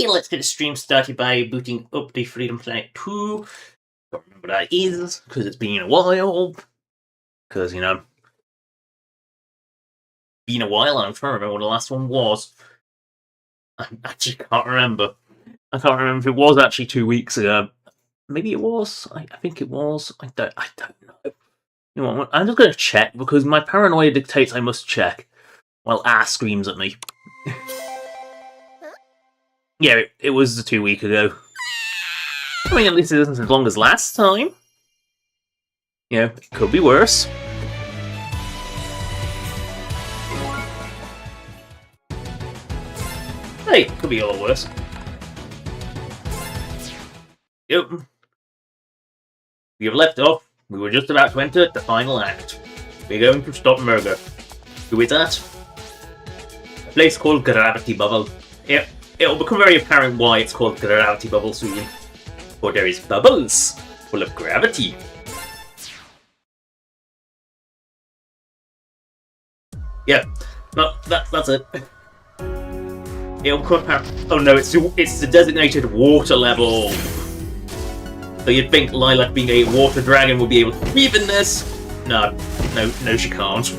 Okay, let's get the stream started by booting up the Freedom Planet 2. Don't remember what that is, because it's been a while. Because, you know, been a while, and I'm trying to remember what the last one was. I actually can't remember. I can't remember if it was actually 2 weeks ago. Maybe it was. I think it was. I don't know. You know what? I'm just going to check, because my paranoia dictates I must check. While ass screams at me. Yeah, it was 2 weeks ago. I mean, at least it isn't as long as last time. You know, it could be worse. Hey, it could be a little worse. Yep. We have left off. We were just about to enter the final act. We're going to stop murder. Who is that? A place called Gravity Bubble. Yep. It'll become very apparent why it's called Gravity Bubble soon. For there is bubbles full of gravity. Yeah, no, that's it. It'll become apparent. Oh no, it's the designated water level. So you'd think Lilac, being a water dragon, would be able to breathe in this. No, she can't.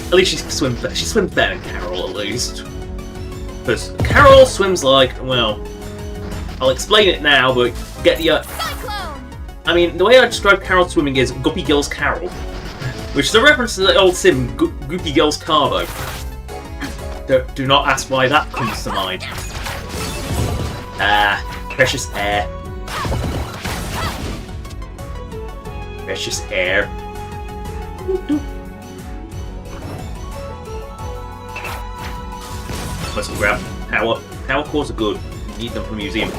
At least she swims better than Carol, at least. Because Carol swims like, well, I'll explain it now, but get the... I mean, the way I describe Carol swimming is Guppy Girl's Carol. Which is a reference to the old sim, Guppy Girl's Carbo. Do not ask why that comes to mind. Precious air. Precious air. Must grab power. Power cores are good. You need them for the museum.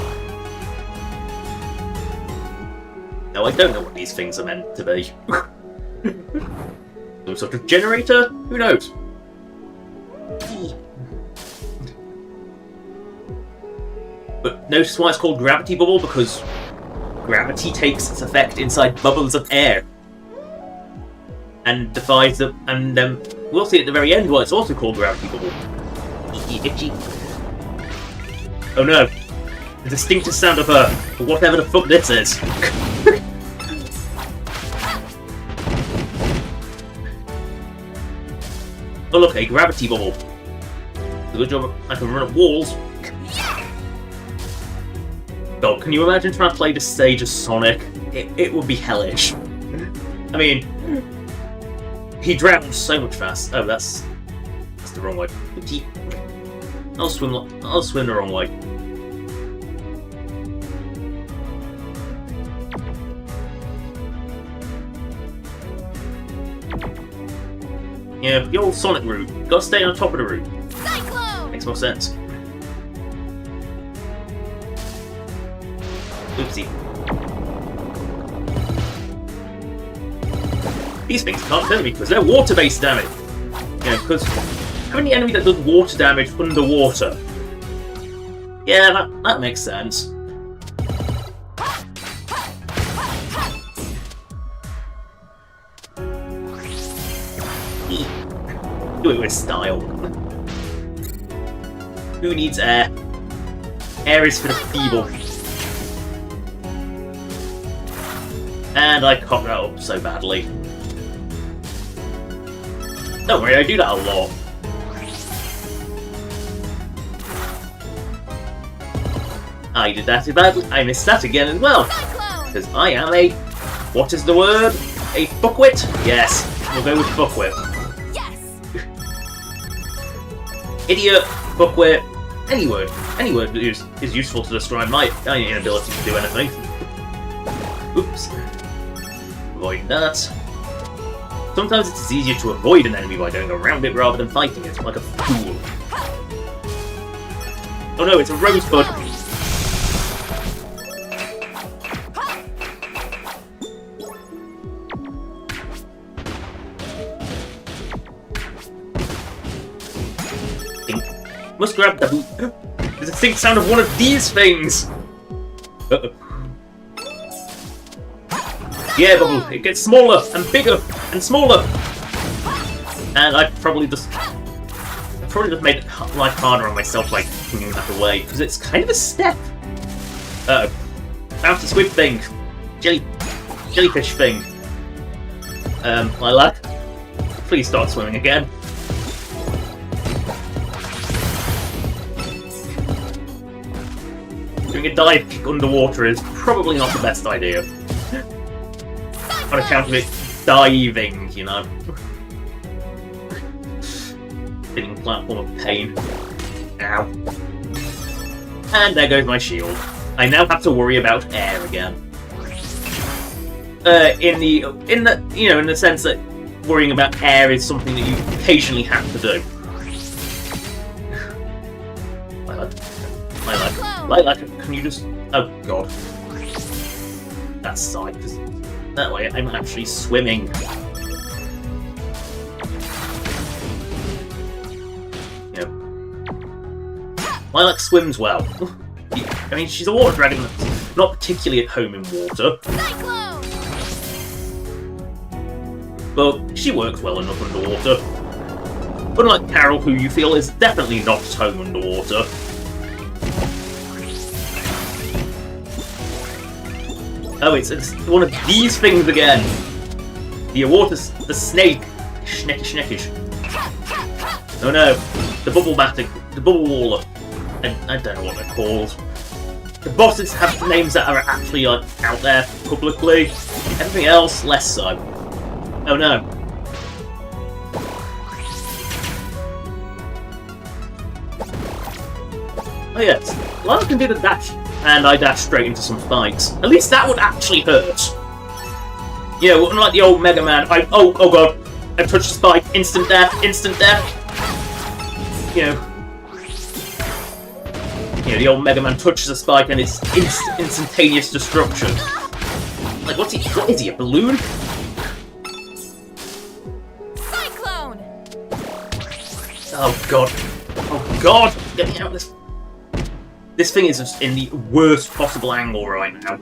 No, I don't know what these things are meant to be. Some sort of generator? Who knows? But notice why it's called Gravity Bubble, because gravity takes its effect inside bubbles of air. And defies them, and we'll see at the very end why it's also called Gravity Bubble. Itchy. Oh no. The distinctive sound of whatever the fuck this is. Oh look, a gravity bubble. Good job, I can run up walls. God, can you imagine trying to play this stage as Sonic? It would be hellish. I mean, he drowns so much fast. Oh, that's the wrong way. I'll swim the wrong way. Yeah, the old Sonic route. Gotta stay on top of the route. Cyclone! Makes more sense. Oopsie. These things can't hurt me because they're water-based damage. Yeah, because having the enemy that does water damage underwater. Yeah, that makes sense. Do it with style. Who needs air? Air is for the feeble. And I cocked that up so badly. Don't worry, I do that a lot. I did that badly. I missed that again as well. Because I am a... What is the word? A fuckwit? Yes, we'll go with fuckwit. Idiot, fuckwit, any word is useful to describe my inability to do anything. Oops. Avoid that. Sometimes it's easier to avoid an enemy by going around it rather than fighting it, like a fool. Oh no, it's a rosebud! Must grab the boot. The distinct sound of one of these things! Uh-oh. Yeah, Bubble, it gets smaller and bigger and smaller! And I probably just... probably just made life harder on myself by thinking that away, because it's kind of a step. Uh-oh. Bouncy squid thing. Jellyfish thing. Lilac, please start swimming again. Doing a dive kick underwater is probably not the best idea. On account of it diving, you know. Spinning platform of pain. Ow. And there goes my shield. I now have to worry about air again. In the sense that worrying about air is something that you occasionally have to do. Lilac, can you just... Oh, God. That side, because that way I'm actually swimming. You know. Lilac swims well. I mean, she's a water dragon that's not particularly at home in water. Cyclone! But she works well enough underwater. Unlike Carol, who you feel is definitely not at home underwater. Oh, it's one of these things again. The snake. Schneckish. Oh no, the bubble waller. I don't know what they're called. The bosses have names that are actually out there publicly. Everything else, less so. Oh no. Oh yes, Lana can do the dash, and I dash straight into some fights. At least that would actually hurt. You know, unlike the old Mega Man, oh god, I touched the spike, instant death. You know, the old Mega Man touches a spike and it's instantaneous destruction. Like, what is he, a balloon? Cyclone! Oh god, get me out of this. This thing is just in the worst possible angle right now.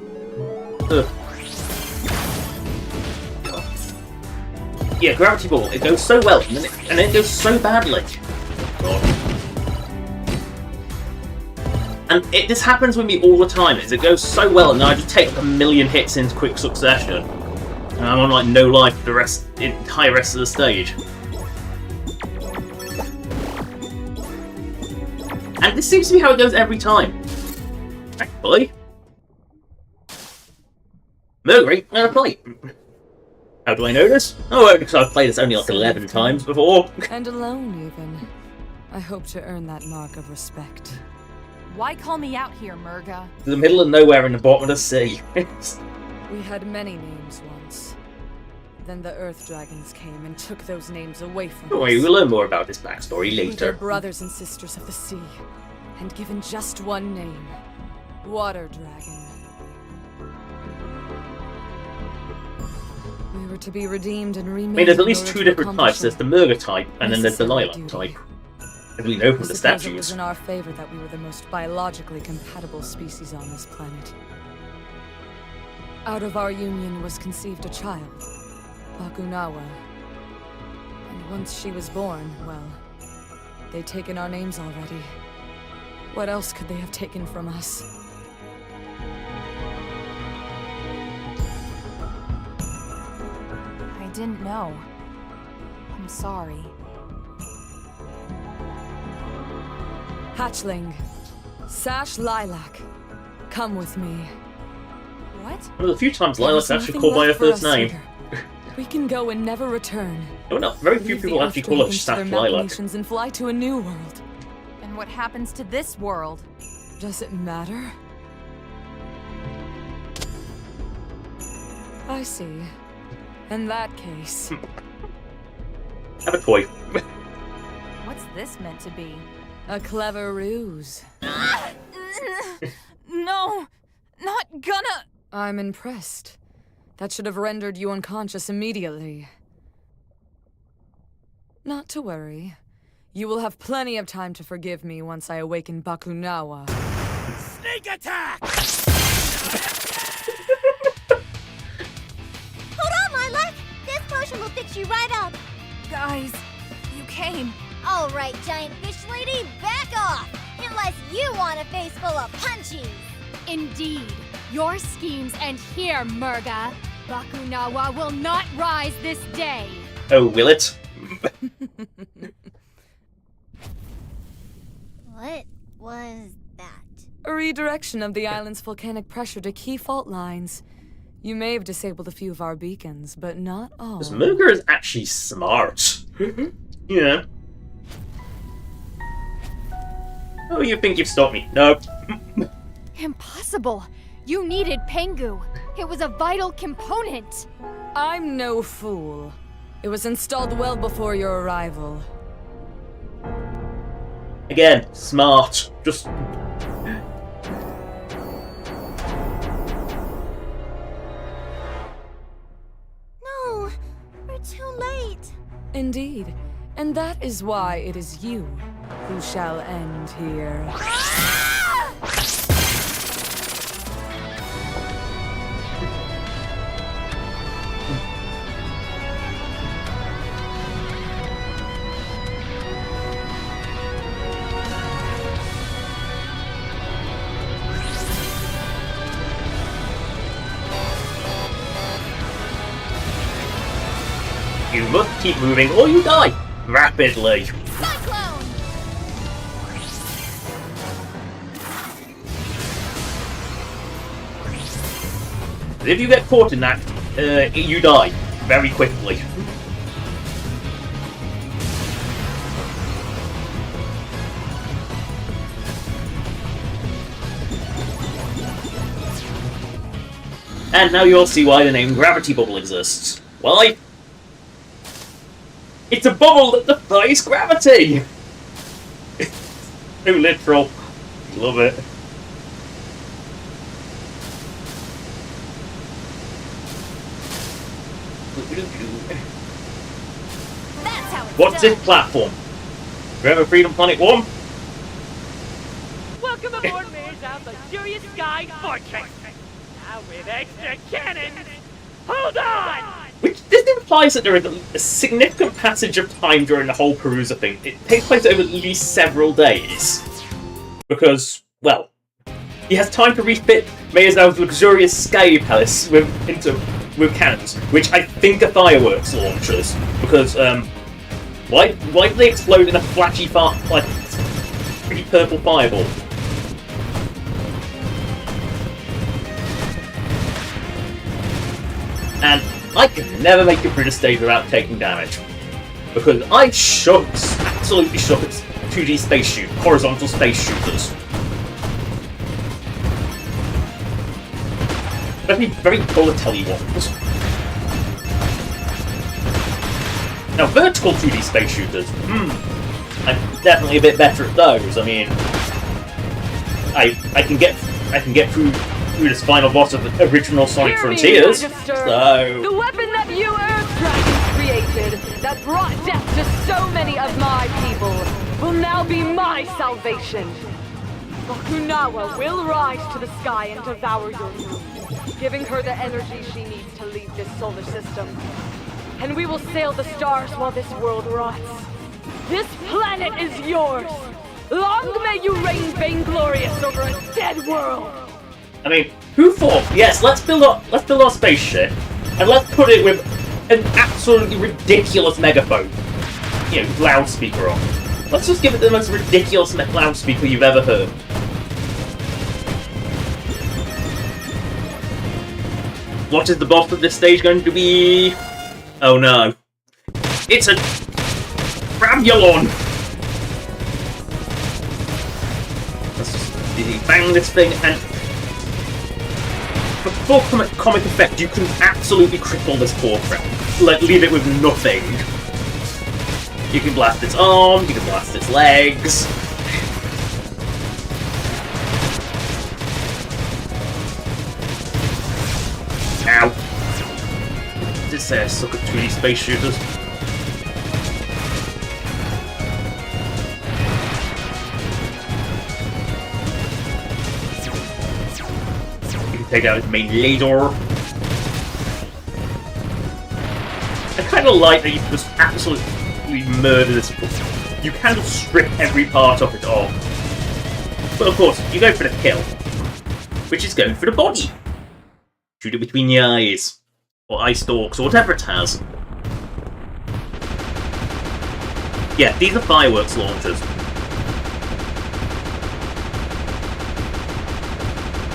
Ugh. Yeah, Gravity Ball, it goes so well, and then it goes so badly. God. And this happens with me all the time, is it goes so well, and then I just take a million hits in quick succession. And I'm on, like, no life for the entire rest of the stage. And this seems to be how it goes every time. Actually. Mercury, play. How do I know this? Oh, because I've played this only like 11 times before. And alone, even. I hope to earn that mark of respect. Why call me out here, Murga? The middle of nowhere in the bottom of the sea. We had many names once. Then the Earth Dragons came and took those names away from us. Don't worry, we'll learn more about this backstory We were later. brothers and sisters of the sea, and given just one name. Water Dragon. We were to be redeemed and remade. I mean, there's at least two different types. There's the Murga type, and then there's the Lilac type. As we know from the It was statues. in our favor that we were the most biologically compatible species on this planet. Out of our union was conceived a child, Bakunawa. And once she was born, well, they'd taken our names already. What else could they have taken from us? I didn't know. I'm sorry. Hatchling, Sash Lilac, come with me. What? One of the few times There Lilac's is actually nothing called by her left for first us name. here. We can go and never return. Oh no, very few Leave the people actually Earth call her Dragons to Sash their Lilac. machinations and fly to a new world. And what happens to this world? Does it matter? I see. In that case... Have a toy. What's this meant to be? A clever ruse. No! Not gonna... I'm impressed. That should have rendered you unconscious immediately. Not to worry. You will have plenty of time to forgive me once I awaken Bakunawa. Sneak attack! Hold on, Lilac! This potion will fix you right up! Guys, you came. All right, giant fish lady, back off! Unless you want a face full of punchies! Indeed. Your schemes end here, Murga. Bakunawa will not rise this day. Oh, will it? What was that? A redirection of the island's volcanic pressure to key fault lines. You may have disabled a few of our beacons, but not all. This Murga is actually smart. Yeah. Oh, you think you've stopped me? Nope. Impossible. You needed Pengu. It was a vital component. I'm no fool. It was installed well before your arrival. Again, smart. Just... No, we're too late. Indeed. And that is why it is you who shall end here. You must keep moving or you die! Rapidly! Cyclone! If you get caught in that, you die. Very quickly. And now you'll see why the name Gravity Bubble exists. Why? It's a bubble that defies gravity! Too literal. Love it. That's how it's What's done. this platform? Remember Freedom Planet 1? Welcome aboard Mayor's luxurious sky fortress. Now with extra cannons. Hold on! Which this implies that there is a significant passage of time during the whole Perusa thing. It takes place over at least several days. Because, well, he has time to refit Mayor's luxurious sky palace with cannons, which I think are fireworks launchers. Because, why do they explode in a flashy, pretty purple fireball? And I can never make it through the stage without taking damage. Because I absolutely shook at 2D space shoot, horizontal space shooters. Especially very bullet-telly ones. Now, vertical 2D space shooters, I'm definitely a bit better at those. I mean, I can get through this final boss of the original Sonic Frontiers. So The weapon that you Earth Dragons created, that brought death to so many of my people, will now be my salvation. Bakunawa will rise to the sky and devour your moon, giving her the energy she needs to leave this solar system. And we will sail the stars while this world rots. This planet is yours. Long may you reign vainglorious over a dead world. I mean, who thought? Yes, let's build our spaceship, and let's put it with an absolutely ridiculous megaphone, loudspeaker on. Let's just give it the most ridiculous loudspeaker you've ever heard. What is the boss of this stage going to be? Oh no. It's a Ramulon! Let's just bang this thing, and for full comic effect, you can absolutely cripple this poor crap. Leave it with nothing. You can blast its arms, you can blast its legs. Ow. Did say I suck at 2D space shooters. You can take out his main laser. I kind of like that you can just absolutely murder this. you can strip every part of it off. But of course, you go for the kill, which is going for the body. Shoot it between the eyes, or eye stalks, or whatever it has. Yeah, these are fireworks launchers.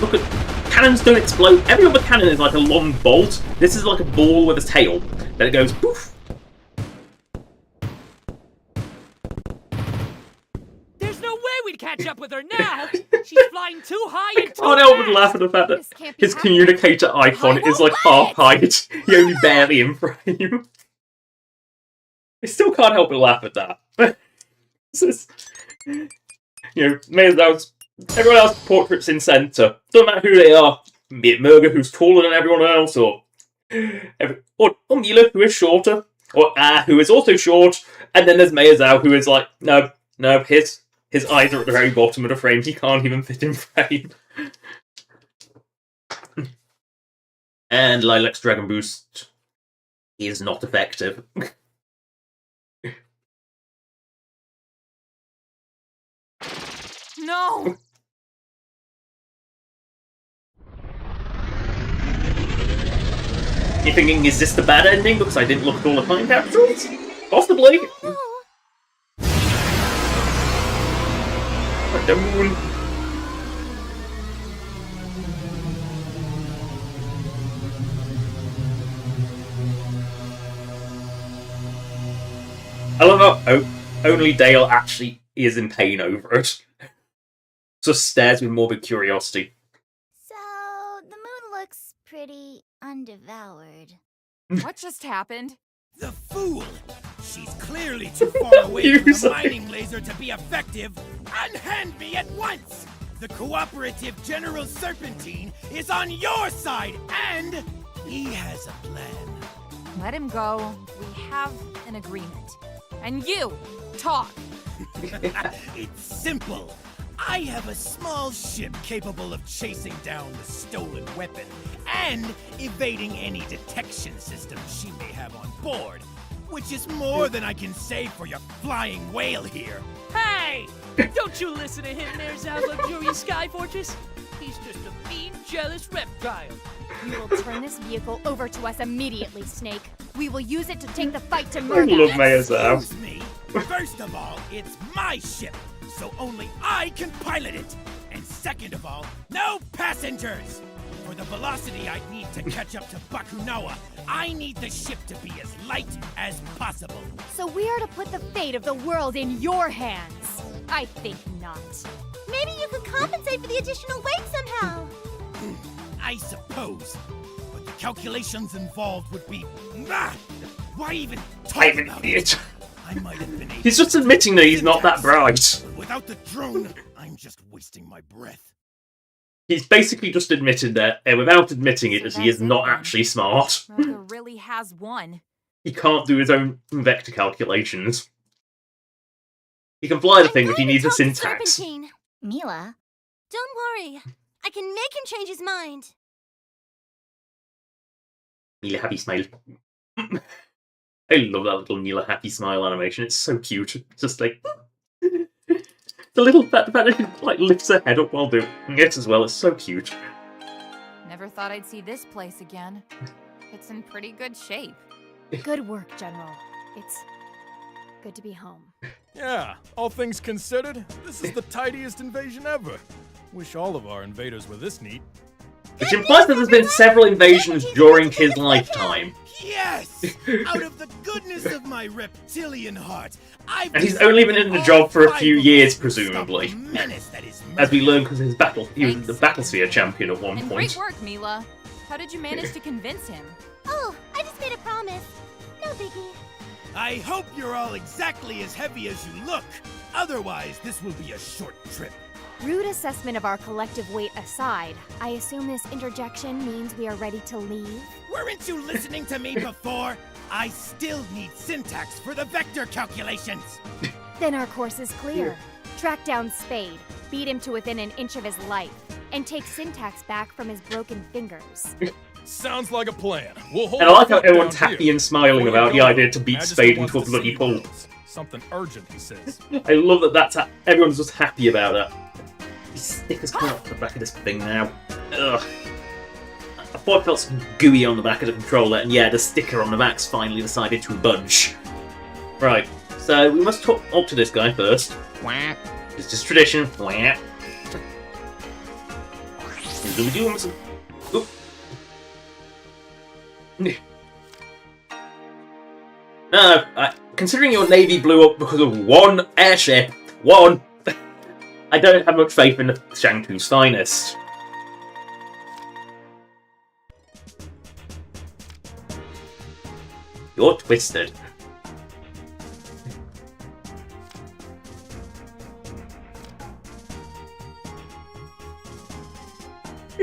Look at... Cannons don't explode. Every other cannon is like a long bolt. This is like a ball with a tail. Then it goes poof. There's no way we'd catch up with her now! She's flying too high and too I can't help but fast! laugh at the fact This that can't be his happening. communicator icon is like half height. He only barely in frame. I still can't help but laugh at that. This is... You know, everyone else's portrait's in centre. Doesn't matter who they are. Be it Murga, who's taller than everyone else, or Mila, who is shorter, or who is also short, and then there's Meizao, who is like, no, his eyes are at the very bottom of the frame. He can't even fit in frame. And Lilac's Dragon Boost is not effective. No! You're thinking, is this the bad ending because I didn't look at all the time capsules? Possibly. But the moon. I love how only Dale actually is in pain over it. Just stares with morbid curiosity. So, the moon looks pretty undevoured. What just happened? The fool! She's clearly too far away from Use the it. mining laser to be effective. Unhand me at once! The cooperative General Serpentine is on your side, and he has a plan. Let him go. We have an agreement. And you, talk. It's simple. I have a small ship capable of chasing down the stolen weapon and evading any detection system she may have on board, which is more than I can say for your flying whale here. Hey! Don't you listen to him, there's our luxurious sky fortress. He's just a mean, jealous reptile. You will turn this vehicle over to us immediately, Snake. We will use it to take the fight to I Murga. love Meizao. Excuse me. First of all, it's my ship, so only I can pilot it. And second of all, no passengers. For the velocity I need to catch up to Bakunawa, I need the ship to be as light as possible. So we are to put the fate of the world in your hands. I think not. Maybe you could compensate for the additional weight somehow. I suppose. But the calculations involved would be... why even talk I'm an about idiot. it? I might have been able He's just admitting that he's not that bright. But without the drone, I'm just wasting my breath. He's basically just admitted that, without admitting it, So that he is that's it not then. actually smart. Murga really has won. He can't do his own vector calculations. He can fly the thing, but he needs a syntax. Mila, don't worry. I can make him change his mind. Neela happy smile. I love that little Neela happy smile animation. It's so cute. It's just like the little fact that she like lifts her head up while doing it as well. It's so cute. Never thought I'd see this place again. It's in pretty good shape. Good work, General. It's good to be home. Yeah, all things considered, this is the tidiest invasion ever. Wish all of our invaders were this neat. Which implies that there's been several invasions during his lifetime. Yes! Out of the goodness of my reptilian heart, I've And he's only been in the all job for a five few of years, them. presumably. Stop the menace that is As we Murga. learn because he was the Thanks. Battlesphere champion at one And point. great work, Mila. How did you manage to convince him? Oh, I just made a promise. No biggie. I hope you're all exactly as heavy as you look. Otherwise, this will be a short trip. Rude assessment of our collective weight aside, I assume this interjection means we are ready to leave? Weren't you listening to me before? I still need syntax for the vector calculations. Then our course is clear. Track down Spade, beat him to within an inch of his life, and take syntax back from his broken fingers. Sounds like a plan. We'll hold And I like how the fort everyone's down happy here. and smiling Before you about the go, idea to beat Majesty Spade wants into a to bloody see pool. rules. Something urgent, he says. I love that everyone's just happy about that. These stickers coming off the back of this thing now. Ugh. I thought I felt some gooey on the back of the controller, and yeah, the sticker on the back's finally decided to budge. Right, so we must talk to this guy first. It's just tradition. Oop. No, considering your navy blew up because of one airship, I don't have much faith in the Shang-Tu's finest. You're twisted.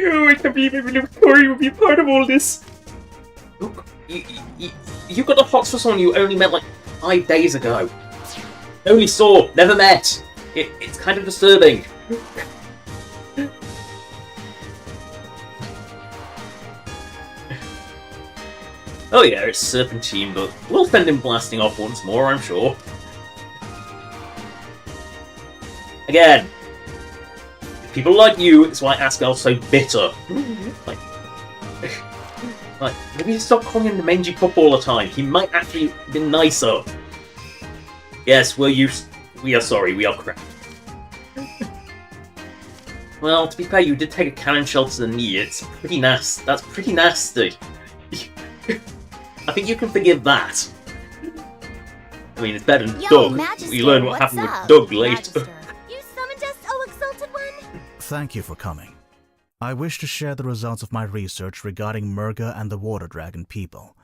Oh, I can't believe even Victoria would be part of all this. Look, you got the hots for someone you only met like 5 days ago. Only saw, never met. It's kind of disturbing. Oh yeah, it's Serpentine, but we'll send him blasting off once more, I'm sure. Again, people like you, it's why Askel's so bitter. Like, maybe stop calling him the Menji Pup all the time. He might actually be nicer. Yes, we are sorry, we are crap. Well, to be fair, you did take a cannon shell to the knee. It's pretty nasty. That's pretty nasty. I think you can forgive that. I mean, it's better than Doug. Magister, We learn what happened what's with Doug later. Magister. You summoned us, oh exalted one? Thank you for coming. I wish to share the results of my research regarding Murga and the Water Dragon people.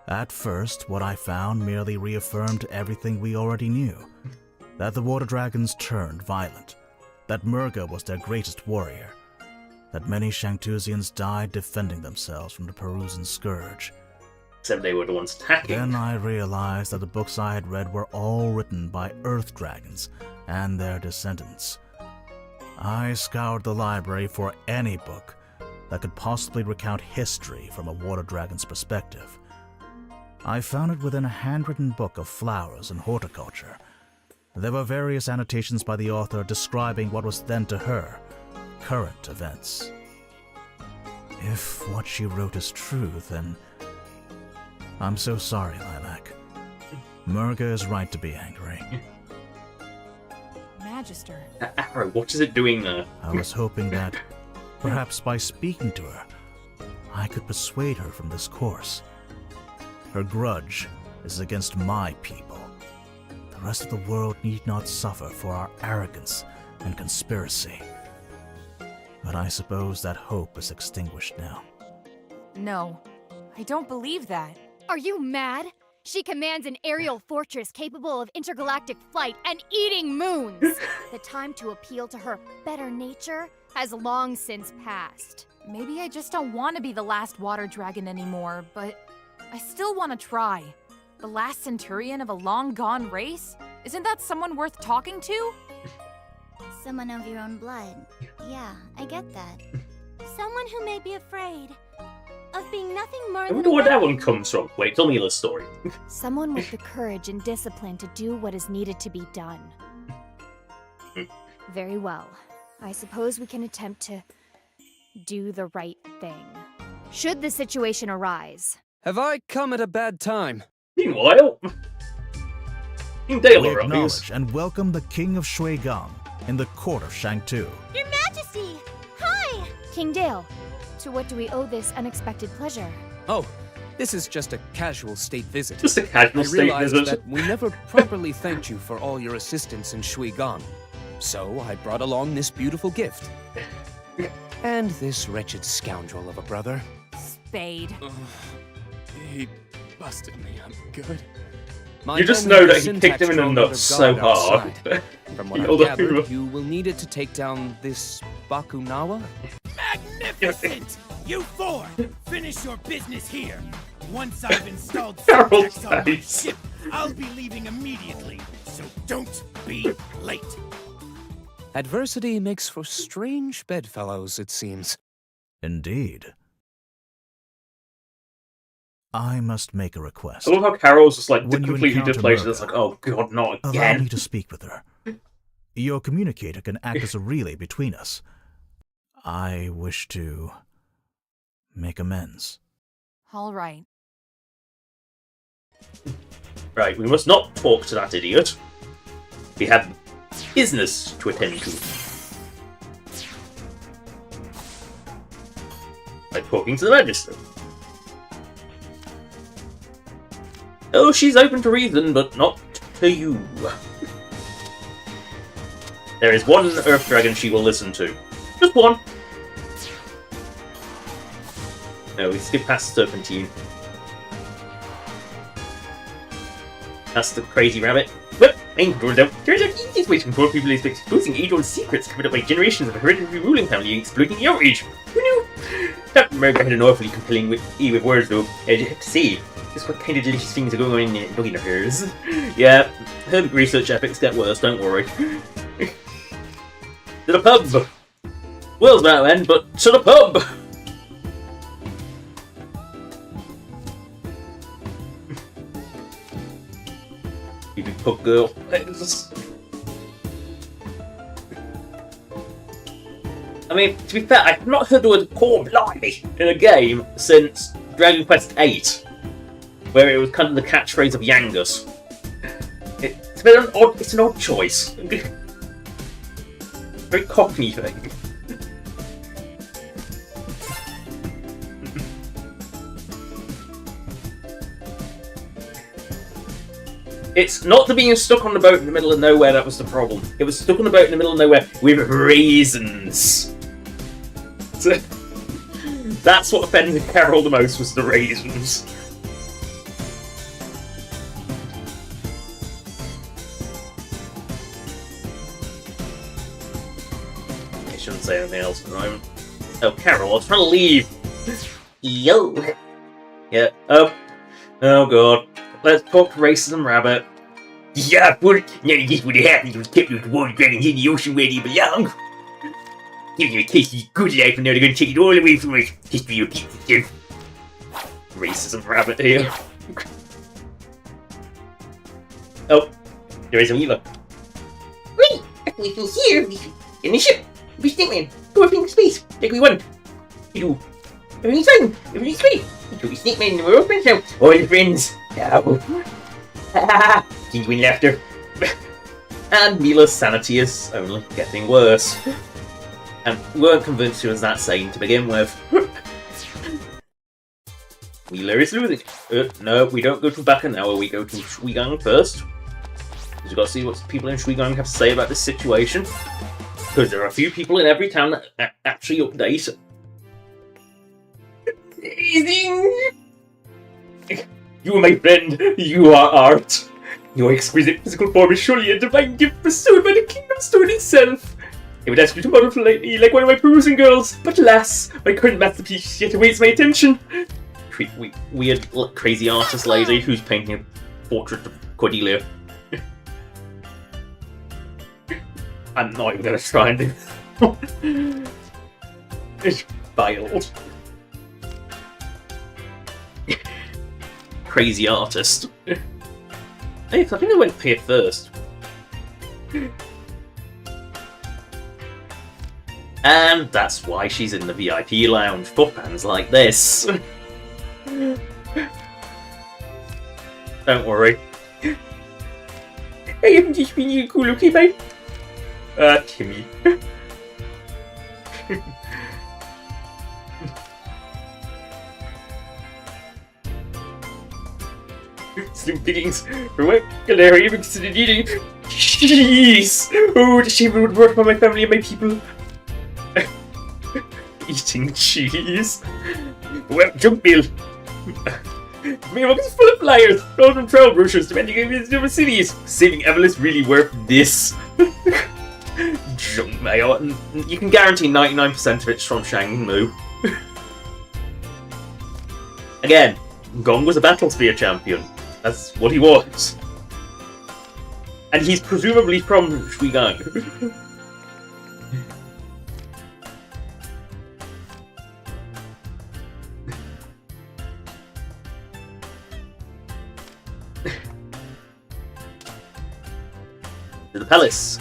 At first, what I found merely reaffirmed everything we already knew. That the Water Dragons turned violent. That Murga was their greatest warrior. That many Shangtusians died defending themselves from the Perusian scourge. Except they were the ones attacking. Then I realized that the books I had read were all written by Earth Dragons and their descendants. I scoured the library for any book that could possibly recount history from a Water Dragon's perspective. I found it within a handwritten book of flowers and horticulture. There were various annotations by the author describing what was then to her current events. If what she wrote is true, then I'm so sorry, Lilac. Murga is right to be angry. Magister. Arrow, what is it doing there? I was hoping that, perhaps by speaking to her, I could persuade her from this course. Her grudge is against my people. The rest of the world need not suffer for our arrogance and conspiracy. But I suppose that hope is extinguished now. No, I don't believe that. Are you mad? She commands an aerial fortress capable of intergalactic flight and eating moons! The time to appeal to her better nature has long since passed. Maybe I just don't want to be the last water dragon anymore, but I still want to try. The last centurion of a long-gone race? Isn't that someone worth talking to? Someone of your own blood. Yeah, I get that. Someone who may be afraid of being nothing more I than wonder where that one comes from. Wait, tell me the story. Someone with the courage and discipline to do what is needed to be done. Very well. I suppose we can attempt to do the right thing. Should the situation arise. Have I come at a bad time? Meanwhile, King Dale We arrives. acknowledge and welcome the King of Shuigang in the court of Shangtu. Your Majesty! Hi! King Dale, to what do we owe this unexpected pleasure? Oh, this is just a casual state visit. Just a casual I state realized visit. that we never properly thanked you for all your assistance in Shuigang. So I brought along this beautiful gift. And this wretched scoundrel of a brother. Spade. He busted me up good. You just know that he kicked him in the nuts so hard. From what He I've held up gathered, hero. you will need it to take down this Bakunawa. Magnificent! You four, finish your business here. Once I've installed Harold's syntax on my face. ship, I'll be leaving immediately. So don't be late. Adversity makes for strange bedfellows, it seems. Indeed. I must make a request. I love how Carol's just like When you completely encounter deflated. Murder, It's like, oh god, not Allow again. me to speak with her. Your communicator can act as a relay between us. I wish to make amends. All right. Right, we must not talk to that idiot. We have business to attend to. By talking to the Magister. Oh, she's open to reason, but not to you. There is one Earth Dragon she will listen to. Just one. No, we skip past Serpentine. That's the crazy rabbit. But, turns out the easiest way to control people is by exposing age-old secrets covered up by generations of a hereditary ruling family and exploiting the outrage. Who knew? Captain America had an awfully compelling with words, though. I have to say, just what kind of delicious things are going on in looking at hers. Yeah, her research epics get worse, don't worry. To the pub! World's about to end, but to the pub! You big pub girl. I mean, to be fair, I've not heard the word "core blimey" in a game since Dragon Quest VIII, where it was kind of the catchphrase of Yangus. It's a bit an odd. It's an odd choice. Very Cockney thing. It's not the being stuck on the boat in the middle of nowhere that was the problem. It was stuck on the boat in the middle of nowhere with raisins. So, that's what offended Carol the most, was the raisins. I shouldn't say anything else at the moment. Oh, Carol, I was trying to leave. Yo. Yeah. Oh god. Let's talk racism, rabbit. Yeah, but none of this would have happened if it was kept with the water dragons in the ocean where they belong. Giving you a taste of good life, and now they're going to take it all away from us. History repeats itself. Racism, rabbit here. Oh, there is a Weaver. Wait, I believe he's here. In the ship. We Snakeman. Go up into space, like we want. You do. Everything's fine. Everything's ready. We Snakeman and we're open now. All the friends. Now. Genuine laughter. And Mila's sanity is only getting worse. And we weren't convinced she was that sane to begin with. Mila is losing. No, we don't go to Bakunawa, we go to Shuigang first. Because we've got to see what people in Shuigang have to say about this situation. Because there are a few people in every town that actually update. You are my friend. You are art. Your exquisite physical form is surely a divine gift bestowed by the Kingdom Stone itself. I would ask you to model politely like one of my perusing girls, but alas, my current masterpiece yet awaits my attention. Weird, crazy artist lady who's painting a portrait of Cordelia. I'm not even gonna try and do it's filed. Crazy artist. Hey, I think I went here first. And that's why she's in the VIP lounge for fans like this. Don't worry. I haven't just been you cool, okay, babe? Timmy. Slim pickings. What? Gallery even considered eating. Jeez! Oh, the shame would work for my family and my people. Eating cheese. Well, junk meal. Mailbox is full of flyers, all from travel brochures demanding of different cities. Saving Evel is really worth this. Junk mail. You can guarantee 99% of it's from Shangmu. Again, Gong was a Battle Spear champion. That's what he was. And he's presumably from Shuigang. to the palace.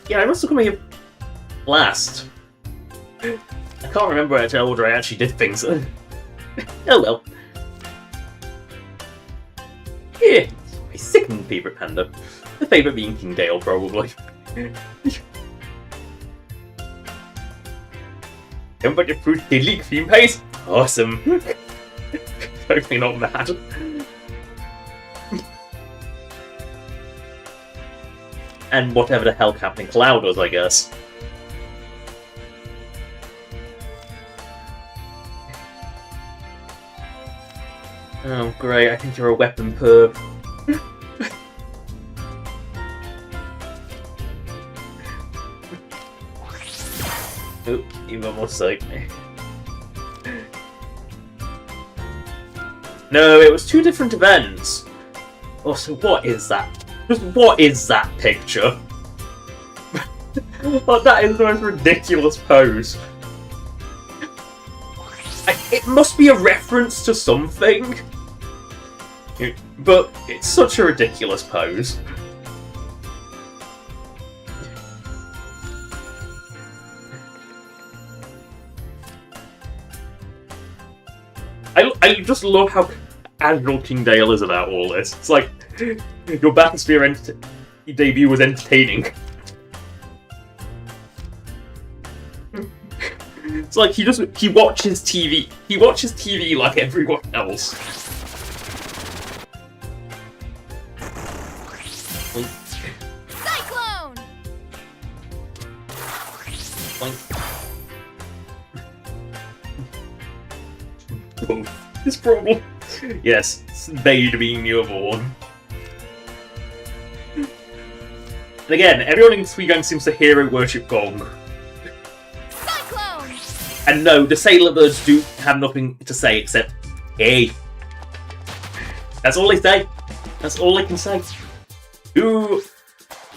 Yeah, I must have come here last. I can't remember at how order I actually did things. Oh well. Yeah, my second favourite panda. The favourite being King Dale, probably. Don't put your fruit diddly cream paste? Awesome. Totally not mad. And whatever the hell Captain Cloud was, I guess. Oh, great, I think you're a weapon perp. Oh, you almost saved me. No, it was two different events. Also, what is that? Just what is that picture? Oh, that is the most ridiculous pose. It must be a reference to something. But it's such a ridiculous pose. I just love how casual King Dale is about all this. It's like, your Bathysphere debut was entertaining. It's like he watches TV. He watches TV like everyone else. Cyclone! This problem. Yes, Spade being newborn. And again, everyone in Suigang seems to hero worship Gong. Cyclone! And no, the Sailor Birds do have nothing to say except, hey. That's all they say. That's all they can say. Ooh.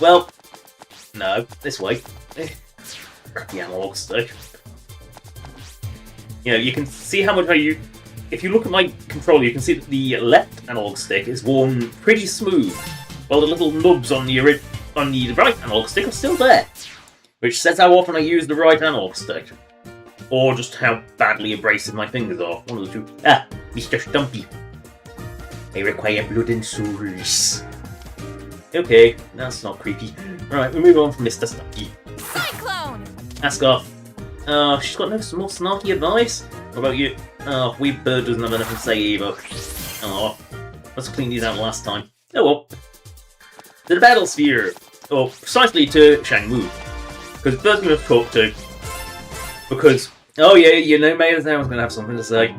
Well, no, this way. The analog stick. You know, you can see how much if you look at my controller, you can see that the left analog stick is worn pretty smooth, while the little nubs on the right analog stick are still there, which says how often I use the right analog stick, or just how badly abrasive my fingers are. One of the two. Ah, Mr. Stumpy. I require blood and souls. Okay, that's not creepy. Right, we move on from Mr. Stumpy. Cyclone! Ask off. She's got no more snarky advice? What about you? Oh, Weeb Bird doesn't have anything to say either. Oh, let's clean these out last time. Oh well. To the battle sphere. Or precisely to Shangwu. Because the person we've talked to. Because, oh yeah, you know, Mayor's now was going to have something to say.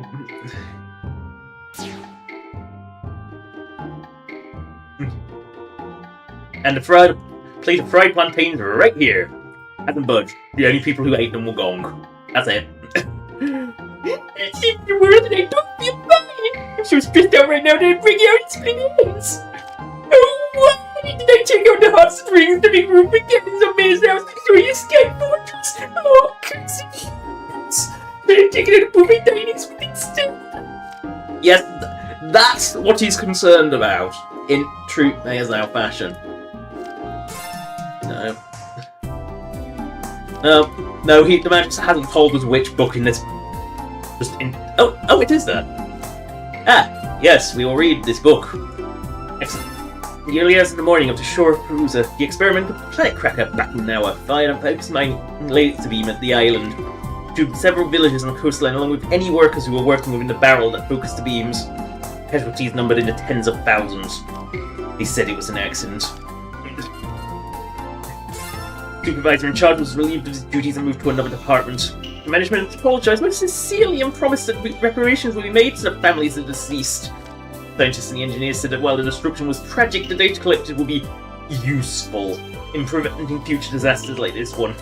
And the plate of fried plantains right here. Hasn't budged. The only people who ate them were Gong. That's it. It's the world and I don't feel fine. I'm so stressed out right now that I'm bringing out explanations. Oh, why did I check out the hot springs to make room for Kevin's amazing house next to a sky fortress? Oh, curse. They're taking out a movie dining suite instead. Yes, that's what he's concerned about in true Mayorzao fashion. No. No, the man just hasn't told us which book in this. Oh, it is there. Ah, yes, we will read this book. Excellent. In the early hours of the morning of the shore of Perusa, the experimental planet cracker Bakunawa fired and focused my laser beam at the island. To several villages on the coastline, along with any workers who were working within the barrel that focused the beams. Casualties numbered in the tens of thousands. They said it was an accident. The supervisor in charge was relieved of his duties and moved to another department. The management apologized most sincerely and promised that reparations would be made to the families of the deceased. Scientists and the engineers said that while the destruction was tragic, the data collected would be useful in preventing future disasters like this one.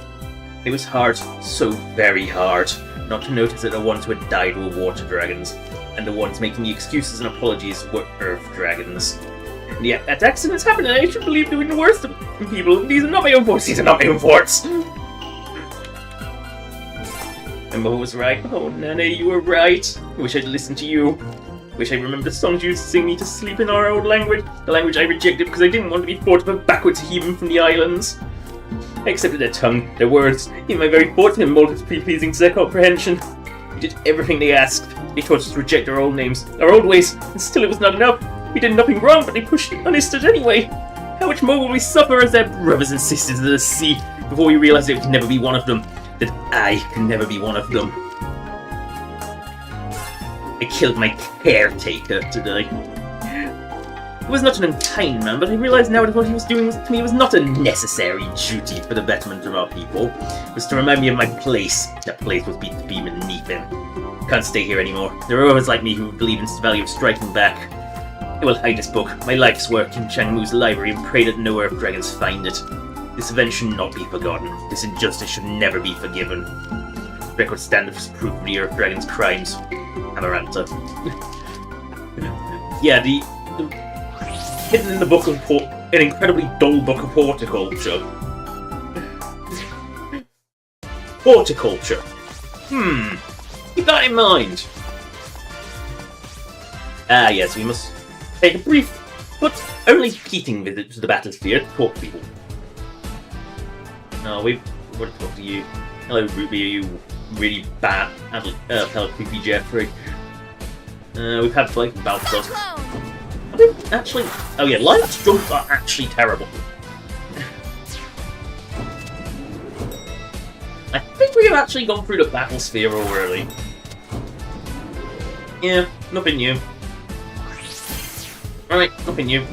It was hard, so very hard, not to notice that the ones who had died were water dragons, and the ones making the excuses and apologies were earth dragons. And yet, that accidents happen, and I should believe doing the worst of people. These are not my own faults. These are not my own faults. And Mo was right. Oh, Nana, you were right. I wish I'd listened to you. wish I remembered the songs you used to sing me to sleep in our old language, the language I rejected because I didn't want to be thought of a backwards heathen from the islands. I accepted their tongue, their words, even my very thoughts and molded to be pleasing to their comprehension. We did everything they asked. They taught us to reject our old names, our old ways, and still it was not enough. We did nothing wrong, but they pushed it understood anyway. How much more will we suffer as their brothers and sisters of the sea before we realize that we can never be one of them? That I can never be one of them. I killed my caretaker today. He was not an unkind man, but I realize now that what he was doing to me was not a necessary duty for the betterment of our people. It was to remind me of my place. That place was to be beneath him. I can't stay here anymore. There are others like me who believe in the value of striking back. I will hide this book, my life's work, in Changmu's library and pray that no Earth Dragons find it. This event should not be forgotten. This injustice should never be forgiven. Record stand as proof of the Earth Dragon's crimes. Amaranta. Yeah, the hidden in the book of an incredibly dull book of horticulture. Horticulture. Keep that in mind. Ah, yes, we must take a brief, but only fleeting visit to the battlefield to talk to people. No, we want to talk to you. Hello, Ruby, you really bad fellow creepy Jeffrey. We've had like bouts of. Actually, oh yeah, Light's jumps are actually terrible. I think we have actually gone through the battle sphere already. Yeah, nothing new. Alright, nothing new.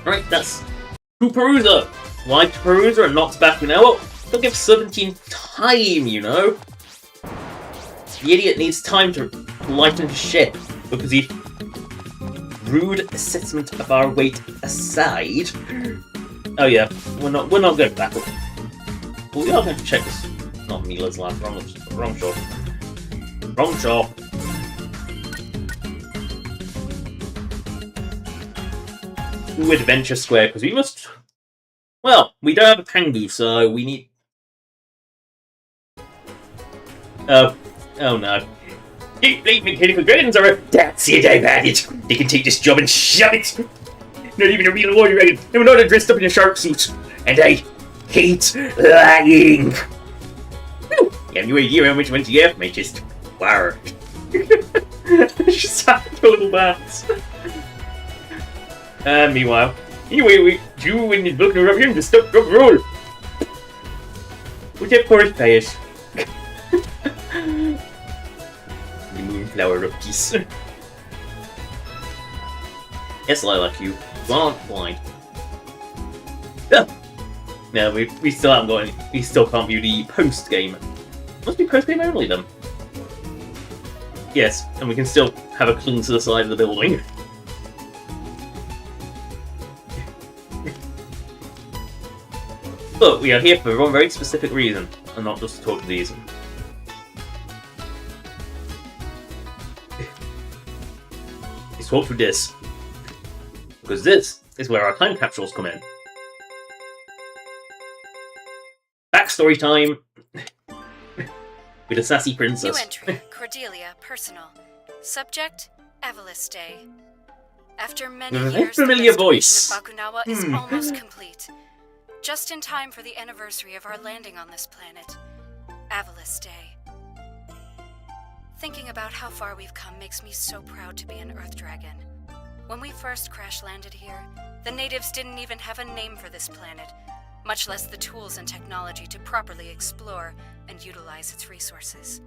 Alright, that's Kuparuza. Why Kuparuza and not Bakunawa? They'll give 17 time, you know. The idiot needs time to lighten his ship, because he... Rude assessment of our weight aside... Oh yeah, we're not going back. Well, we are going to check this. Not Mila's lab, wrong shot. Wrong shot. Ooh, Adventure Square, because we must... Well, we don't have a Pangu, so we need... Oh no. Keep blaming mechanical dragons are That's it, I've had it! They can take this job and shove it! Not even a real warrior dragon! They were not dressed up in a shark suit! And I hate lying! Whew! Gave you a year on which one to get, mate, just... Wow. Just happened to little bats. Meanwhile, anyway, you and his book are here to stop drop roll. Which of course pays. The moonflower of peace. Yes, Lilac, you aren't blind. No, we still haven't got any. We still can't view the post game. Must be post game only then. Yes, and we can still have a cling to the side of the building. But we are here for one very specific reason, and not just to talk to these. Let's talk through this. Because this is where our time capsules come in. Backstory time! With a sassy princess. New entry, Cordelia, personal. Subject, Evelyn Day. After many years, familiar the voice. restoration of Bakunawa is almost complete. Just in time for the anniversary of our landing on this planet, Avalis Day. Thinking about how far we've come makes me so proud to be an Earth Dragon. When we first crash-landed here, the natives didn't even have a name for this planet, much less the tools and technology to properly explore and utilize its resources.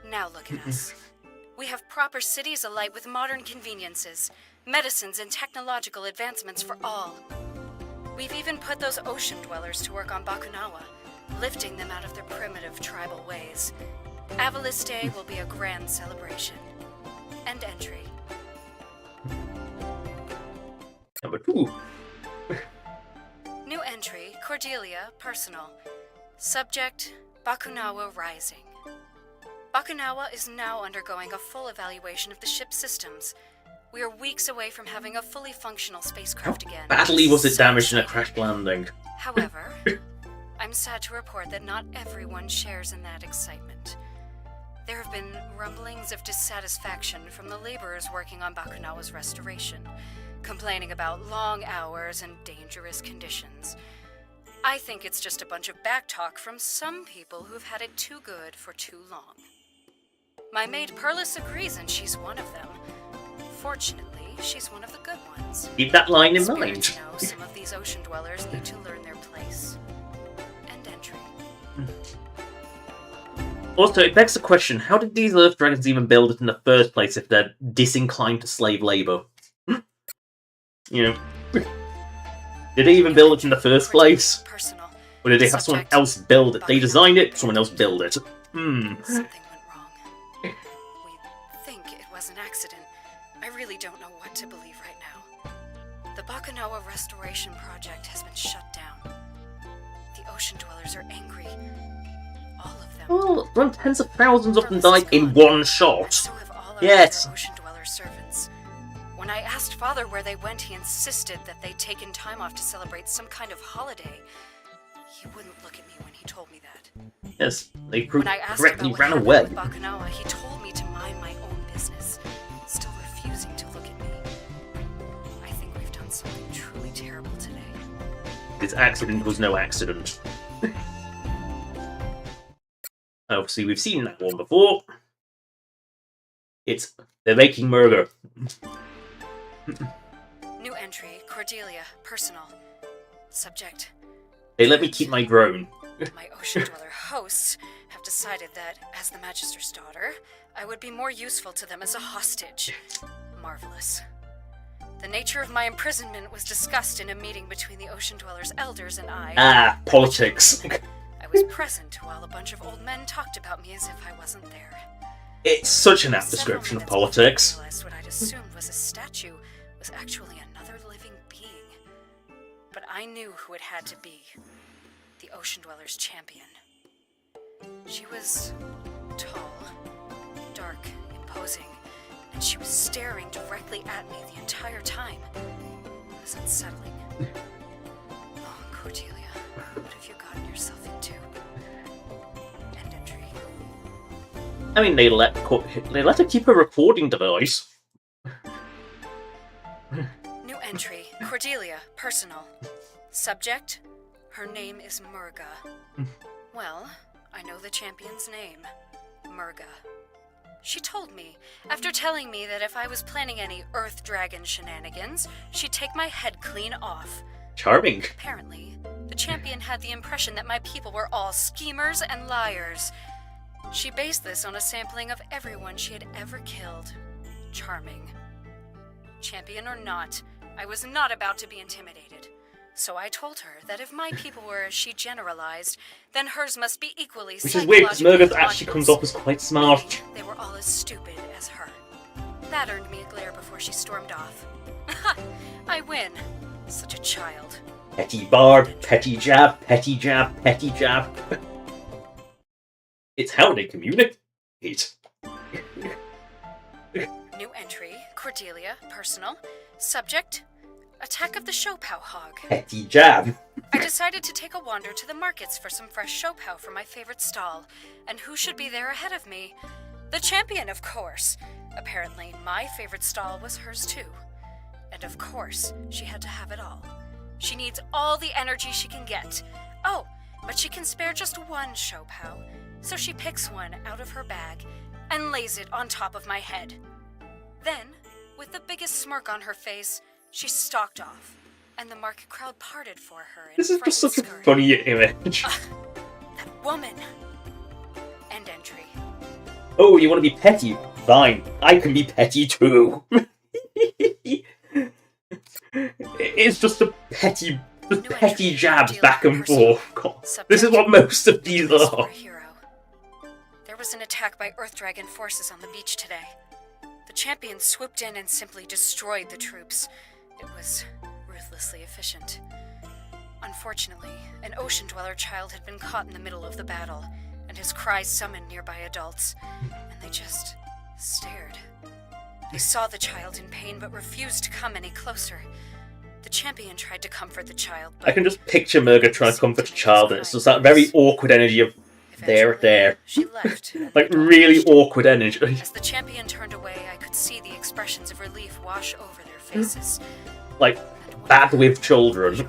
Now look at us. We have proper cities alight with modern conveniences, medicines and technological advancements for all. We've even put those ocean dwellers to work on Bakunawa, lifting them out of their primitive tribal ways. Avalis Day will be a grand celebration. End entry. Number 2. New entry, Cordelia, personal. Subject, Bakunawa Rising. Bakunawa is now undergoing a full evaluation of the ship's systems. We are weeks away from having a fully functional spacecraft again. Badly was it damaged in a crash landing. However, I'm sad to report that not everyone shares in that excitement. There have been rumblings of dissatisfaction from the laborers working on Bakunawa's restoration, complaining about long hours and dangerous conditions. I think it's just a bunch of backtalk from some people who've had it too good for too long. My maid Perlis agrees, and she's one of them. Fortunately, she's one of the good ones. Keep that line in Spirits mind. know some of these ocean dwellers need to learn their place and entry. Also, it begs the question, how did these Earth Dragons even build it in the first place if they're disinclined to slave labor? You know, did they even build it in the first place? Personal. Or did they have someone else build it? They designed it, someone else build it. Something went wrong. We think it was an accident. I really don't know what to believe right now. The Bakunawa restoration project has been shut down. The ocean dwellers are angry. All of them. Well, around tens of thousands of them Perlis is died in gone, one shot. and so have all our Yes. other ocean dweller servants. When I asked Father where they went, he insisted that they'd taken time off to celebrate some kind of holiday. He wouldn't look at me when he told me that. Yes, they When I asked correctly about what ran happened away. with Bakunawa, he told me to mind my own business, still refusing to look at me. I think we've done something truly terrible today. This accident was no accident. Obviously, we've seen that one before. They're making murder. New entry, Cordelia, personal. Subject, They let me keep my drone. my ocean dweller hosts have decided that, as the Magister's daughter, I would be more useful to them as a hostage. Marvelous. The nature of my imprisonment was discussed in a meeting between the ocean dwellers' elders and I. Ah, politics. I was present while a bunch of old men talked about me as if I wasn't there. It's such an apt Several description of minutes before politics. I realized what I'd assumed was a statue was actually another living being. But I knew who it had to be. The ocean dweller's champion. She was tall, dark, imposing, and she was staring directly at me the entire time. It was unsettling. Oh, Cordelia, what have you gotten yourself into? End entry. I mean, they let her keep a recording device. New entry, Cordelia, personal. Subject, her name is Murga. Well, I know the champion's name, Murga. She told me, after telling me that if I was planning any Earth Dragon shenanigans, she'd take my head clean off. Charming. Apparently, the champion had the impression that my people were all schemers and liars. She based this on a sampling of everyone she had ever killed. Charming. Champion or not, I was not about to be intimidated. So I told her that if my people were as she generalized, then hers must be equally Which is weird, because psychologically Murga's actually comes conscious. off as quite smart. They were all as stupid as her. That earned me a glare before she stormed off. I win. Such a child. Petty barb, petty jab, petty jab, petty jab. It's how they communicate. New entry, Cordelia, personal. Subject, attack of the Shopao hog. Petty jab. I decided to take a wander to the markets for some fresh Shopao for my favorite stall. And who should be there ahead of me? The champion, of course. Apparently, my favorite stall was hers too. And of course, she had to have it all. She needs all the energy she can get. Oh, but she can spare just one Shopao. So she picks one out of her bag and lays it on top of my head. Then, with the biggest smirk on her face, she stalked off, and the market crowd parted for her. This is just such a funny image. That woman! End entry. Oh, you want to be petty? Fine, I can be petty too. It's just a petty jabs back and forth. God, this is what most of these are. There was an attack by Earth Dragon forces on the beach today. The champion swooped in and simply destroyed the troops. It was ruthlessly efficient. Unfortunately, an ocean dweller child had been caught in the middle of the battle, and his cries summoned nearby adults, and they just stared. They saw the child in pain but refused to come any closer. The champion tried to comfort the child, but I can just picture Murga trying to comfort a child, and it's just that very awkward energy of, There. She left. Like, really awkward energy. As the champion turned away, I could see the expressions of relief wash over their faces. Like, bad with children.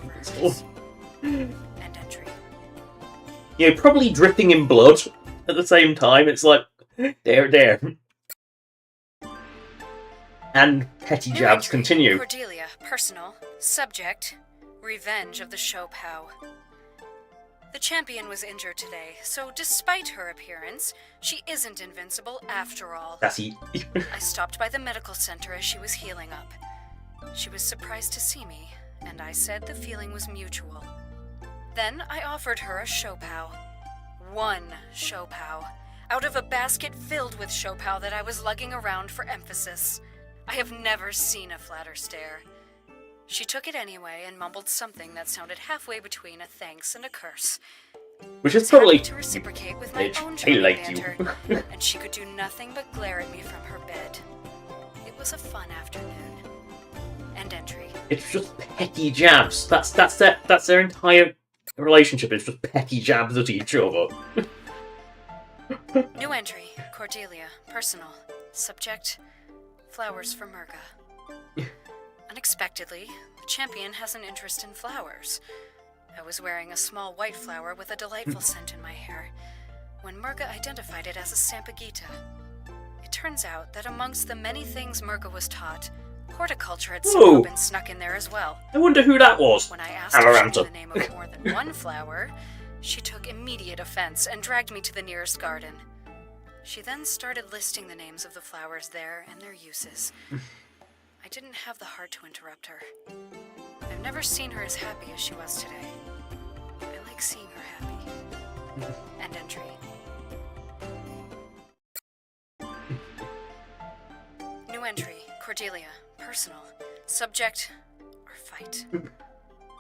And entry. You know, probably dripping in blood at the same time. It's like, there. And petty New jabs entry, continue. Cordelia, personal. Subject, revenge of the Shopao. The champion was injured today, so despite her appearance, she isn't invincible after all. Sassy. I stopped by the medical center as she was healing up. She was surprised to see me, and I said the feeling was mutual. Then I offered her a Shopao. One Shopao. Out of a basket filled with Shopao that I was lugging around for emphasis. I have never seen a flatter stare. She took it anyway and mumbled something that sounded halfway between a thanks and a curse. Which is totally... To reciprocate with my Bitch, own I charming like banter, you. and she could do nothing but glare at me from her bed. It was a fun afternoon. End entry. It's just petty jabs. That's their entire relationship. It's just petty jabs at each other. New entry. Cordelia. Personal. Subject. Flowers for Murga. Unexpectedly, the champion has an interest in flowers. I was wearing a small white flower with a delightful scent in my hair, when Murga identified it as a Sampagita. It turns out that amongst the many things Murga was taught, horticulture had somehow been snuck in there as well. I wonder who that was. When I asked her the name of more than one flower, she took immediate offense and dragged me to the nearest garden. She then started listing the names of the flowers there and their uses. I didn't have the heart to interrupt her. I've never seen her as happy as she was today. I like seeing her happy. End entry. New entry. Cordelia. Personal. Subject. Or fight.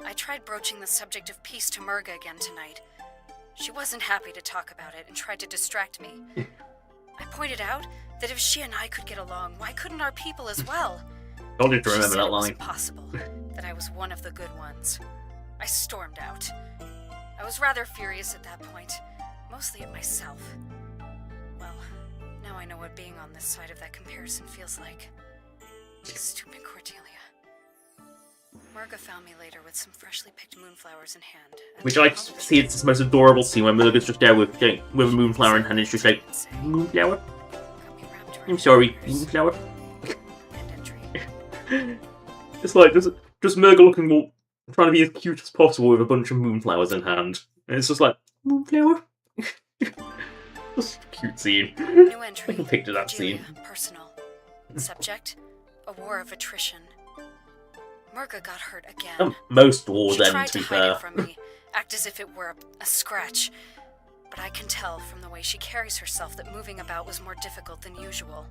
I tried broaching the subject of peace to Murga again tonight. She wasn't happy to talk about it and tried to distract me. I pointed out that if she and I could get along, why couldn't our people as well? Don't need to She remember said that it was line. impossible, that I was one of the good ones. I stormed out. I was rather furious at that point, mostly at myself. Well, now I know what being on this side of that comparison feels like. Stupid Cordelia. Murga found me later with some freshly picked moonflowers in hand. Which I see it's the most adorable scene when Murga's just there with a moonflower in hand and it's just like, moonflower? I'm sorry, moonflower? It's like, just Murga looking more, trying to be as cute as possible with a bunch of moonflowers in hand. And it's just like, moonflower? Just a cute scene. New entry. I can picture that scene. Personal. Subject, a war of attrition. Murga got hurt again. Most wars She end, tried to be to hide fair. it from me, act as if it were a scratch. But I can tell from the way she carries herself that moving about was more difficult than usual.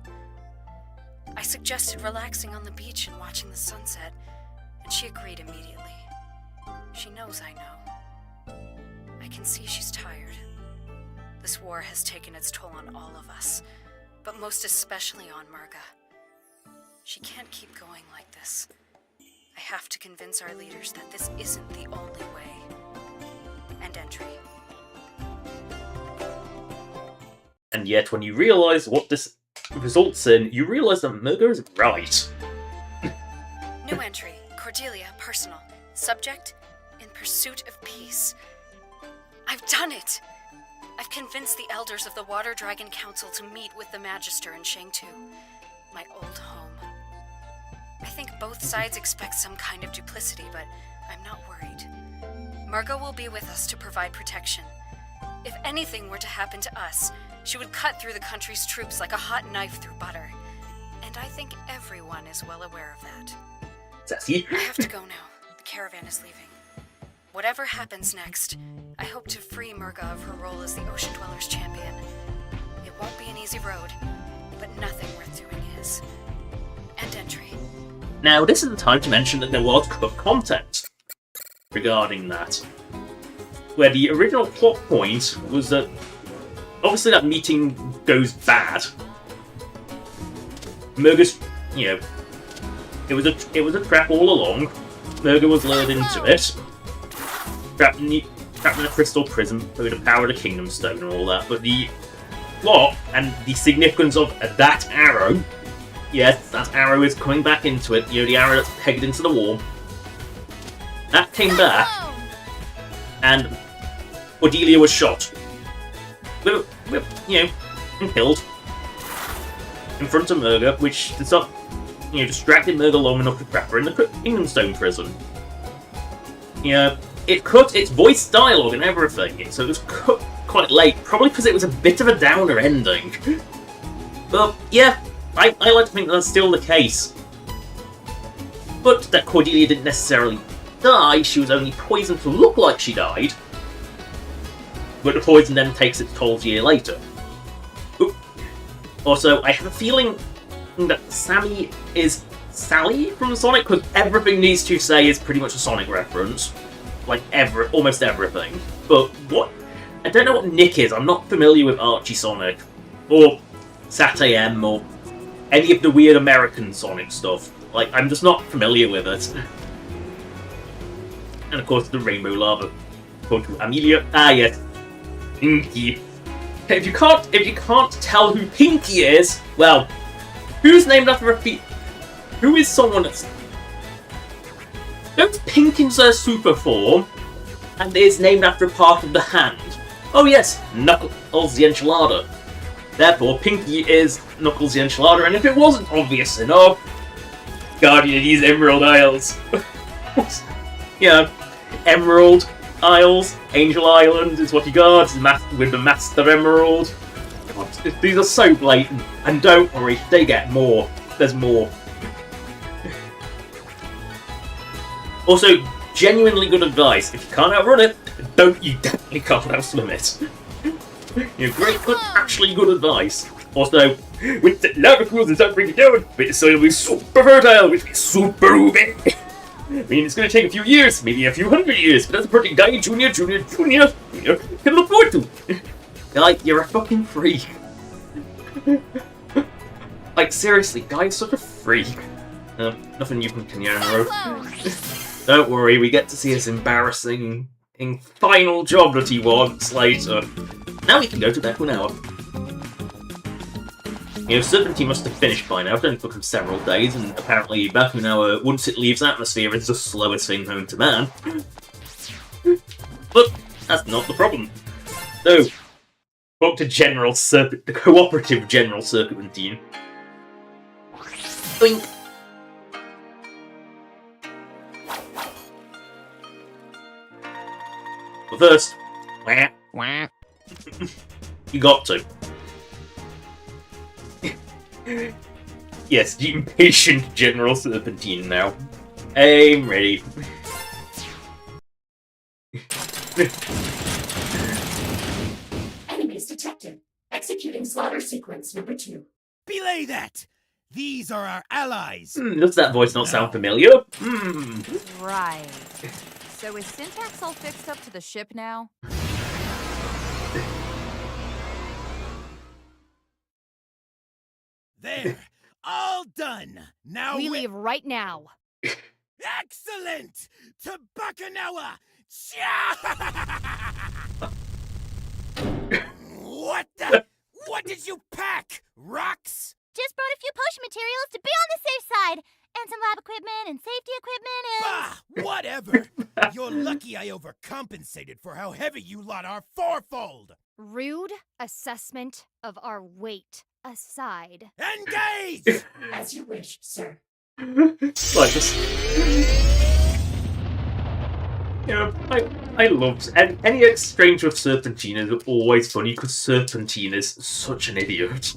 I suggested relaxing on the beach and watching the sunset, and she agreed immediately. She knows I know. I can see she's tired. This war has taken its toll on all of us, but most especially on Murga. She can't keep going like this. I have to convince our leaders that this isn't the only way. End entry. And yet, when you realise what this results in, you realise that Murga is right. New entry. Cordelia, personal. Subject, in pursuit of peace. I've done it! I've convinced the elders of the Water Dragon Council to meet with the Magister in Shangtu, my old home. I think both sides expect some kind of duplicity, but I'm not worried. Murga will be with us to provide protection. If anything were to happen to us, she would cut through the country's troops like a hot knife through butter. And I think everyone is well aware of that. Sassy. I have to go now. The caravan is leaving. Whatever happens next, I hope to free Murga of her role as the Ocean Dwellers champion. It won't be an easy road, but nothing worth doing is. End entry. Now, this is the time to mention that there was cut content regarding that. Where the original plot point was that obviously that meeting goes bad. Murga's, you know, it was a trap all along. Murga was lured into it. trapped in a crystal prism through the power of the Kingdom Stone and all that, but the plot and the significance of that arrow, yes, that arrow is coming back into it, you know, the arrow that's pegged into the wall, that came back, and Cordelia was shot. With, you know, and killed in front of Murga, which did not, you know, distracted Murga long enough to trap her in the Kingdom Stone prison. You know, it cut its voice dialogue and everything, so it was cut quite late, probably because it was a bit of a downer ending. But yeah, I like to think that's still the case. But that Cordelia didn't necessarily die, she was only poisoned to look like she died. But the poison then takes its toll a year later. Oop. Also, I have a feeling that Sammy is Sally from Sonic, because everything these two say is pretty much a Sonic reference. Like, almost everything. But what? I don't know what Nick is, I'm not familiar with Archie Sonic, or Sat-AM, or any of the weird American Sonic stuff. Like, I'm just not familiar with it. And of course, the Rainbow Lava. Go to Amelia. Ah, yes. Pinky. If you can't tell who Pinky is, well, who's named after a who is someone that's... Don't Pinkin's her super form, and is named after a part of the hand. Oh yes, Knuckles the Enchilada. Therefore, Pinky is Knuckles the Enchilada, and if it wasn't obvious enough, Guardian of these Emerald Isles. Yeah, Emerald Isles, Angel Island is what you got, with the Master Emerald. God, these are so blatant, and don't worry, they get more. There's more. Also, genuinely good advice. If you can't outrun it, you definitely can't outswim it. You know, great, good, actually good advice. Also, with the lava pools and stuff bring it down, but the soil will be super fertile, which means super ruby. I mean, it's going to take a few years, maybe a few hundred years, but that's a pretty guy, Junior, can look forward to. Guy, you're a fucking freak. Like, seriously, Guy's such a freak. Nothing you can Kenyano. Don't worry, we get to see his embarrassing final job that he wants later. Now we can go to Bakunawa. You know, Serpentine must have finished by now. It only took him several days, and apparently Bakunawa, once it leaves atmosphere, is the slowest thing known to man. But that's not the problem. So, talk to the cooperative General Serpentine. Boink! But first, wah. You got to. Yes, the impatient General Serpentine now. I'm ready. Enemies detected. Executing slaughter sequence number 2. Belay that! These are our allies! Does that voice not sound familiar? Right. So is Syntax all fixed up to the ship now? There! All done! Now we leave right now. Excellent! To Bakunawa! What the? What did you pack? Rocks? Just brought a few potion materials to be on the safe side. And some lab equipment and safety equipment and... Bah! Whatever! You're lucky I overcompensated for how heavy you lot are fourfold! Rude assessment of our weight aside. Engage! As you wish, sir. Like this. Yeah, I loved any exchange with Serpentine is always funny because Serpentine is such an idiot.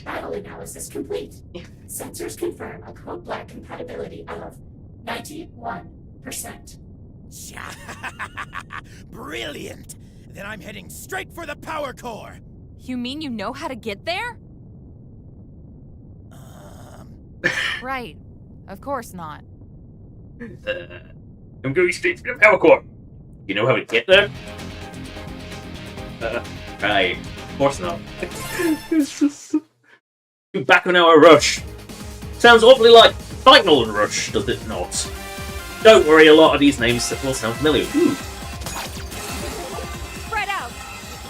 Battle analysis complete. Sensors confirm a code black compatibility of 91%. Brilliant! Then I'm heading straight for the power core! You mean you know how to get there? Right. Of course not. I'm going straight to the power core. You know how to get there? Right. Of course not. Bakunawa Rush. Sounds awfully like Final Rush, does it not? Don't worry, a lot of these names will sound familiar. Ooh. Spread out.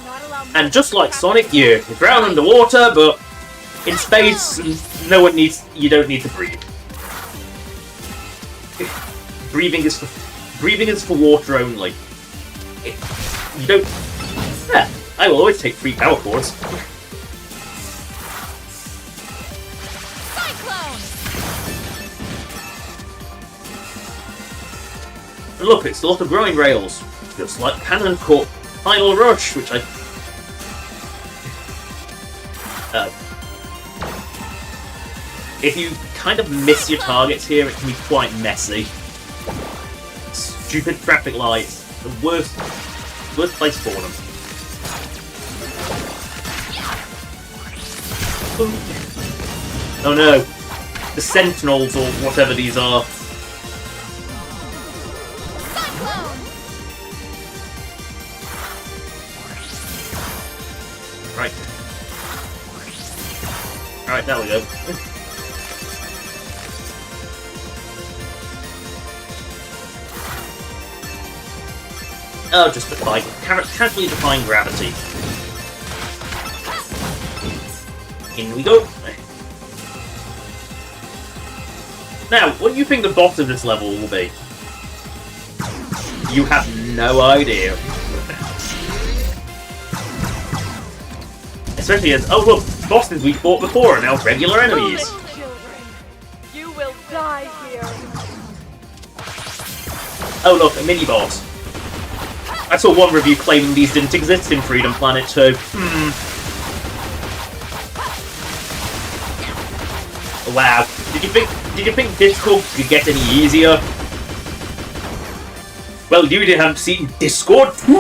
Not allow And just like Sonic, you drown underwater, but in space, you don't need to breathe. Breathing is for water only. You don't. Yeah, I will always take 3 power chords. And look, it's a lot of growing rails, just like Cannon Corp Final Rush, which I. If you kind of miss your targets here, it can be quite messy. Stupid traffic lights, the worst place for them. Oh no, the Sentinels or whatever these are. Right. Alright, there we go. Oh, just casually defying gravity. In we go. Now, what do you think the boss of this level will be? You have no idea. Especially as, oh look, bosses we fought before are now regular enemies. Foolish children, you will die here. Oh look, a mini-boss. I saw one review claiming these didn't exist in Freedom Planet 2. Wow. Did you think Discord could get any easier? Well, you haven't seen Discord 2!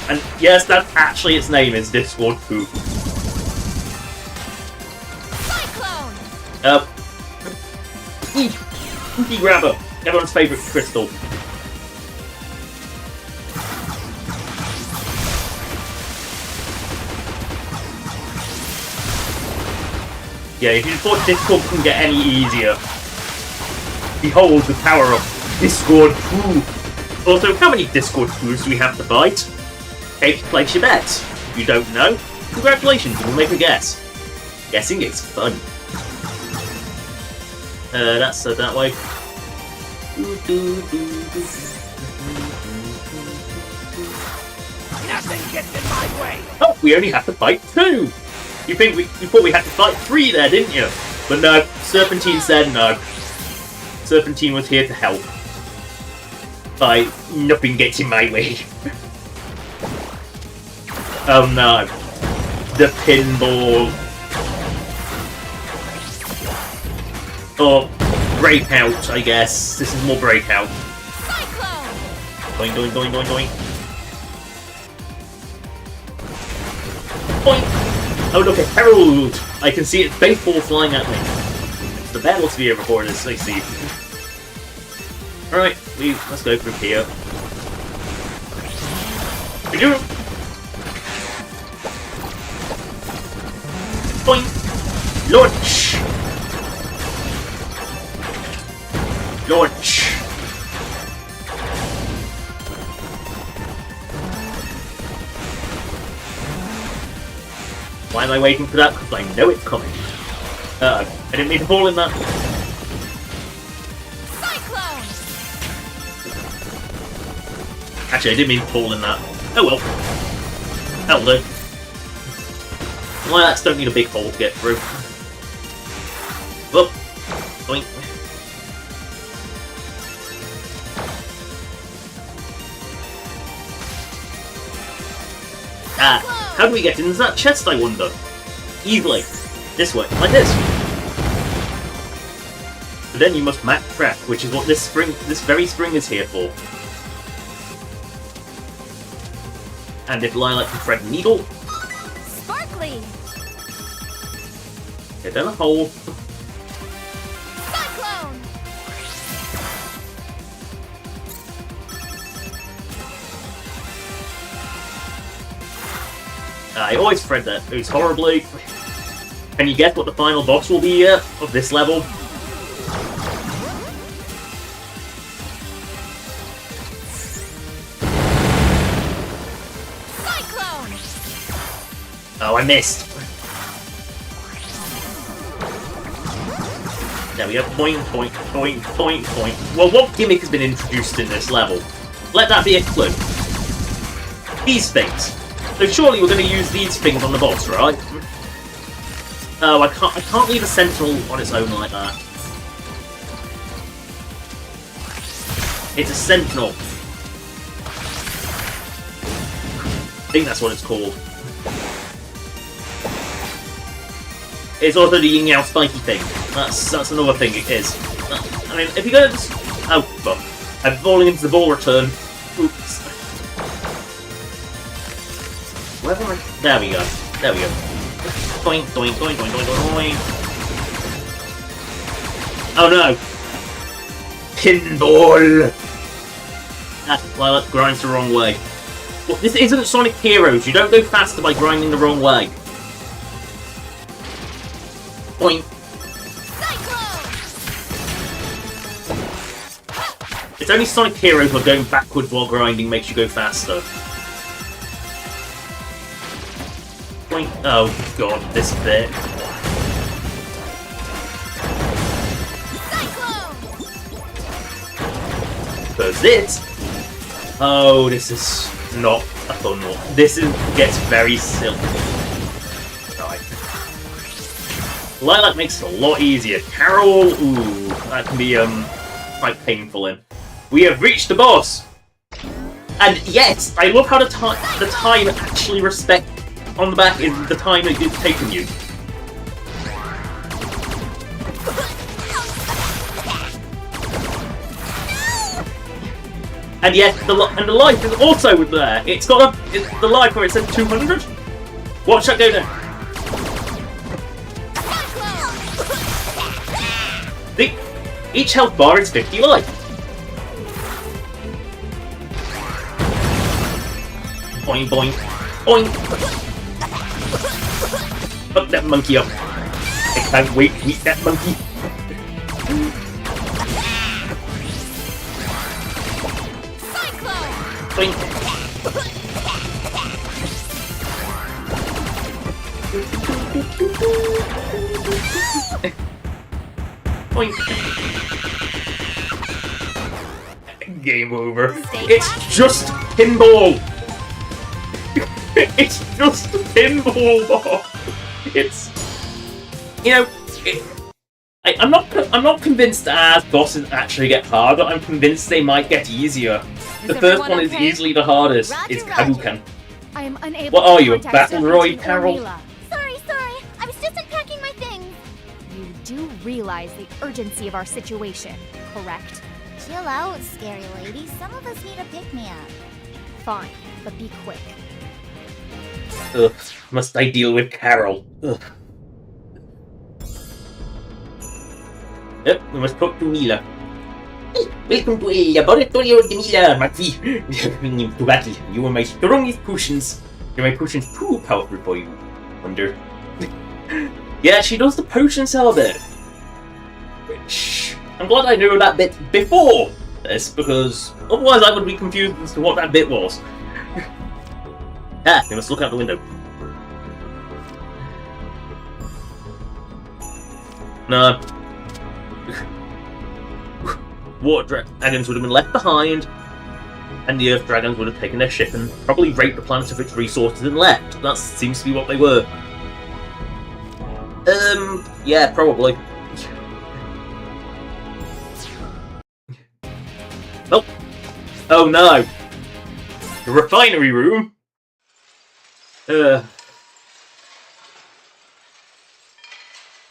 And yes, that's actually its name, is Discord 2. Cookie Grabber, everyone's favourite crystal. Yeah, if you thought Discord couldn't get any easier, behold the power of Discord 2. Also, how many Discord 2s do we have to fight? Okay, place your bets. If you don't know, congratulations, you will make a guess. Guessing is fun. That's that way. Nothing gets in my way. Oh, we only have to fight 2! You thought we had to fight 3 there, didn't you? But no, Serpentine said no. Serpentine was here to help. By nothing gets in my way. Oh no. The pinball. Or breakout, I guess. This is more breakout. Doing, doing, doing, doing, doing. Boing! Oh look, a herald! I can see its baseball flying at me. It's the battle sphere before this, I see. Alright, let's go through here. Boing! Launch! Launch! Why am I waiting for that? Because I know it's coming. I didn't mean to fall in that. Cyclone! Actually, I didn't mean to fall in that. Oh well. That'll do. Lights don't need a big hole to get through. Whoop. Boink. Ah, how do we get into that chest, I wonder? Easily. This way, like this. But then you must map track, which is what this very spring is here for. And if Lilac can thread a needle, Sparkly! get down a hole. Cyclone! I always thread that. It was horribly. Can you guess what the final boss will be of this level? Oh, I missed. There we go. Point, point, point, point, point. Well, what gimmick has been introduced in this level? Let that be a clue. These things. So surely we're going to use these things on the boss, right? Oh, I can't leave a sentinel on its own like that. It's a sentinel. I think that's what it's called. It's also the yin yang spiky thing. That's another thing it is. I mean, if you're gonna just... Oh, fuck. I'm falling into the ball return. Oops. Where am I? There we go. There we go. Doink, doink, doink, doink, doink, doink. Oh no! Pinball! Ah, Lilac grinds the wrong way. Well, this isn't Sonic Heroes. You don't go faster by grinding the wrong way. Boink. It's only Sonic Heroes where going backwards while grinding makes you go faster. Boink. Oh god, this bit. Because it... Oh, this is not a fun one. This gets very silly. Right. Lilac makes it a lot easier. Carol, ooh, that can be quite painful in. We have reached the boss! And yes, I love how the time actually on the back is the time it's taken you. And yes, the life is also there. It's got the life where it says 200. Watch that go down. Each health bar is 50 life. Boing, boing, boing. Fuck that monkey up. I can't wait to eat that monkey. Boing. Boing. Game over. It's just pinball. It's just a pinball ball. It's, you know, I'm not convinced as bosses actually get harder. I'm convinced they might get easier. The first one is easily the hardest. It's Kabukan. I am unable. What are you, a battle droid, Carol? Sorry. I was just unpacking my things. You do realize the urgency of our situation, correct? Chill out, scary lady. Some of us need a pick-me-up. Fine, but be quick. Ugh, must I deal with Carol? Ugh. Yep, we must talk to Mila. Welcome to a laboratory of Mila, Maxi. To battle, you are my strongest potions. Are my potions too powerful for you? Wonder. Yeah, she does the potion cell bit. Which I'm glad I knew that bit before this, because otherwise I would be confused as to what that bit was. Ah, we must look out the window. No. Water dragons would have been left behind, and the Earth dragons would have taken their ship and probably raped the planet of its resources and left. That seems to be what they were. Yeah, probably. Oh. Oh no. The refinery room?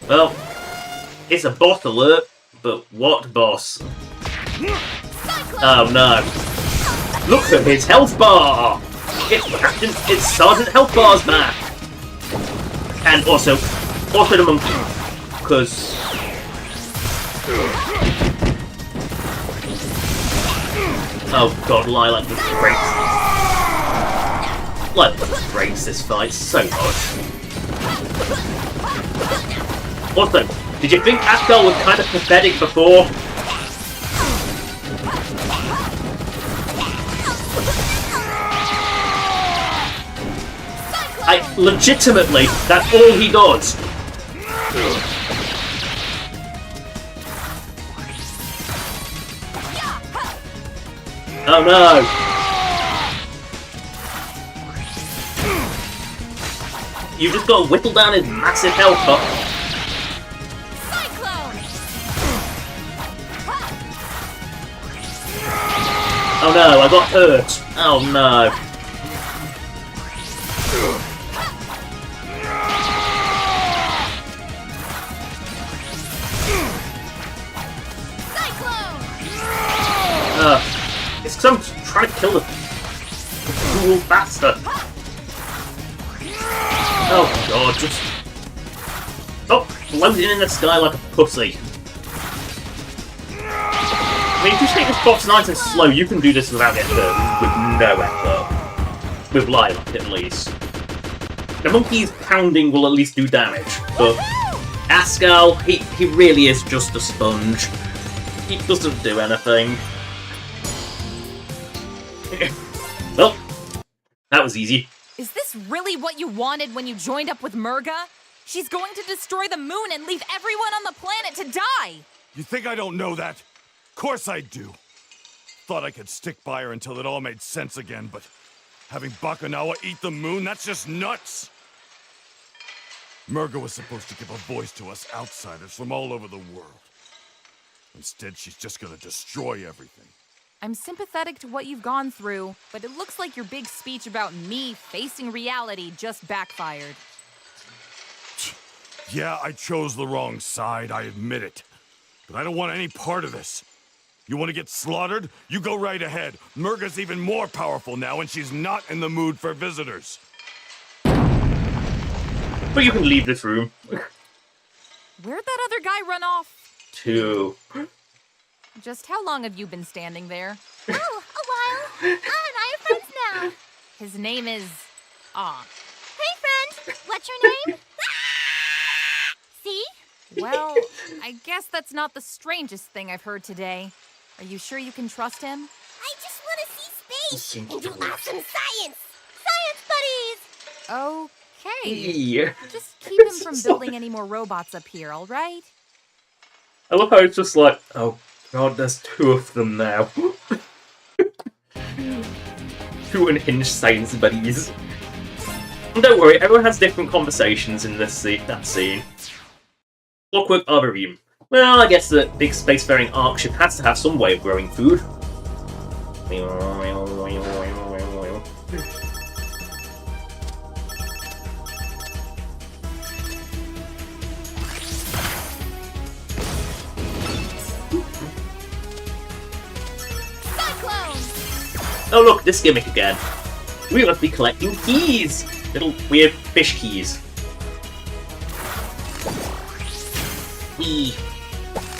Well, it's a boss alert, but what boss? Oh no. Look at his health bar! It's Sergeant Health Bar's back! And also the monkey. Because... Oh god, Lilac just breaks. Lilac breaks this fight so much. Also, did you think Asgard was kind of pathetic before? legitimately, that's all he does. Oh no! You just got to whittle down his massive health bar. Oh no, I got hurt. Oh no. It's because I'm trying to kill the fool bastard. Oh god, just stop floating in the sky like a pussy. I mean, if you take this box nice and slow, you can do this without getting hurt, with no effort. With Lilac, at least. The monkey's pounding will at least do damage, but Ascal, he really is just a sponge. He doesn't do anything. Well, that was easy. Is this really what you wanted when you joined up with Murga? She's going to destroy the moon and leave everyone on the planet to die! You think I don't know that? Of course I do. Thought I could stick by her until it all made sense again, but having Bakunawa eat the moon, that's just nuts! Murga was supposed to give a voice to us outsiders from all over the world. Instead, she's just gonna destroy everything. I'm sympathetic to what you've gone through, but it looks like your big speech about me facing reality just backfired. Yeah, I chose the wrong side, I admit it. But I don't want any part of this. You want to get slaughtered? You go right ahead. Murga's even more powerful now, and she's not in the mood for visitors. But you can leave this room. Where'd that other guy run off? To... Just how long have you been standing there? Oh, a while. Anne and I are friends now. His name is... Hey, friend. What's your name? See? Well, I guess that's not the strangest thing I've heard today. Are you sure you can trust him? I just want to see space and do awesome science. Science buddies. Okay. Yeah. Just keep him from building any more robots up here, all right? I love how it's just like, oh god, there's two of them now. Two unhinged science buddies. And don't worry, everyone has different conversations in this that scene. Clockwork Arborium. Well, I guess the big spacefaring Ark ship has to have some way of growing food. Oh look, this gimmick again. We must be collecting keys! Little weird fish keys. Whee!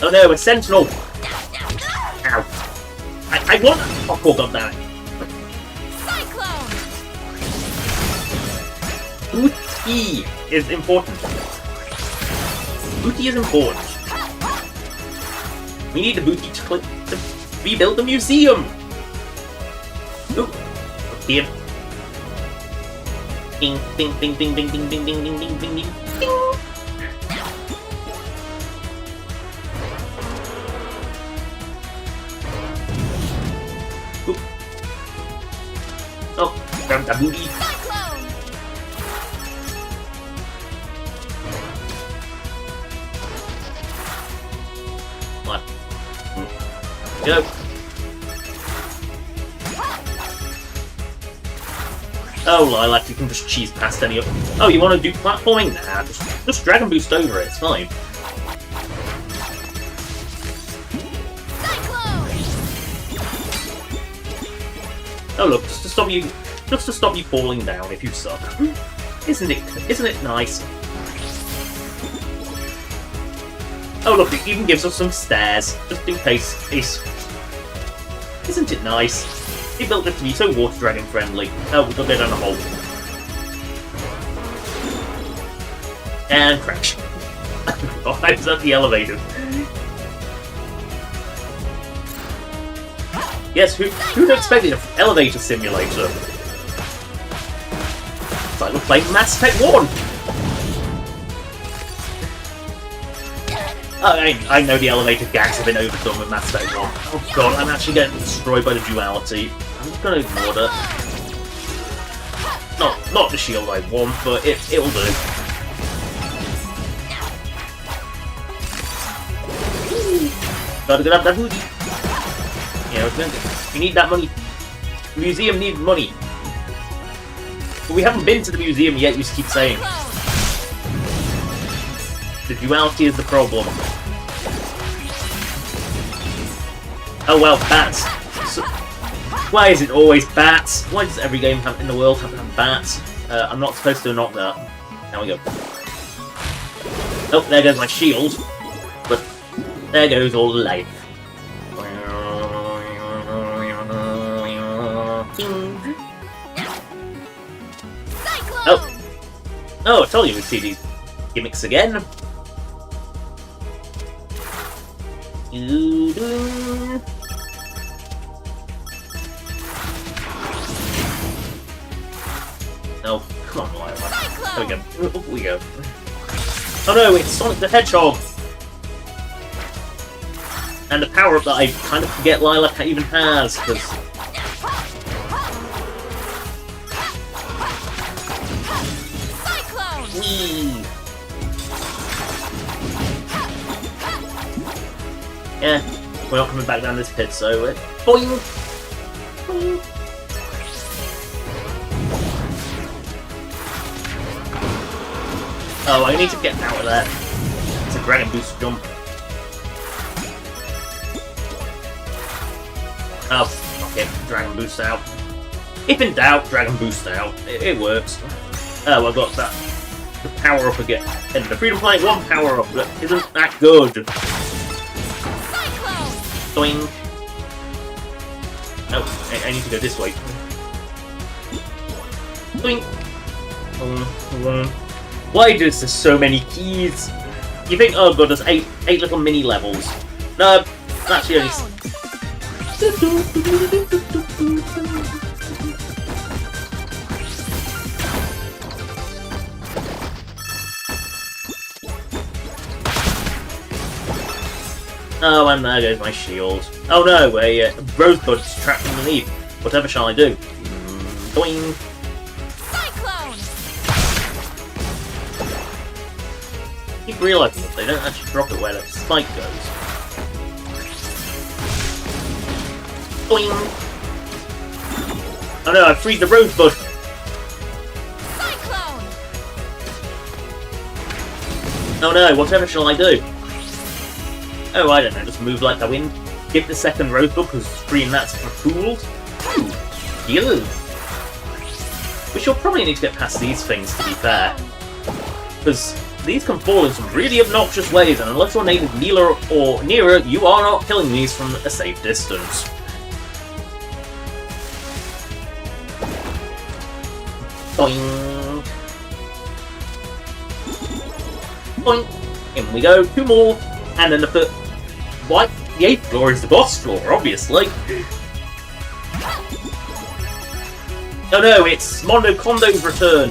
Oh no, a sentinel! Ow. I want... Oh, poor goddammit. Booty is important. Booty is important. We need the booty to rebuild the museum! Ooh. Oh dear. Ding, ding, ding, ding, ding, ding, ding, ding, ding, ding, ding, ding. Ooh. Oh, grab the booty. What? Go. Oh, Lilac, you can just cheese past any of them. Oh, you want to do platforming? Nah, just Dragon Boost over it, it's fine. Oh look, just to stop you falling down if you suck. Isn't it nice? Oh look, it even gives us some stairs, just in case. Isn't it nice? They built it to be so water dragon friendly. Oh, we'll go down a hole. And crash. Oh, I was at the elevator. Yes, who'd expect an elevator simulator? It's like we're playing Mass Effect 1! I know the elevated gags have been overdone with Mass Effect 1. Oh god, I'm actually getting destroyed by the duality. I'm just gonna ignore that. Not the shield I want, but it'll do. Gotta grab that booty. Yeah, we need that money. The museum needs money. But we haven't been to the museum yet, you keep saying. The duality is the problem. Oh well, bats. So, why is it always bats? Why does every game in the world have to have bats? I'm not supposed to knock that. There we go. Oh, there goes my shield. But there goes all the life. Oh, I told you we'd see these gimmicks again. Oh, come on, Lila. There we go. Up we go. Oh no, it's Sonic the Hedgehog! And the power-up that I kind of forget Lilac even has, because... Whee! Yeah, we're not coming back down this pit, so boing! Boing! Oh, I need to get out of there. It's a Dragon Boost jump. Oh, fuck it. Dragon Boost out. If in doubt, Dragon Boost out. It works. Oh, I got that. The power up again. And the Freedom Flight 1 power up that isn't that good. Doing. Oh, I need to go this way. Doing. Why does there so many keys? You think, oh god, there's eight little mini levels. No, it's actually only... Oh, and there goes my shield. Oh no, a Rosebud's trapped underneath. Whatever shall I do? Doing. I keep realising that they don't actually drop it where the spike goes. Boing! Oh no, I freed the Rosebud! Oh no, whatever shall I do? Oh, I don't know, just move like the wind. Give the second Rosebud, because freeing that's for fools. Heal! We shall probably need to get past these things, to be fair. Because these can fall in some really obnoxious ways, and unless your name is Neela or Neera, you are not killing these from a safe distance. Boing! Boing! In we go, 2 more, and then the third... What? The 8th floor is the boss floor, obviously. Oh no, it's Mondo Kondo's return!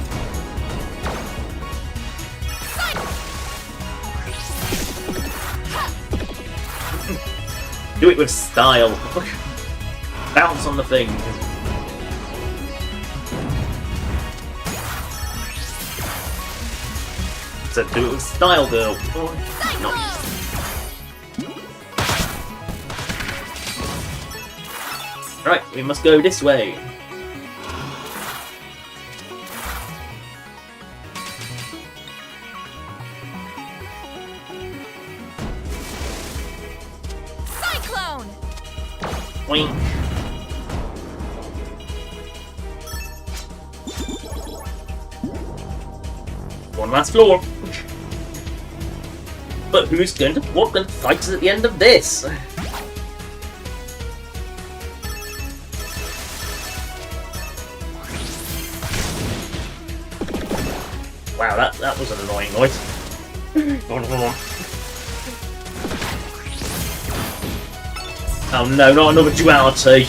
Do it with style. Bounce on the thing. So do it with style, girl. No. Right, we must go this way. Boing. One last floor. But who's going to fight us at the end of this? Wow, that was an annoying noise. Go on. Oh no, not another duality!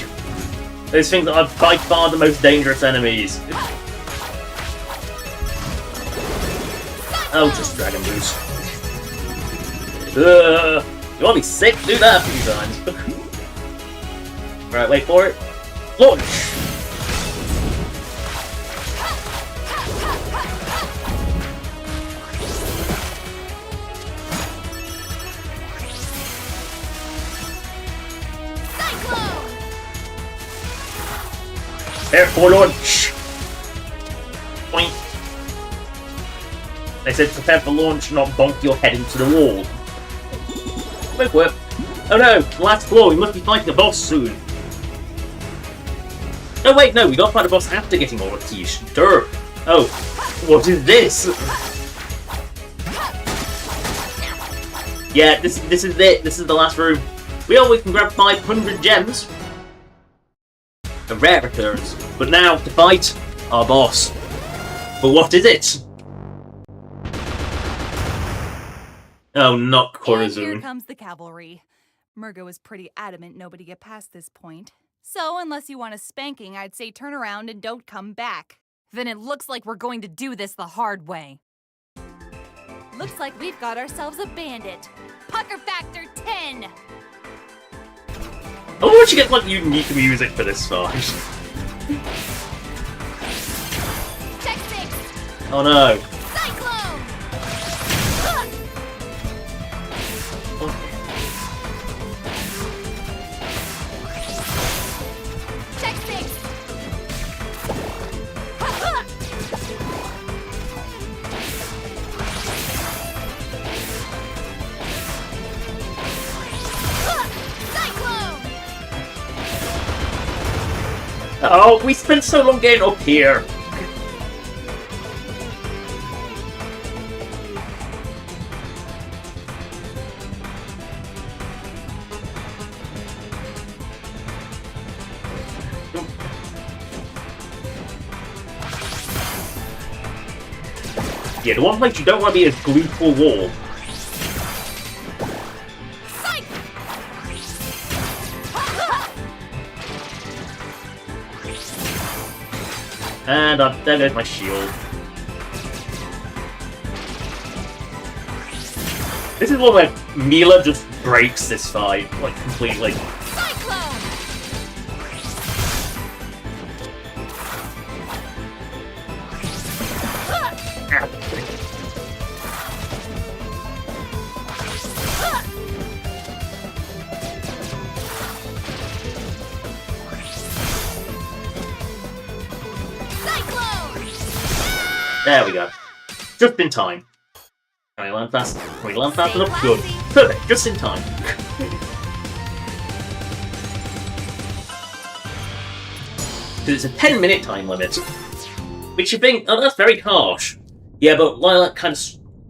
Those things are by far the most dangerous enemies. Oh, just Dragon Boost. You want me sick? Do that a few times. Right, wait for it. Launch! Prepare for launch! Boink. I said prepare for launch, not bonk your head into the wall. Quick whip. Oh no, the last floor, we must be fighting a boss soon. Oh wait, no, we gotta fight a boss after getting all the keys. Sure. Oh, what is this? Yeah, this is it. This is the last room. We can grab 500 gems. A rare occurrence. But now, to fight our boss. But what is it? Oh, not And Corazon. here comes the cavalry. Murgo was pretty adamant nobody get past this point. So unless you want a spanking, I'd say turn around and don't come back. Then it looks like we're going to do this the hard way. Looks like we've got ourselves a bandit. Pucker Factor 10! I want you to get like unique music for this fight. Check 6! Oh no. Cyclone! Check 6! Cyclone! Oh, we spent so long getting up here. Yeah, the one place you don't want to be is glued to a wall. And there goes my shield. This is one where Mila just breaks this fight, like, completely. There we go. Just in time. Can we land fast? Can we land fast enough? Good. Perfect. Just in time. Because it's a 10-minute time limit. Which you think, oh, that's very harsh. Yeah, but Lilac kind of,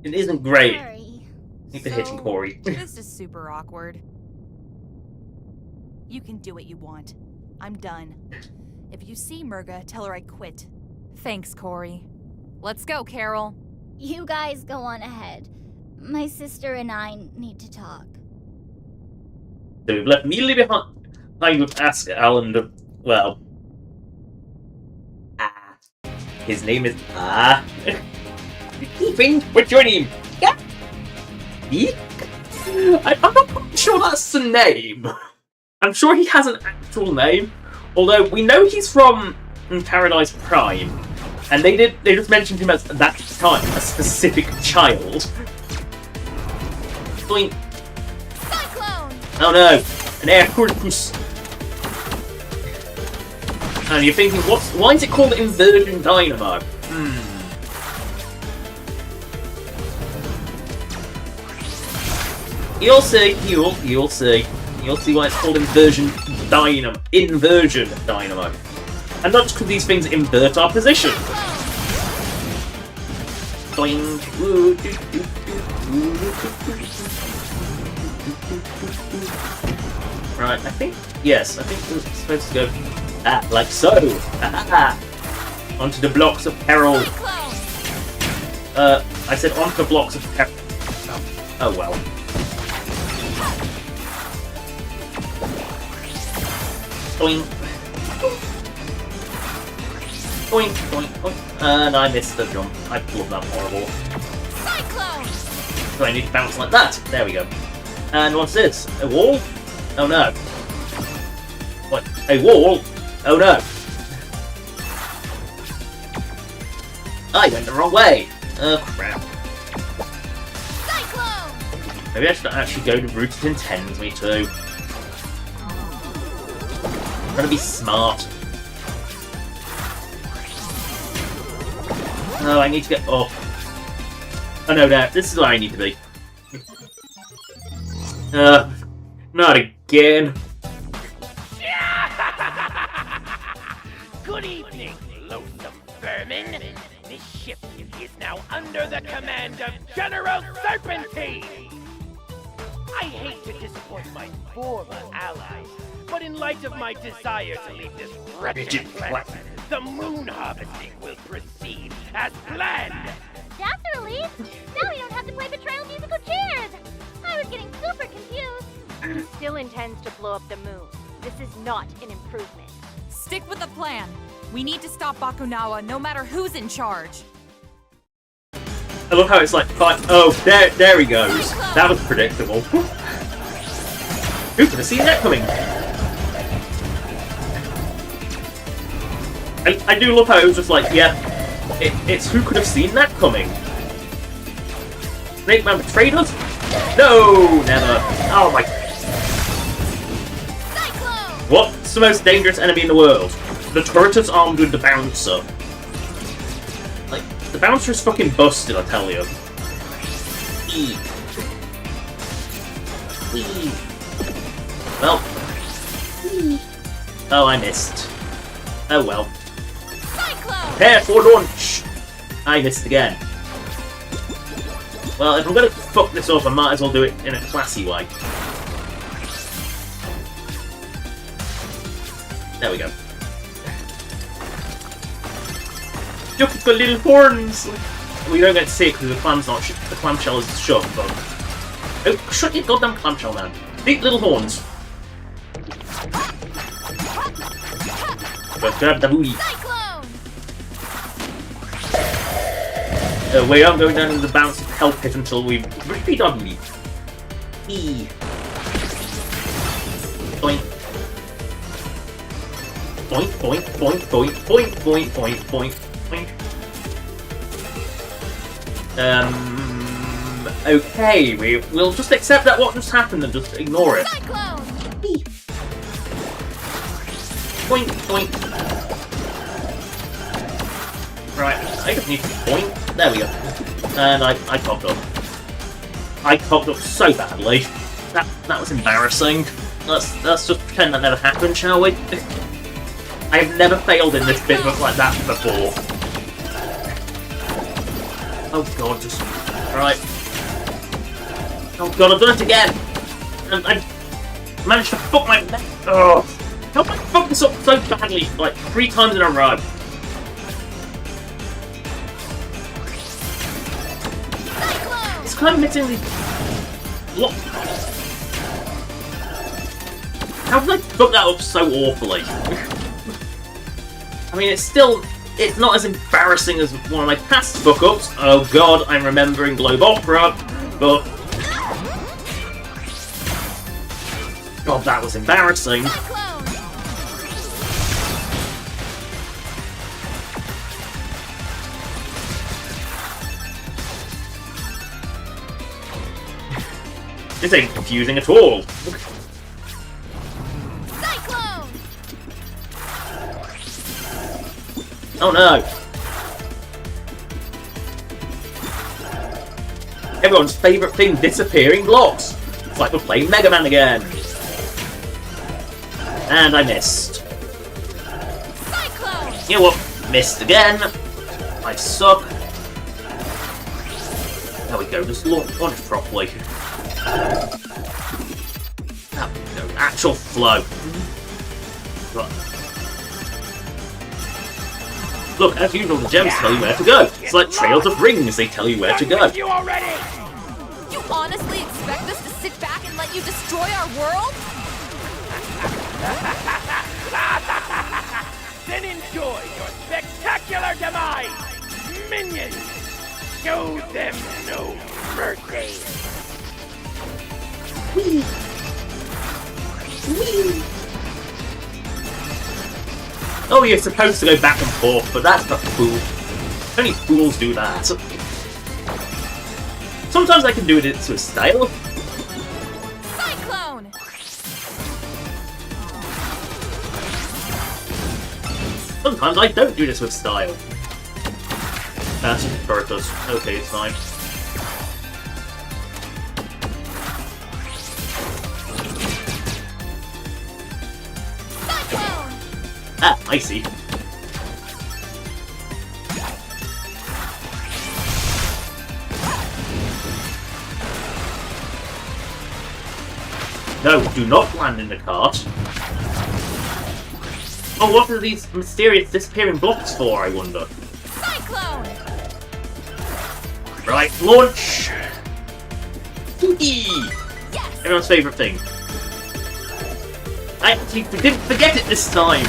it isn't great. Thanks for hitting Corey. This is super awkward. You can do what you want. I'm done. If you see Murga, tell her I quit. Thanks, Corey. Let's go, Carol. You guys go on ahead. My sister and I need to talk. So we've left Mealy behind with Ask Alan, well... His name is... What's your name? I'm not quite sure that's the name. I'm sure he has an actual name. Although, we know he's from Paradise Prime. And they just mentioned him as, at that time, a specific child. Boing. Cyclone! Oh no! An air corpus! And you're thinking, why is it called Inversion Dynamo? You'll see why it's called Inversion Dynamo. Inversion Dynamo. And not just because these things invert our position. Right, I think we're supposed to go like so. Onto the blocks of peril. I said onto the blocks of peril. Oh well. Boing. Boink, boink, boink. And I missed the jump. I love that horrible. Cyclone! So I need to bounce like that. There we go. And what's this? A wall? Oh no. What? A wall? Oh no. I went the wrong way. Oh crap. Cyclone! Maybe I should actually go the route it intends me to. I'm trying to be smart. Oh, I need to get up. Oh no, there. This is where I need to be. Not again. Good evening, loathsome vermin. This ship is now under the command of General Serpentine. I hate to disappoint my former allies, but in light of my desire to leave this wretched planet, the moon harvesting will proceed as planned. That's a relief. Now we don't have to play betrayal musical chairs. I was getting super confused. He still intends to blow up the moon. This is not an improvement. Stick with the plan. We need to stop Bakunawa no matter who's in charge. I love how it's like, oh, there he goes. That was predictable. Who could have seen that coming? I do love how it was just like, yeah, it's who could have seen that coming? Snake Man betrayed us? No, never. Oh my. What's the most dangerous enemy in the world? The turret is armed with the bouncer. Like, the bouncer is fucking busted, I tell you. Eee. Eee. Well. Eee. Oh, I missed. Oh well. Prepare for launch! I missed again. Well, if I'm gonna fuck this up, I might as well do it in a classy way. There we go. Look at the little horns! We don't get to see it because the clamshell is shut, but... Oh, shut your goddamn clamshell, man. Big little horns. But grab the booty. We aren't going down in the bounce hell pit until we've repeat our booty. E. Boink. Boink, boink, boink, boink, boink, boink, boink, boink, boink. Okay, we'll just accept that what just happened and just ignore it. Boink, boink. Right, I just need to boink. There we go. And I cocked up. I cocked up so badly. That was embarrassing. Let's just pretend that never happened, shall we? I have never failed in this bit like that before. Oh god, just... Right. Oh god, I've done it again! And I managed to fuck my... Oh! How did I fuck this up so badly, like 3 times in a row? It's kind of missing the... What? How did I fuck that up so awfully? I mean, it's not as embarrassing as one of my past fuck-ups. Oh god, I'm remembering Globe Opera, but... God, that was embarrassing. This ain't confusing at all. Oh no! Everyone's favourite thing, disappearing blocks! It's like we're playing Mega Man again! And I missed. You know what? Missed again. I suck. There we go, just launch properly. No, actual flow. Right. Look, as usual, the gems tell you where to go. It's like Trails of Rings, they tell you where to go. You honestly expect us to sit back and let you destroy our world? Then enjoy your spectacular demise, minions! Show them no mercy. Oh, you're supposed to go back and forth, but that's not cool. Only fools do that. Sometimes I can do it into a style. Cyclone! Sometimes I don't do this with style. That's just purpose. Okay, it's fine. Cyclone! Ah, I see. No, do not land in the cart. Oh, what are these mysterious disappearing blocks for, I wonder? Cyclone! Right, launch! Yes! Everyone's favourite thing. I actually didn't forget it this time!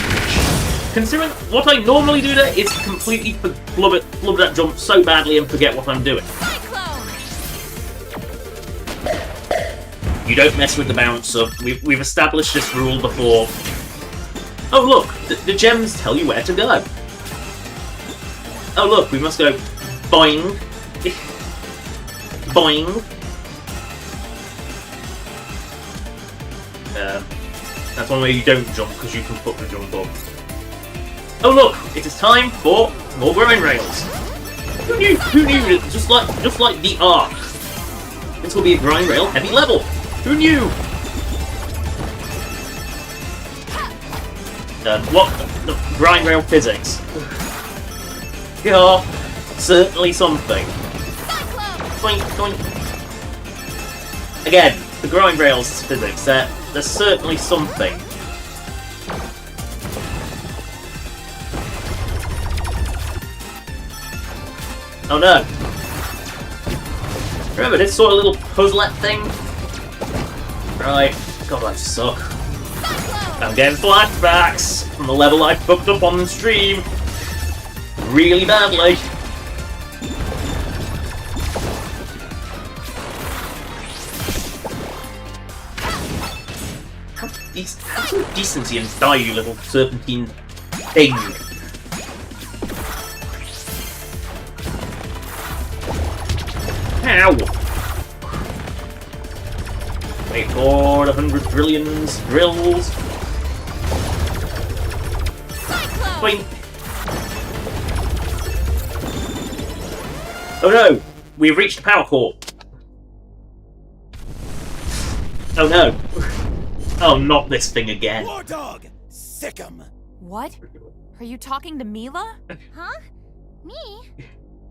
Considering what I normally do there is completely flub that jump so badly and forget what I'm doing. Cyclone! You don't mess with the bouncer. We've established this rule before. Oh look, the gems tell you where to go. Oh look, we must go boing, boing. That's one way you don't jump because you can put the jump up. Oh look, it is time for more grind rails. Who knew? Who knew? Just like the Ark. This will be a grind rail heavy level. Who knew? What? The grind rail physics. Yeah, certainly something. Boink, boink. Again, the grind rails physics, they're certainly something. Oh no. Remember this sort of little puzzlet thing? Right. God, I suck. I'm getting flashbacks from the level I fucked up on the stream. Really badly. Have some decency and die, you little serpentine thing. Ow! Wait for the 100 trillions drills. Boink. Oh no! We've reached the power core. Oh no! Oh, not this thing again. War dog, sick 'em. What? Are you talking to Mila? Huh? Me?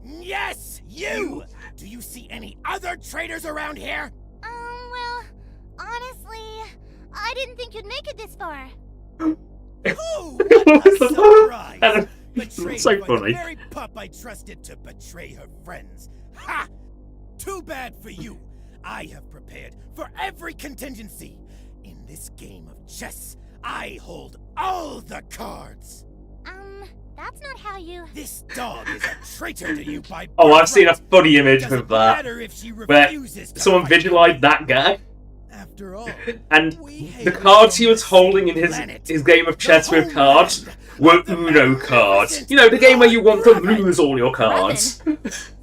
Yes, you. Do you see any other traitors around here? Well, honestly, I didn't think you'd make it this far. Oh, what a surprise! Betrayed so by funny. the very pup I trusted to betray her friends. Ha! Too bad for you. I have prepared for every contingency. In this game of chess, I hold all the cards. That's not how you... This dog is a traitor to you by Oh, I've seen a funny image Doesn't of that. matter if she Where refuses to someone fight. visualized that guy. After all, And the cards he was holding in his game of chess with cards were Uno cards. You know, the game where you want to lose all your cards.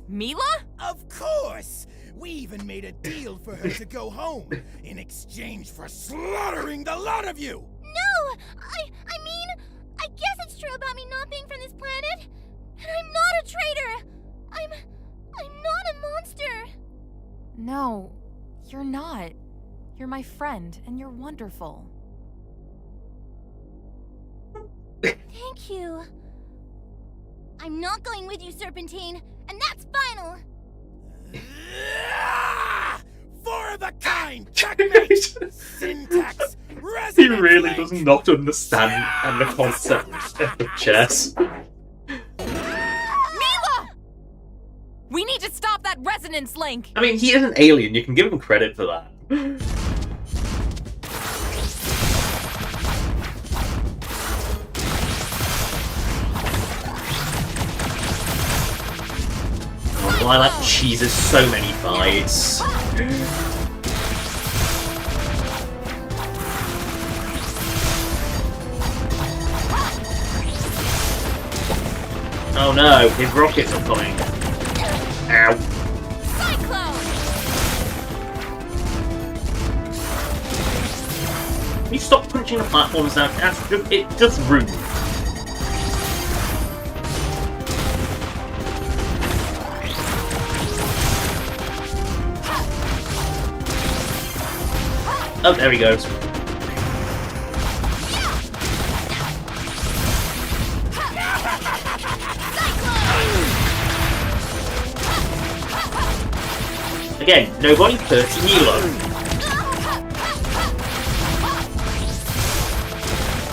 Mila? Of course! We even made a deal for her to go home in exchange for slaughtering the lot of you! No! I mean, I guess it's true about me not being from this planet. And I'm not a traitor! I'm not a monster! No, you're not. You're my friend, and you're wonderful. Thank you. I'm not going with you, Serpentine, and that's final! Four of a kind! Checkmate! Syntax! He Resonance really link. does not understand the concept of chess. Mila! We need to stop that resonance link! I mean, he is an alien, you can give him credit for that. Oh Lilac cheeses so many fights. Oh no, his rockets are coming. Ow. Can you stop punching the platforms down? It's just rude. Oh, there he goes. Again, nobody hurts Milo.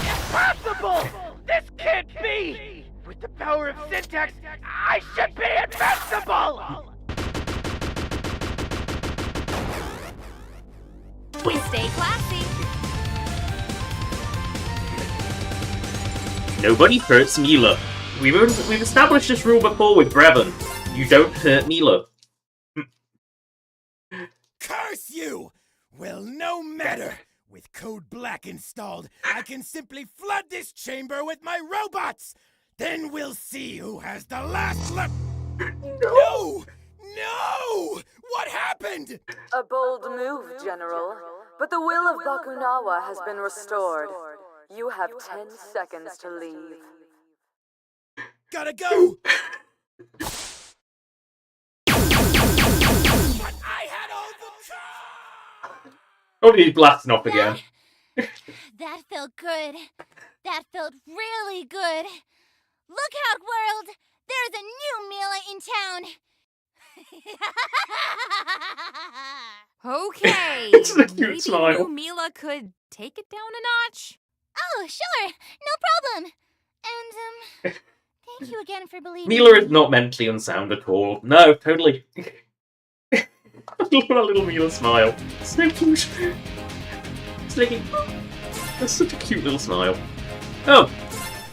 Impossible! This can't be! With the power of syntax, I should be invincible! We stay classy. Nobody hurts Mila. We've established this rule before with Brevin. You don't hurt Mila. Curse you! Well, no matter. With Code Black installed, I can simply flood this chamber with my robots! Then we'll see who has the last No! No! What happened? A bold move, General. But the will of Bakunawa has been restored. You have 10 seconds to leave. Gotta go! Oh, he's blasting off again. That felt good. That felt really good. Look out, world! There's a new Mila in town! Okay. It's a cute Maybe smile. new Mila could take it down a notch. Oh, sure. No problem. And, thank you again for believing Mila is not mentally unsound at all. No, totally. Look at that little Mila smile. It's so cute. It's like, that's such a cute little smile. Oh,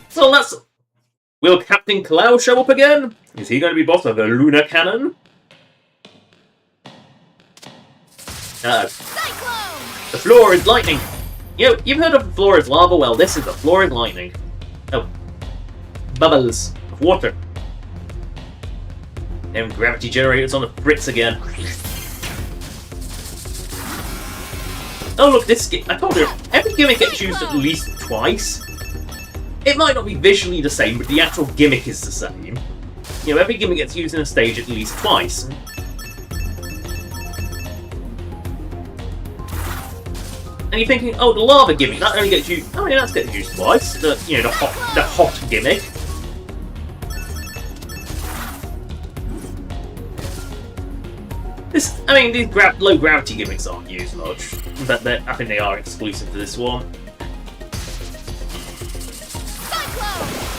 so that's... Will Captain Cloud show up again? Is he going to be boss of the Lunar Cannon? The floor is lightning. You've heard of the floor is lava? Well, this is the floor is lightning. Oh. Bubbles of water. Them gravity generators on the Brits again. Oh look, this I told you, every gimmick gets used at least twice. It might not be visually the same, but the actual gimmick is the same. Every gimmick gets used in a stage at least twice. And you're thinking, oh, the lava gimmick, that only gets used... Oh, yeah, that gets used twice. The hot gimmick. These low gravity gimmicks aren't used much. But I think they are exclusive to this one.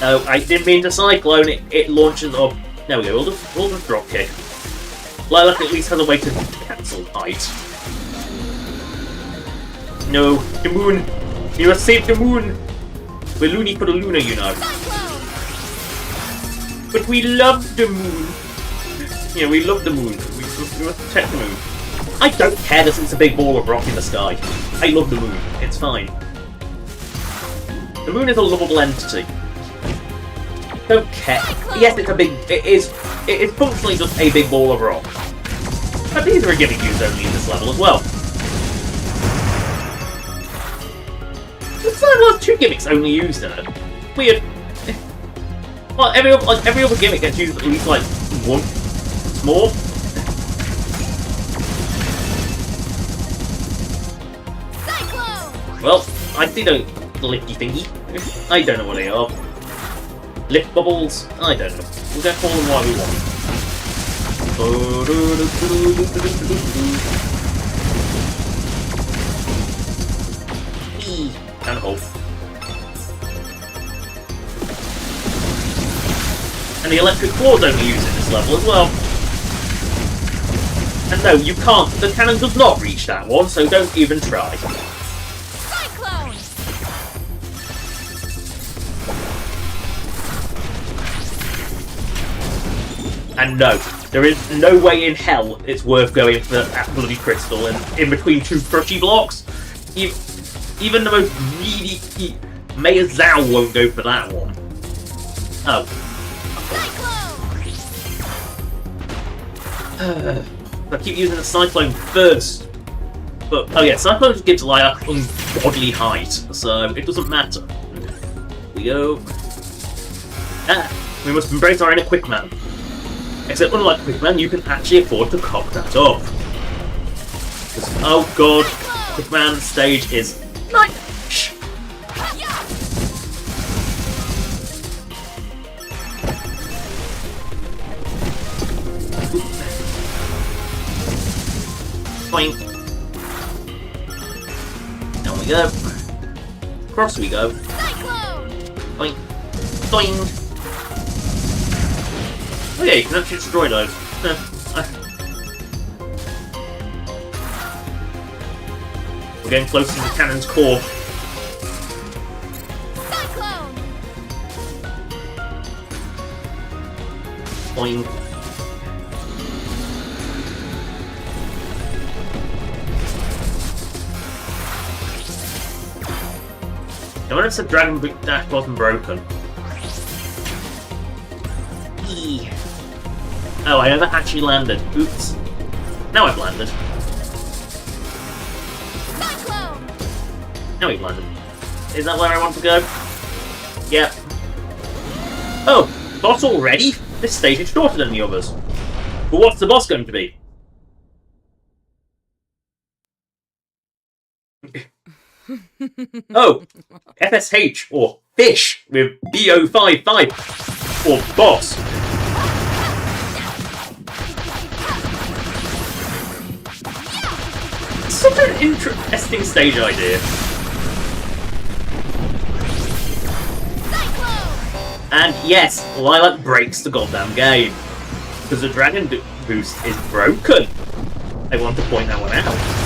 Oh, I didn't mean to Cyclone. It launches up. There we go, we'll just drop kick. Lilac at least has a way to cancel height. No, the moon! You must save the moon! We're loony for the Luna, you know. But we love the moon! We love the moon. We must protect the moon. I don't care that it's a big ball of rock in the sky. I love the moon. It's fine. The moon is a lovable entity. Don't care. Yes, it's a big... It is functionally just a big ball of rock. But these are a gimmick used only in this level as well. This level has 2 gimmicks only used in it. Weird. Well, every other gimmick gets used at least like once more. Well, I see the lifty thingy. I don't know what they are. Lift bubbles? I don't know. We'll just call them what we want. And hold. And the electric claws only used in this level as well. And no, you can't. The cannon does not reach that one, so don't even try. Cyclone! And no, There is no way in hell it's worth going for that bloody crystal and in between two crushy blocks. Even the most greedy Maya Zhao won't go for that one. Oh. I keep using the Cyclone first. But, oh yeah, Cyclone just gives Lilac ungodly height, so it doesn't matter. Here we go. We must embrace our inner Quickman. Except unlike Quickman, you can actually afford to cock that up. Oh god, Quickman stage is nice. Boing. Down we go. Across we go. Boing. Boing. Oh yeah, you can actually destroy those. We're getting close to the cannon's core. Boing. I wonder if the Dragon Dash wasn't broken. Eee. Oh, I never actually landed. Oops. Now I've landed. Now we've landed. Is that where I want to go? Yep. Oh, boss already? This stage is shorter than the others. But what's the boss going to be? Oh, FSH, or Fish, with BO55, or Boss. Such an interesting stage idea. And yes, Lilac breaks the goddamn game. Because the Dragon Boost is broken. I want to point that one out.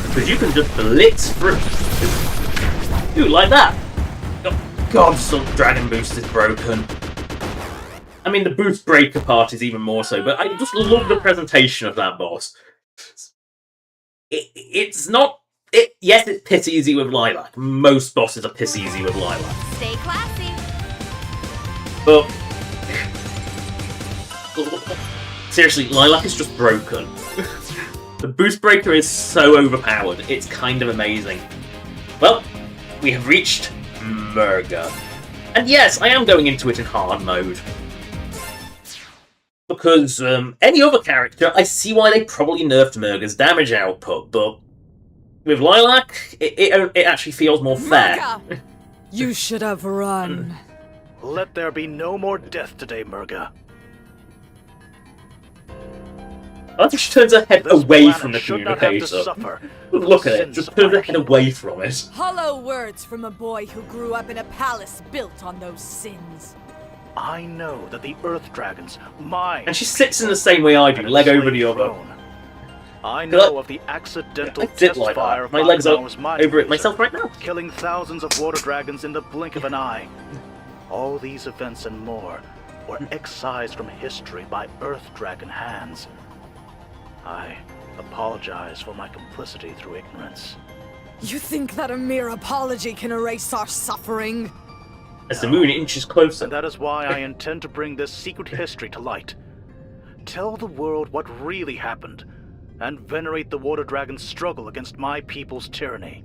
Because you can just blitz through. Ooh, like that. Oh, God, some Dragon Boost is broken. I mean, the Boost Breaker part is even more so, but I just love the presentation of that boss. It's not... yes, it's piss easy with Lilac. Most bosses are piss easy with Lilac. Stay classy. But... seriously, Lilac is just broken. The Boost Breaker is so overpowered, it's kind of amazing. Well, we have reached Murga. And yes, I am going into it in hard mode. Because any other character, I see why they probably nerfed Murga's damage output, but with Lilac, it actually feels more fair. Murga! You should have run. Let there be no more death today, Murga. I think she turns her head away from the communicator. Look at it, just turns her head away from it. Hollow words from a boy who grew up in a palace built on those sins. I know that the Earth Dragons, mine... And she sits in the same way I do, leg over the other. I know of the accidental test like fire that. My legs are over it myself right now. Killing thousands of water dragons in the blink of an eye. All these events and more were excised from history by Earth Dragon hands. I apologize for my complicity through ignorance. You think that a mere apology can erase our suffering? As the moon inches closer. And that is why I intend to bring this secret history to light. Tell the world what really happened, and venerate the Water Dragon's struggle against my people's tyranny.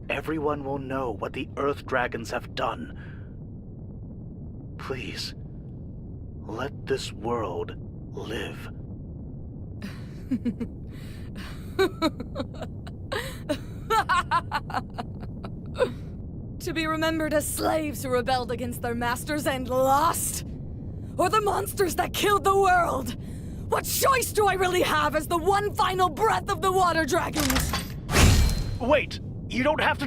Everyone will know what the Earth Dragons have done. Please, let this world live. To be remembered as slaves who rebelled against their masters and lost? Or the monsters that killed the world? What choice do I really have as the one final breath of the Water Dragons? Wait, you don't have to...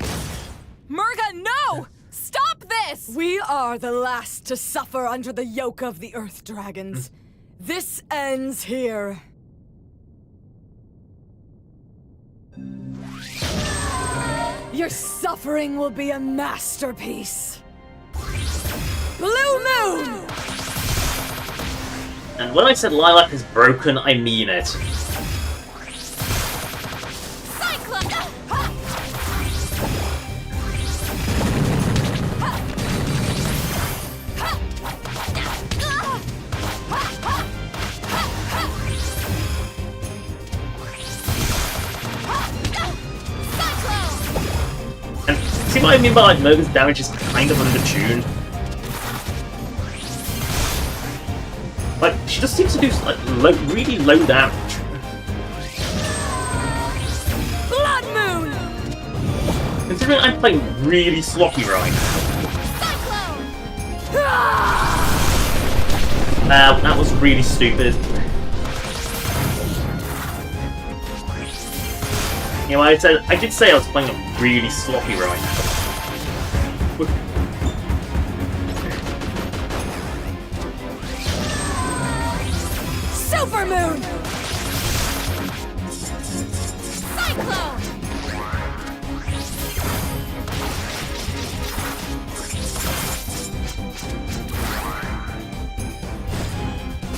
Murga, no! Stop this! We are the last to suffer under the yoke of the Earth Dragons. This ends here. Your suffering will be a masterpiece. Blue Moon! And when I said Lilac is broken, I mean it. And see what I mean by like Murga's damage is kind of undertuned? Like, she just seems to do like really low damage. Blood Moon! Considering I'm playing really sloppy right now. That was really stupid. You know, I did say I was playing a really sloppy right now. Super Moon! Cyclone!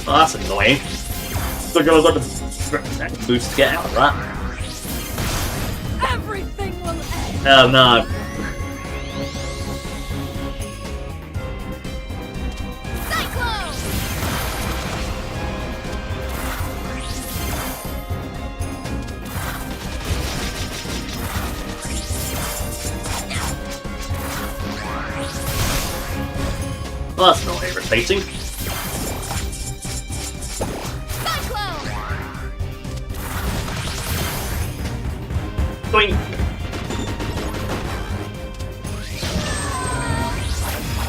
Oh, that's annoying. Still got the boost to get out of that. Everything will end! Oh no. Well, that's not irritating. Going.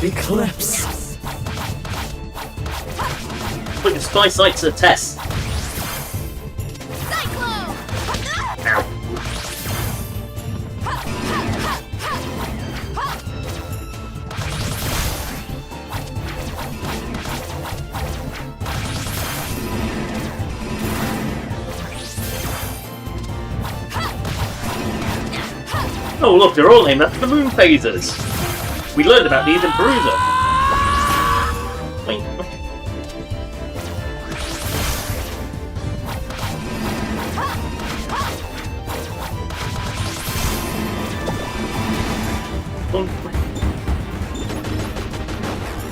Eclipse. Put your sky sight to the test. Ow. Oh look, they're all named after the moon phasers. We learned about these in Bruiser. Wait.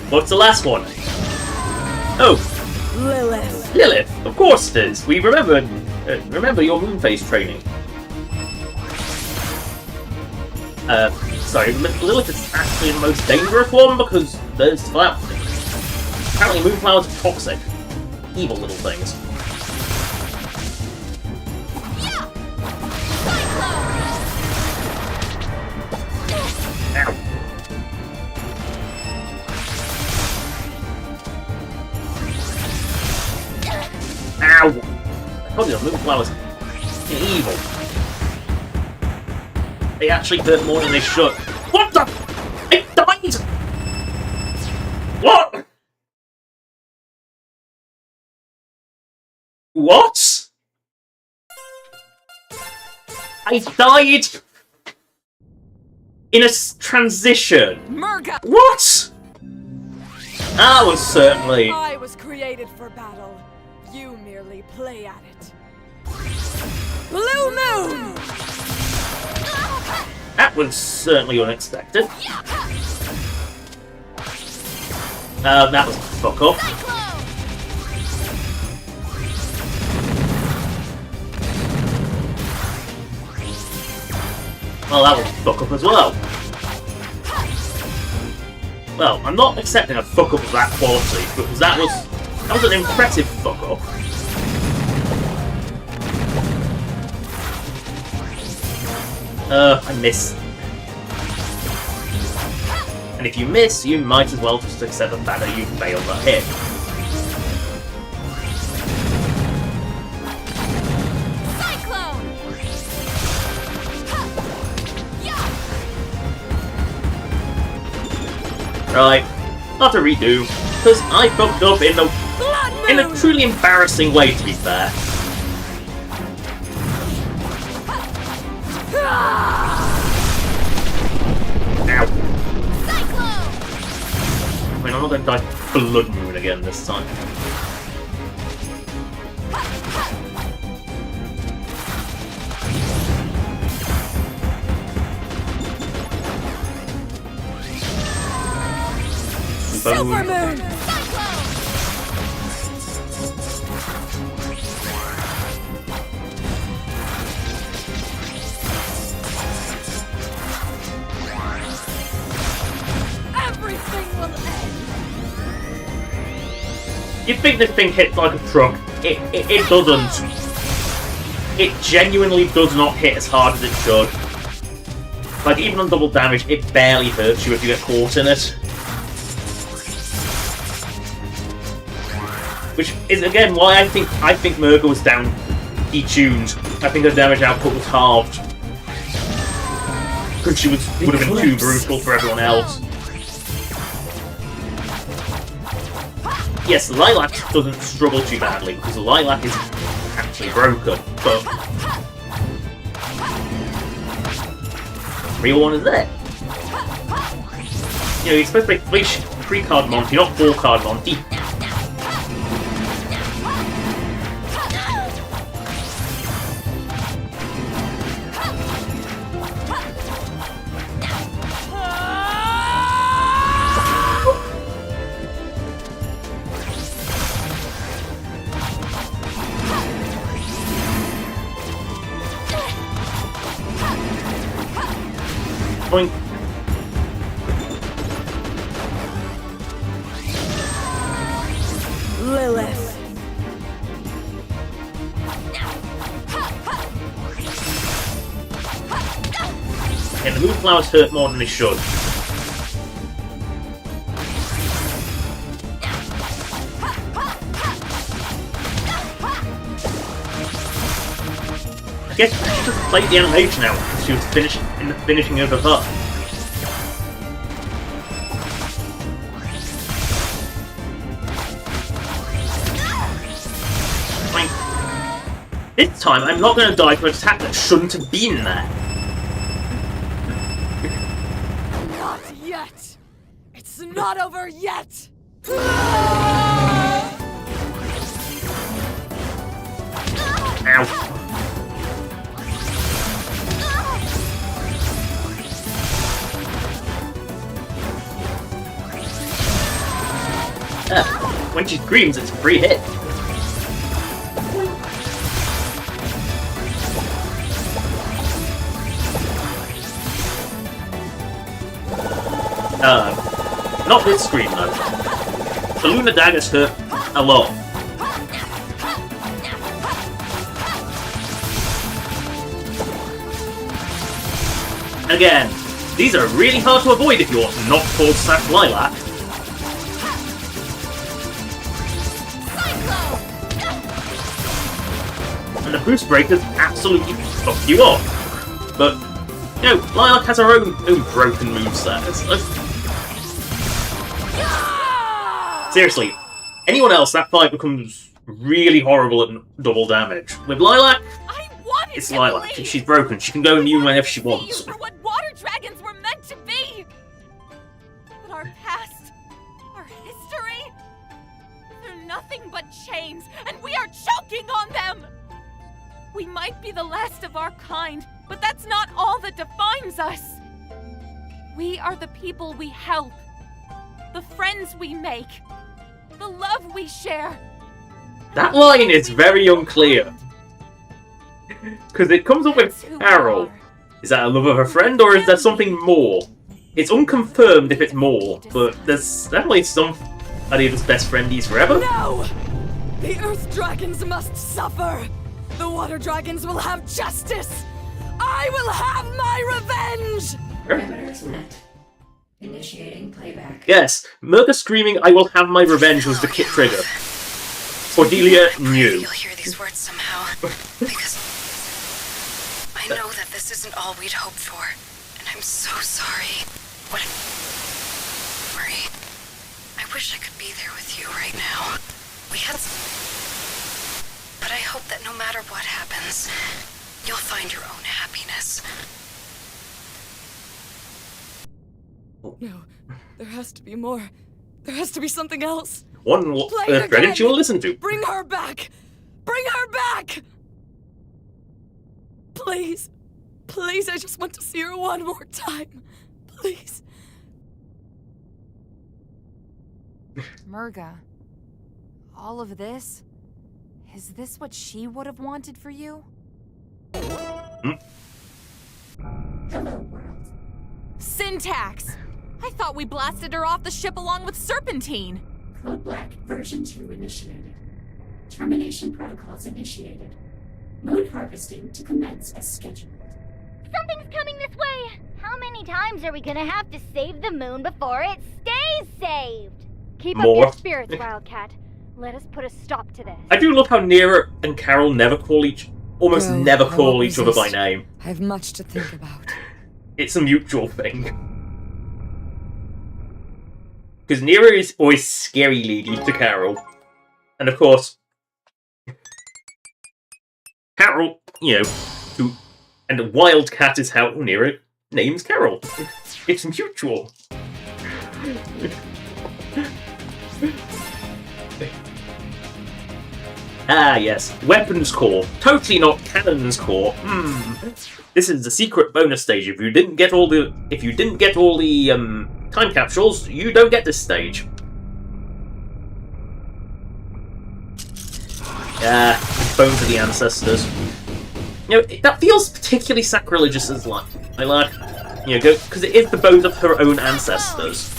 What's the last one? Oh, Lilith. Lilith. Of course it is. We remember your moon phase training. Sorry, Lilith is actually the most dangerous one because there's flower. Apparently, moonflowers are toxic. Evil little things. Ow. Ow! I told you, moonflowers are evil. They actually hurt more than they should. What the? I died! What? What? I died in a transition. Murga! What? That was certainly... I was created for battle. You merely play at it. Blue Moon! That was certainly unexpected. That was fuck up. Well, that was fuck up as well. Well, I'm not accepting a fuck up of that quality, because that was an impressive fuck up. I miss. And if you miss, you might as well just accept the fact that you failed that hit. Right, I'll have to redo, because I fucked up in a truly embarrassing way, to be fair. not going to die Blood Moon again this time. Supermoon! Everything will end! You'd think this thing hits like a truck. It doesn't. It genuinely does not hit as hard as it should. Like, even on double damage, it barely hurts you if you get caught in it. Which is, again, why I think Murga was down detuned. I think her damage output was halved. Because she would have been too brutal for everyone else. Yes, Lilac doesn't struggle too badly, because Lilac is actually broken, but... real one is there. You know, you're supposed to be 3-card Monty, not 4-card Monty. Point. Lilith. And the Moonflowers hurt more than they should. I guess she just played the animation out because she was in the finishing of the part. This time, I'm not going to die for an attack that shouldn't have been there. Not yet! It's not over yet! Ow. When she screams, it's a free hit. Not this scream though. The Lunar Daggers hurt a lot. Again, these are really hard to avoid if you're not called Sack Lilac. And the Boost Breakers absolutely fuck you off. But, you know, Lilac has her own broken moveset. Seriously, anyone else, that fight becomes really horrible at double damage. With Lilac, it's Lilac. She's broken. She can go immune whenever she wants. For what water dragons were meant to be! But our past, our history, they're nothing but chains, and we are choking on them! We might be the last of our kind, but that's not all that defines us. We are the people we help, the friends we make, the love we share. That line is very unclear. Because it comes up with Carol. Is that a love of a friend, or is there something more? It's unconfirmed if it's more, but there's definitely some idea of best friendies forever. No! The Earth Dragons must suffer! The Water Dragons will have justice! I will have my revenge! Parameters met. Initiating playback. Yes, Murga screaming, "I will have my revenge" was the kit trigger. Cordelia knew. You'll hear these words somehow, because I know that this isn't all we'd hoped for, and I'm so sorry. Marie, I wish I could be there with you right now. We had but I hope that no matter what happens, you'll find your own happiness. No, there has to be more. There has to be something else. One Playing Earth Dragon again. she will listen to. Bring her back! Bring her back! Please. Please, I just want to see her one more time. Please. Murga, all of this? Is this what she would have wanted for you? Hello, world. Syntax! I thought we blasted her off the ship along with Serpentine! Code Black, version 2 initiated. Termination protocols initiated. Moon harvesting to commence as scheduled. Something's coming this way! How many times are we gonna have to save the moon before it stays saved? Keep More. up your spirits, Wildcat. Let us put a stop to this. I do love how Nera and Carol almost No, never I call won't each other by resist. name. I have much to think about. It's a mutual thing. Because Nera is always scary lady to Carol. And of course, Carol, and Wildcat is how Nera names Carol. It's mutual. Ah, yes. Weapons core. Totally not cannons core. This is the secret bonus stage. If you didn't get all the time capsules, you don't get this stage. Bones of the ancestors. That feels particularly sacrilegious as like, because it is the bones of her own ancestors.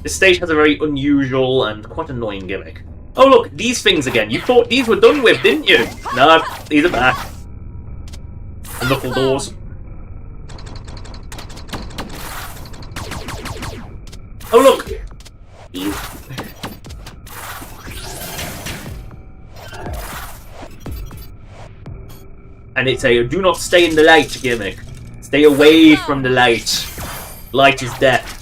This stage has a very unusual and quite annoying gimmick. Oh look, these things again. You thought these were done with, didn't you? No, these are back. The knuckle doors. Oh look! And it's a do not stay in the light gimmick. Stay away from the light. Light is death.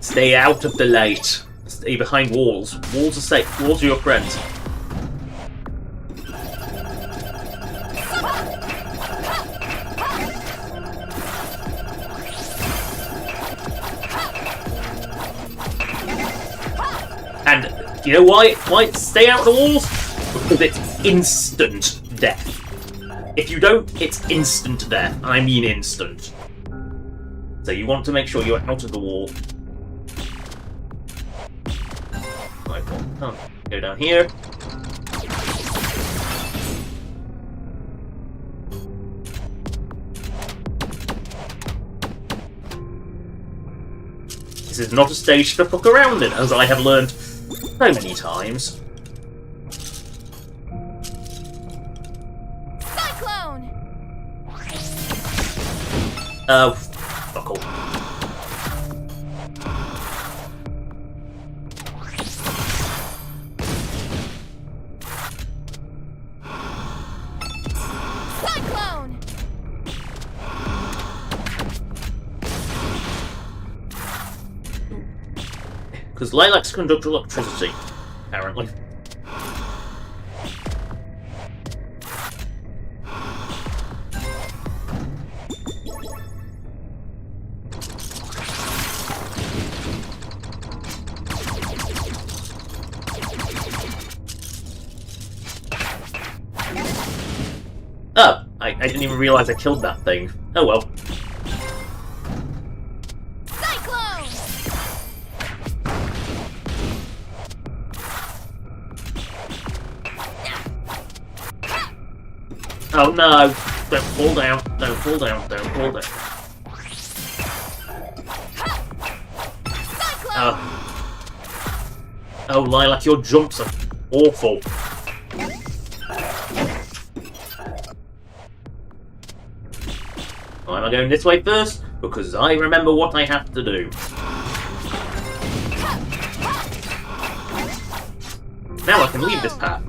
Stay out of the light. Stay behind walls. Walls are safe. Walls are your friends. And do you know why stay out of the walls? Because it's instant death. If you don't, it's instant death. I mean instant. So you want to make sure you're out of the wall. Right, well, go down here. This is not a stage to fuck around in, as I have learned so many times. Cyclone! Oh, fuck all. Cyclone! Because lilacs conduct electricity, apparently. Oh, I didn't even realise I killed that thing. Oh well. Cyclone! Oh no! Don't fall down, don't fall down, don't fall down. Oh, Lilac, your jumps are awful. Why am I going this way first? Because I remember what I have to do. Now I can leave this path.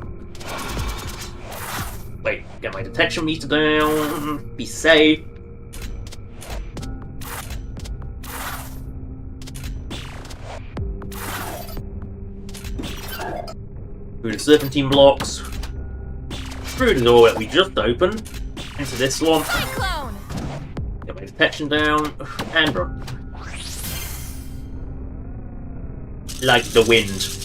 Wait, get my detection meter down, be safe. Through the serpentine blocks. Through the door that we just opened. Into this one. Cyclone! Get my protection down. And run. Like the wind.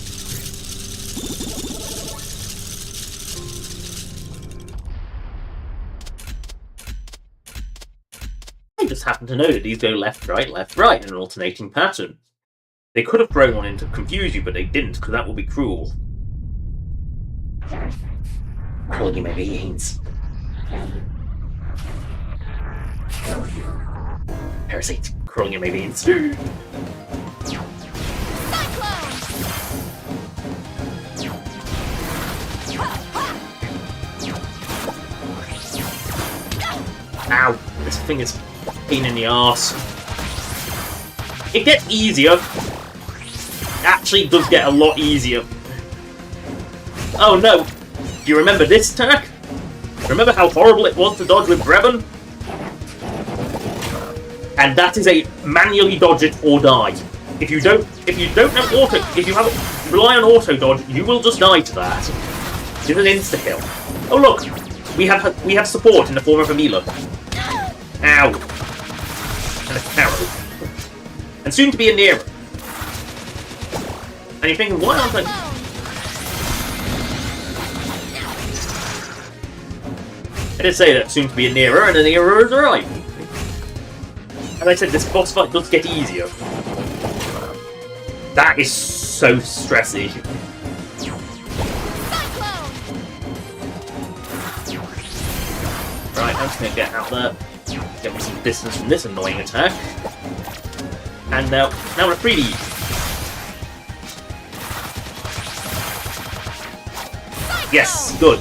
I just happen to know that these go left, right, in an alternating pattern. They could have thrown one in to confuse you, but they didn't, because that would be cruel. Calling you my beans. Parasite, crawling in my veins. Ow, this thing is a pain in the arse. It gets easier. Actually, does get a lot easier. Oh no! Do you remember this attack? Remember how horrible it was to dodge with Brevin? And that is a manually dodge it or die. If you don't have auto, if you rely on auto dodge, you will just die to that. It's an insta kill. Oh look, we have support in the form of Amila. Ow. And a Carol. And soon to be a Nero. And you're thinking, why aren't I? I did say that soon to be a Nero, and a Nero is arrived. As I said, this boss fight does get easier. That is so stressy. Right, I'm just gonna get out there. Get me some distance from this annoying attack. And now we're 3D. Yes, good.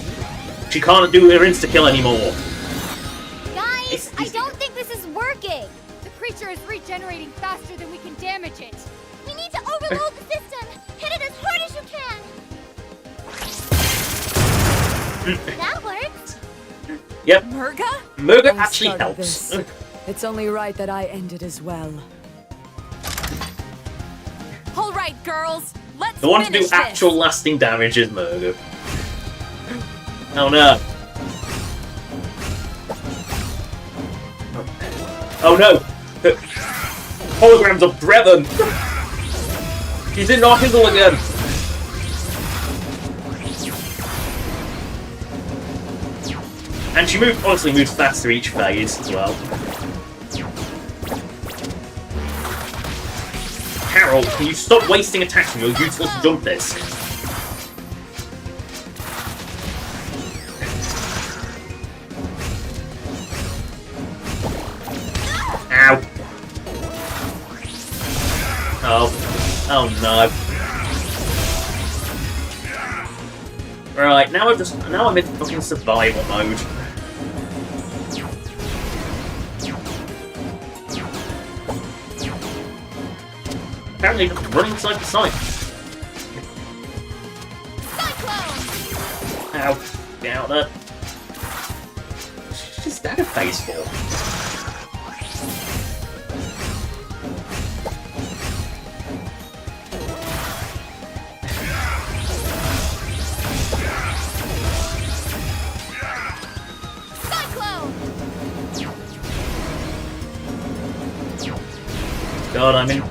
She can't do her insta-kill anymore. Guys, I don't think this is working. The creature is regenerating faster than we can damage it. We need to overload the system. Hit it as hard as you can. That worked. Yep. Murga? Murga I actually started helps. this. It's only right that I end it as well. All right, girls. Let's The one to do finish actual this. lasting damage is Murga. Oh no. Oh no! Holograms of Brevin! She's in Arkansas again! And she honestly moves faster each phase as well. Carol, can you stop wasting attacks when you're useless to jump this? Ow. Oh no. Right, now I'm in fucking survival mode. Apparently just running side to side. Ow. Get out there. She's that a phase 4. God, I'm in.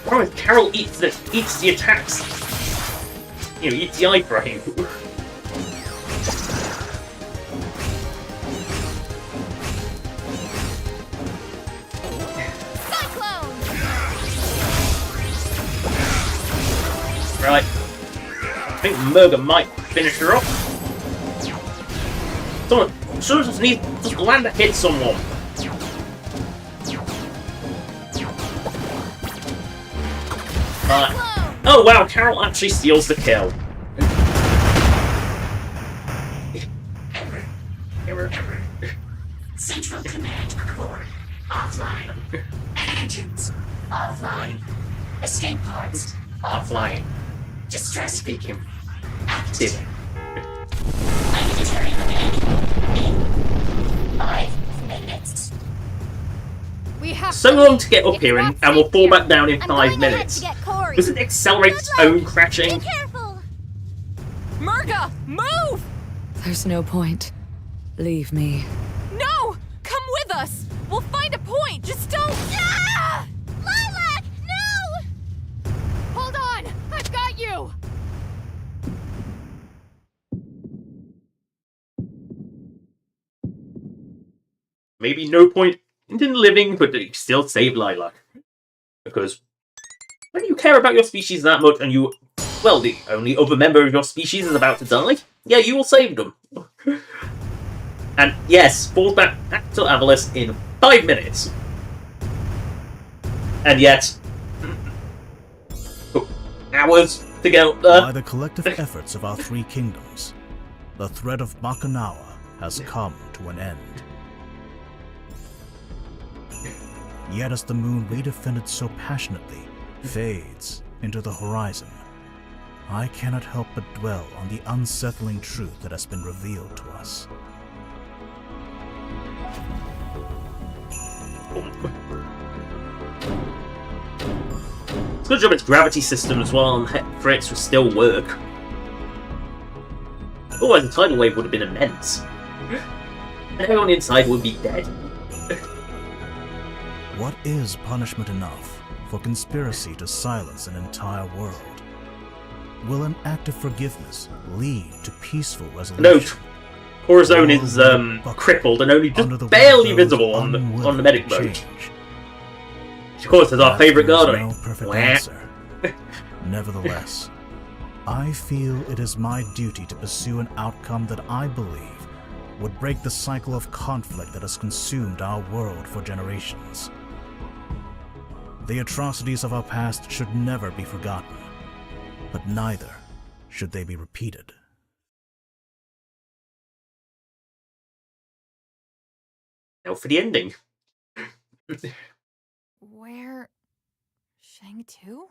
Oh, if Carol eats the attacks. You know, eats the iframe. Right. I think Murga might finish her off. Someone just needs to land to hit someone. Right. Oh wow, Carol actually steals the kill. Central Command Core offline. Engines offline. Escape pods offline. Distress beacon active. Planetary command in 5 minutes. We have so long to get up here and we'll fall back down in 5 minutes. Does it accelerate its own crashing? Be careful! Murga, move! There's no point. Leave me. No! Come with us! We'll find a point! Just don't... Ah! Lilac! No! Hold on! I've got you! Maybe no point in living, but still save Lilac. Because when you care about your species that much and you, well, the only other member of your species is about to die, yeah, you will save them. And yes, falls back to Avalis in 5 minutes. And yet, hours to get up there. By the collective efforts of our 3 kingdoms, the threat of Bakunawa has come to an end. Yet as the moon we defended so passionately fades into the horizon, I cannot help but dwell on the unsettling truth that has been revealed to us. It's a good job its gravity system as well and for it to still work. Otherwise the tidal wave would have been immense. And everyone inside would be dead. What is punishment enough for conspiracy to silence an entire world? Will an act of forgiveness lead to peaceful resolution? Note, Corazon is crippled and only just barely visible on the medic mode. Of course, is our favourite guard. No perfect answer. Nevertheless, I feel it is my duty to pursue an outcome that I believe would break the cycle of conflict that has consumed our world for generations. The atrocities of our past should never be forgotten, but neither should they be repeated. Now for the ending. Where... Shang-Tu?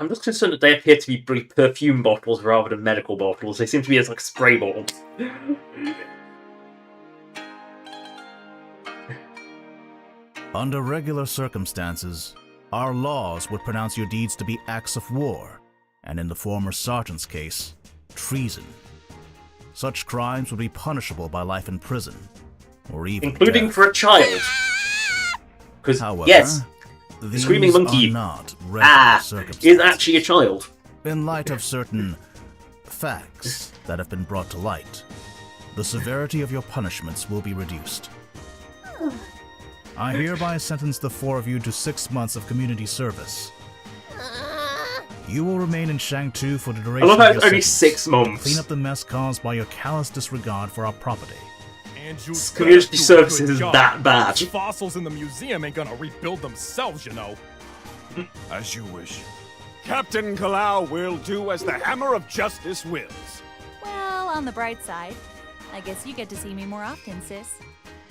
I'm just concerned that they appear to be perfume bottles rather than medical bottles. They seem to be as like spray bottles. Under regular circumstances, our laws would pronounce your deeds to be acts of war, and in the former sergeant's case, treason. Such crimes would be punishable by life in prison, or even including death. For a child. Because, yes, the screaming monkey is actually a child. In light of certain facts that have been brought to light, the severity of your punishments will be reduced. I hereby sentence the 4 of you to 6 months of community service. You will remain in Shang-Tu for the duration of your it's only sentence. 6 months. Clean up the mess caused by your callous disregard for our property. Community service is that bad. The fossils in the museum ain't gonna rebuild themselves, you know. As you wish. Captain Kalau will do as the Hammer of Justice wills. Well, on the bright side, I guess you get to see me more often, sis.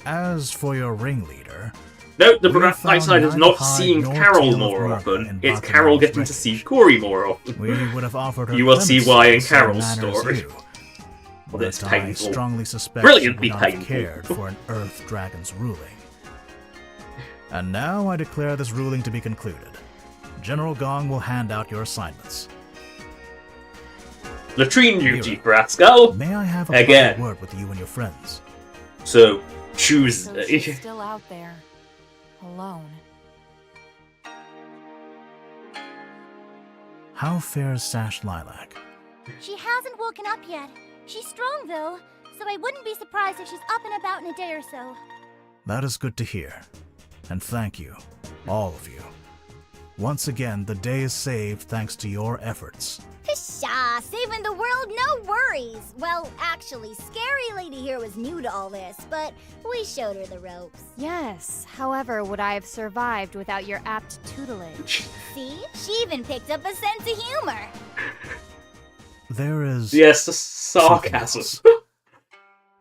As for your ringleader... No, the bright side is not seeing Carol more often. It's Carol getting to see Corey more often. We would have offered her you will see why in same Carol's manner as story. you. Well, that's But I painful. strongly suspect Brilliantly she would not have painful. cared for an Earth Dragon's ruling. And now I declare this ruling to be concluded. General Gong will hand out your assignments. Latrine duty, Brascal. May I have a Again. private word with you and your friends? So, choose... So she's still out there. Alone. How fares Sash Lilac? She hasn't woken up yet. She's strong, though, so I wouldn't be surprised if she's up and about in a day or so. That is good to hear. And thank you, all of you. Once again, the day is saved thanks to your efforts. Pshaw, saving the world, no worries. Well, actually, Scary Lady here was new to all this, but we showed her the ropes. Yes, however, would I have survived without your apt tutelage? See? She even picked up a sense of humor. There is... Yes, the sarcasm.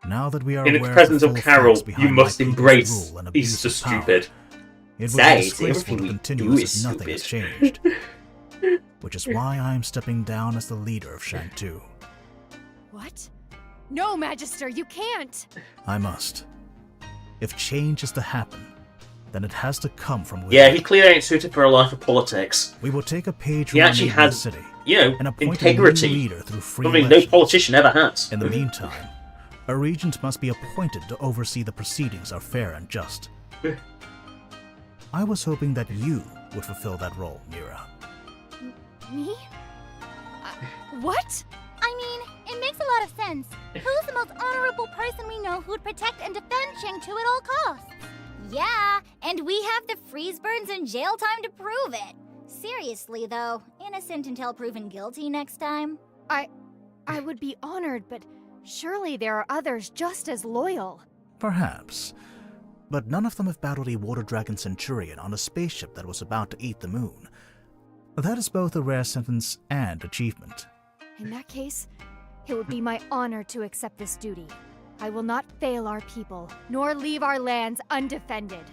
Now that we are In the aware presence of of the full Carol, facts behind you must my people's embrace rule and he's abuse so of power, stupid. It would Say be it, disgraceful to everything we continue do as is if nothing has stupid. changed. Which is why I am stepping down as the leader of Shang-Tu. What? No, Magister, you can't! I must. If change is to happen, then it has to come from within. Yeah, he clearly ain't suited for a life of politics. We will take a page He from actually our neighboring has, city, you know, and appoint integrity. a new leader through free Something no elections. politician ever has. In the meantime, a regent must be appointed to oversee the proceedings are fair and just. I was hoping that you would fulfill that role, Mira. Me? What? I mean, it makes a lot of sense. Who's the most honorable person we know who'd protect and defend Chengtu at all costs? Yeah, and we have the freeze burns and jail time to prove it. Seriously, though, innocent until proven guilty next time. I would be honored, but surely there are others just as loyal. Perhaps. But none of them have battled a water dragon centurion on a spaceship that was about to eat the moon. That is both a rare sentence and achievement. In that case, it would be my honor to accept this duty. I will not fail our people, nor leave our lands undefended.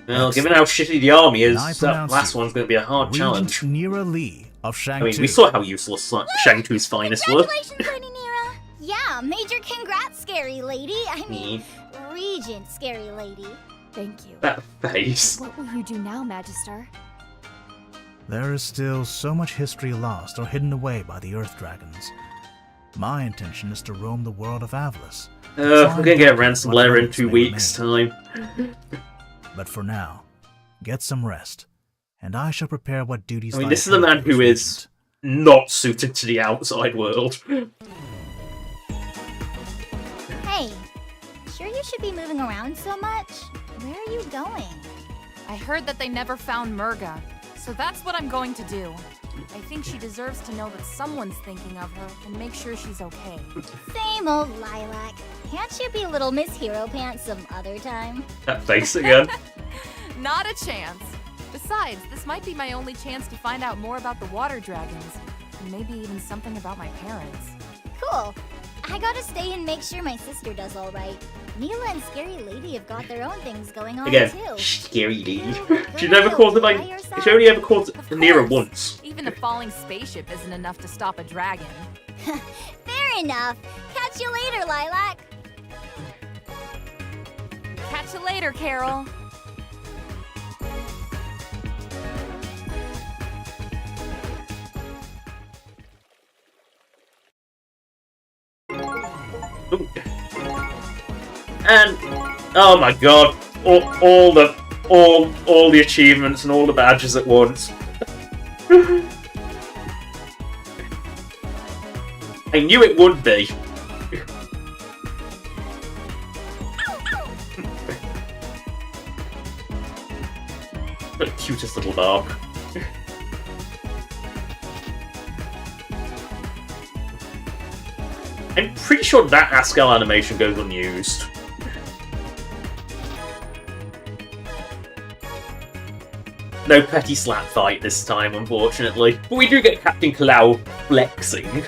Well, given how shitty the army is, And I that pronounce last you one's going to be a hard Regent challenge. Nira Lee of Shangtu. I mean, we saw how useless Shangtu's finest were. Congratulations, Lady Nira! Yeah, major congrats, scary lady. I mean, Regent scary lady. Thank you. That face. What will you do now, Magister? There is still so much history lost or hidden away by the Earth Dragons. My intention is to roam the world of Avlis. We're gonna get a ransom letter in 2 weeks' time. But for now, get some rest, and I shall prepare what duties. I mean, lie this is a ahead man of who this is not suited to the outside world. Hey, sure you should be moving around so much? Where are you going? I heard that they never found Murga, so that's what I'm going to do. I think she deserves to know that someone's thinking of her and make sure she's okay. Same old Lilac. Can't you be little Miss Hero Pants some other time? That face again. Not a chance. Besides, this might be my only chance to find out more about the water dragons, and maybe even something about my parents. Cool. I gotta stay and make sure my sister does all right. Mila and Scary Lady have got their own things going on Again, too. scary lady. She never called her by. She only ever called Nira once. Even a falling spaceship isn't enough to stop a dragon. Fair enough. Catch you later, Lilac. Catch you later, Carol. Ooh. And oh my god, all the achievements and all the badges at once. I knew it would be. The cutest little bark. I'm pretty sure that Ascal animation goes unused. No petty slap fight this time, unfortunately. But we do get Captain Kalau flexing.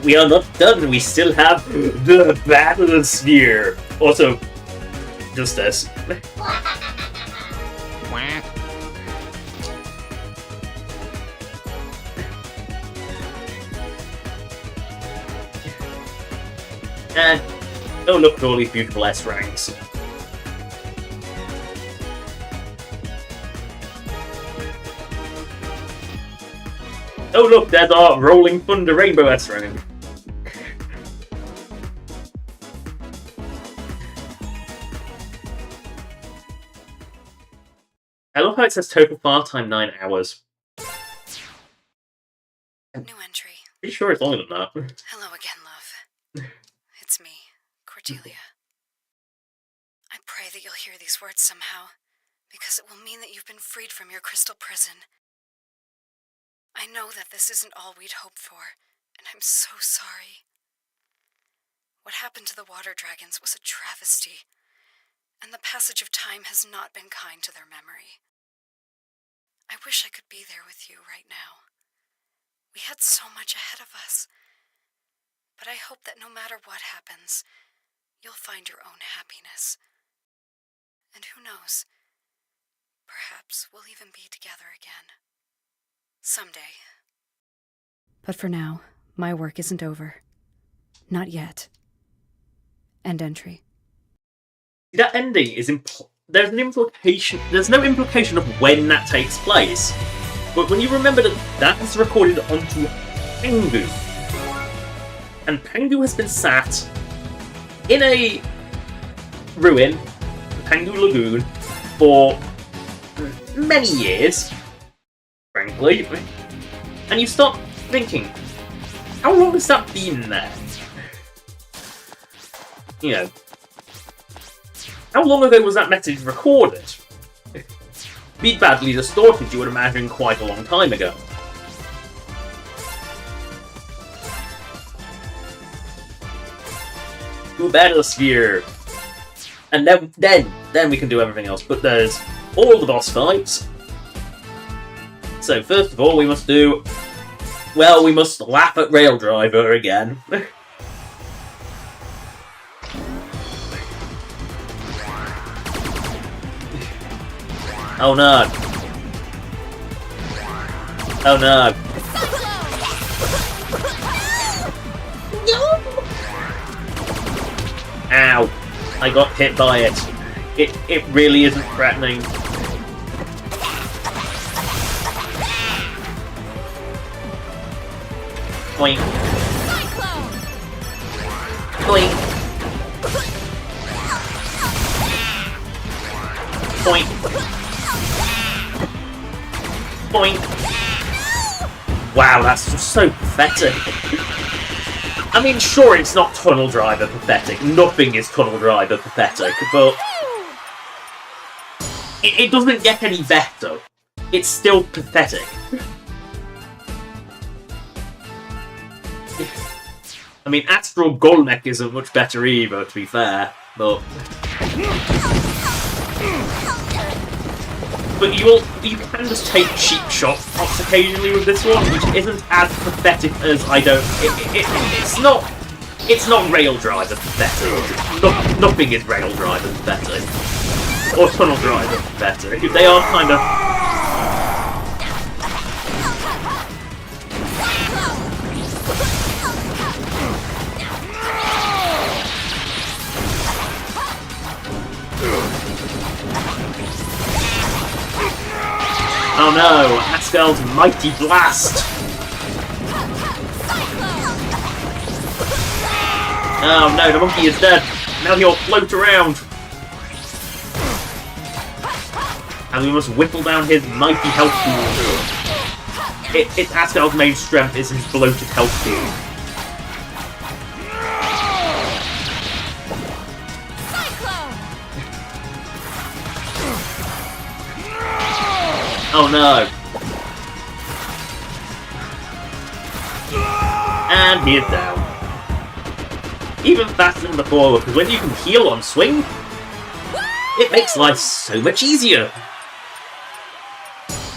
We are not done, we still have the battle sphere. Also, just this. And oh look at all these beautiful S ranks. Oh look, there's our Rolling Thunder Rainbow S rank. I love how it says total file time 9 hours. New entry. Pretty sure it's longer than that. Hello again, love. It's me, Cordelia. I pray that you'll hear these words somehow, because it will mean that you've been freed from your crystal prison. I know that this isn't all we'd hoped for, and I'm so sorry. What happened to the water dragons was a travesty, and the passage of time has not been kind to their memory. I wish I could be there with you right now. We had so much ahead of us. But I hope that no matter what happens, you'll find your own happiness. And who knows, perhaps we'll even be together again. Someday. But for now, my work isn't over. Not yet. End entry. That ending is there's an implication. There's no implication of when that takes place, but when you remember that is recorded onto Pengu, and Pengu has been sat in a ruin, the Pengu Lagoon, for many years, frankly, and you start thinking, how long has that been there? You know. How long ago was that message recorded? Be badly distorted, you would imagine quite a long time ago. Do better, Sphere. And then we can do everything else. But there's all the boss fights. So first of all, we must do... Well, we must laugh at Rail Driver again. Oh no! Oh no! Ow! I got hit by it. It really isn't threatening. Boink. Boink. Boink. Boink. Wow, that's just so pathetic. I mean, sure, it's not Tunnel Driver pathetic. Nothing is Tunnel Driver pathetic, but it doesn't get any better. It's still pathetic. I mean, Astral Golmec isn't much better either, to be fair, but... But you can just take cheap shots occasionally with this one, which isn't as pathetic as it's not Rail Driver pathetic. Nothing is Rail Driver pathetic. Or Tunnel Driver pathetic. They are kind of... Oh no! Haskell's Mighty Blast! Oh no, the monkey is dead! Now he'll float around! And we must whittle down his mighty health pool. It's Haskell's main strength is his bloated health pool. Oh no! And he is down. Even faster than before, because when you can heal on swing, it makes life so much easier.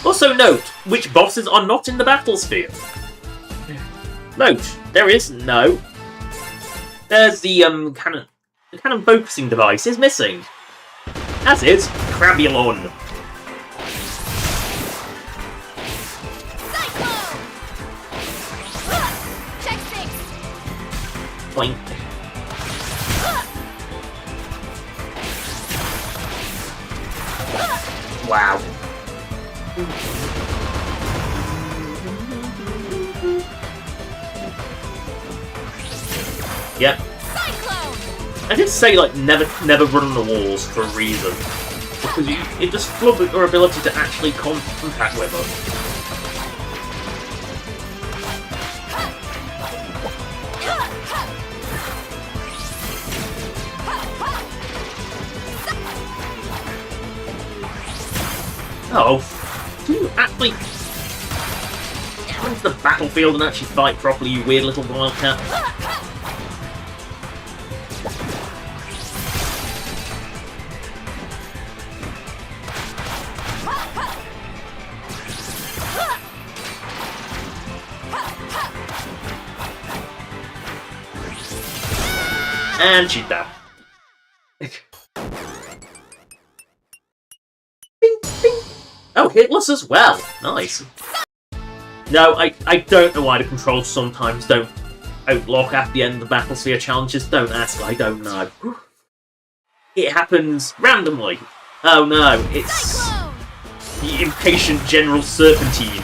Also note, which bosses are not in the battlesphere. Note, there is no. There's the cannon focusing device is missing. As is Crabulon. Boink. Wow. Yep. I did say, like, never run on the walls for a reason. Because it just flubs your ability to actually contact with them. Oh, can you actually come to the battlefield and actually fight properly, you weird little wildcat? And she's down. Oh, hitless as well. Nice. No, I don't know why the controls sometimes don't outlock at the end of the Battlesphere challenges. Don't ask, I don't know. It happens randomly. Oh no, it's the impatient General Serpentine.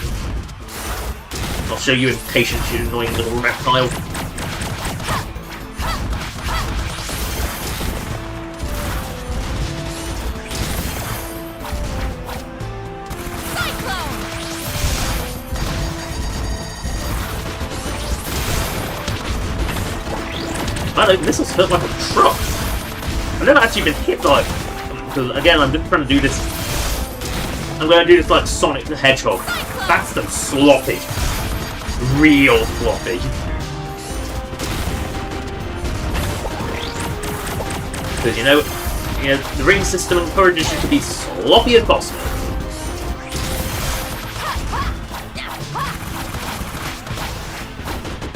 I'll show you impatient, you annoying little reptile. Man, those missiles hurt like a truck. I've never actually been hit by them. Because, again, I'm just trying to do this. I'm going to do this like Sonic the Hedgehog. That's them sloppy. Real sloppy. Because, you know, the ring system encourages you to be sloppy as possible.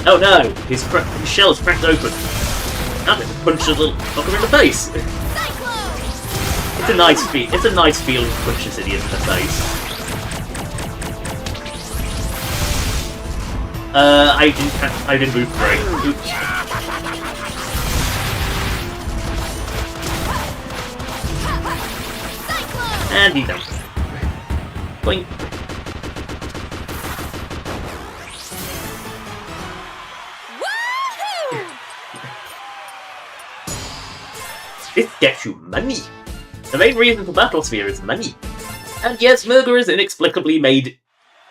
Oh no, his shell is cracked open. I'm going to punch a little fucker in the face. It's a nice feeling to punch this idiot in the face. I didn't move through. Oops. And he's down. Boing. This gets you money. The main reason for Battlesphere is money. And yes, Murga is inexplicably made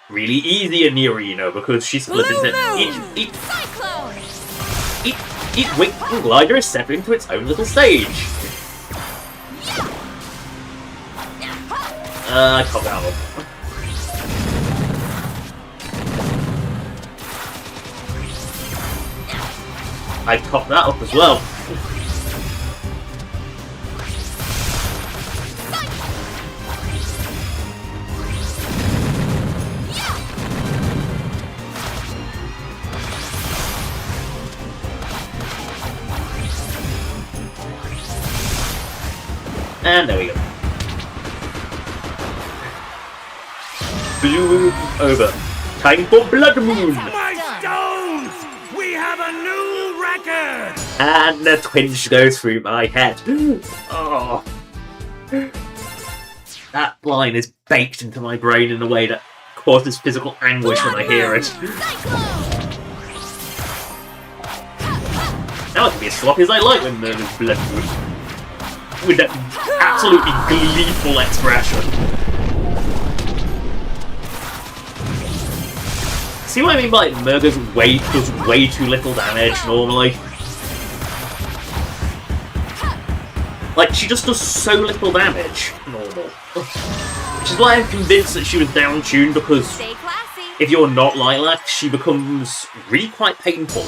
really easy in the arena because she's split into each wing and glider is separate into its own little stage. I caught that one. I caught that up as well. And there we go. Blue over. Time for Blood Moon! My stones! We have a new record! And the twinge goes through my head. Oh. That line is baked into my brain in a way that causes physical anguish when I hear it. Now I can be as sloppy as I like when there's Blood Moon. With that absolutely gleeful expression. See what I mean by Murga's does way too little damage normally? Like, she just does so little damage normal. Which is why I'm convinced that she was down-tuned, because if you're not Lilac, she becomes really quite painful.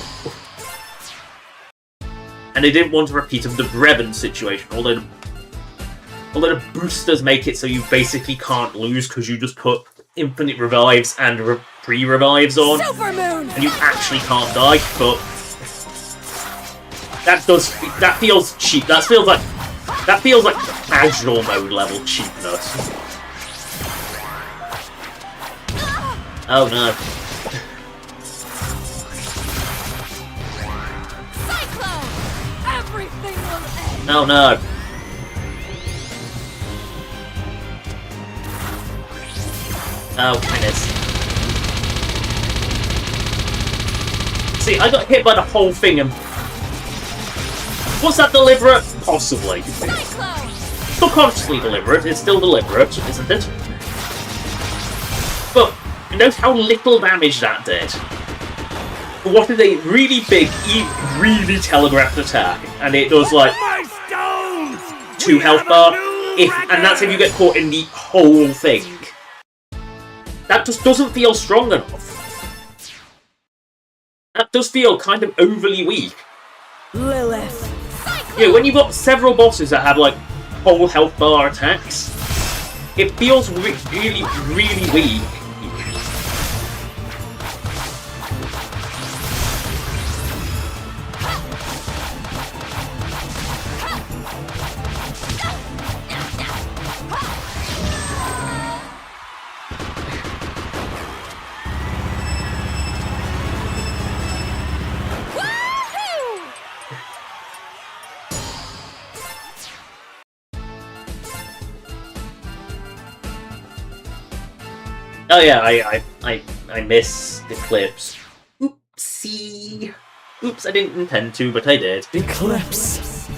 And they didn't want a repeat of the Brevin situation, although the boosters make it so you basically can't lose because you just put infinite revives and pre-revives on, and you actually can't die. But that feels cheap. That feels like casual mode level cheapness. Oh no. Oh no. Oh, goodness. See, I got hit by the whole thing and... Was that deliberate? Possibly. Subconsciously deliberate. It's still deliberate, isn't it? But, note how little damage that did. What is a really big, really telegraphed attack, and it does like 2 health bar, and that's if you get caught in the whole thing. That just doesn't feel strong enough. That does feel kind of overly weak. Lilith. Yeah, when you've got several bosses that have like whole health bar attacks, it feels really, really weak. Oh yeah, I missed Eclipse. Oopsie. Oops, I didn't intend to, but I did. Eclipse.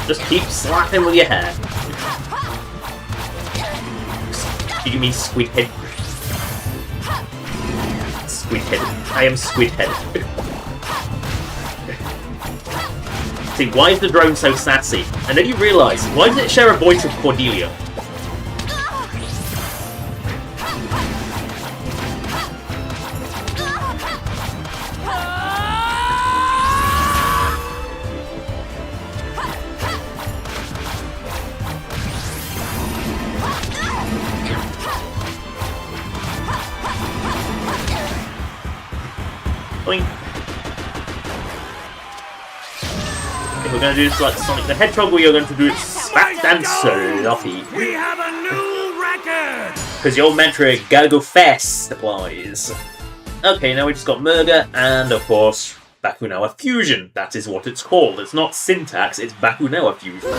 Just keep slapping with your hair. You mean squid head? Squid head. I am squid head. See, why is the drone so sassy? And then you realise, why does it share a voice with Cordelia? If we're going to do this like Sonic the Hedgehog, we are going to do it fast and sloppy. We have a new record! Because you're meant to gotta go fast, applies. Okay, now we just got Murga and, of course, Bakunawa Fusion. That is what it's called. It's not syntax, it's Bakunawa Fusion.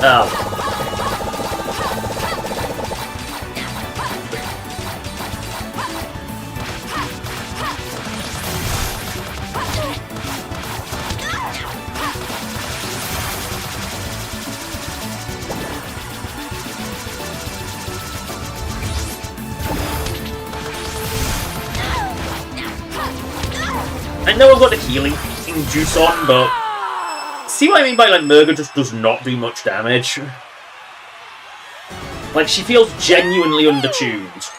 Oh. I know I've got the healing juice on, but see what I mean by like Murga just does not do much damage? Like, she feels genuinely undertuned.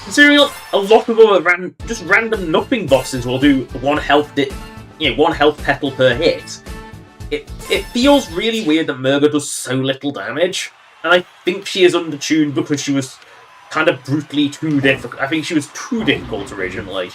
Considering a lot of other just random nothing bosses will do one health petal per hit, it feels really weird that Murga does so little damage. And I think she is undertuned because she was kind of brutally too difficult. I think she was too difficult originally.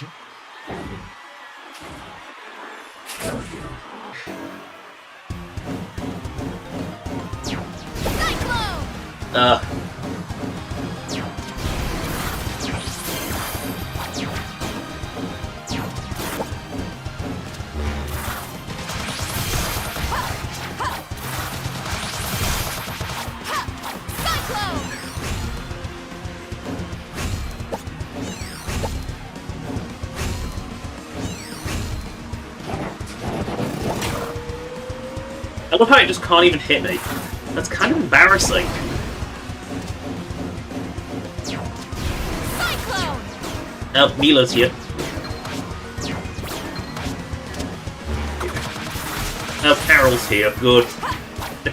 I love how it just can't even hit me. That's kind of embarrassing. Oh, Mila's here. Oh, Carol's here. Good. The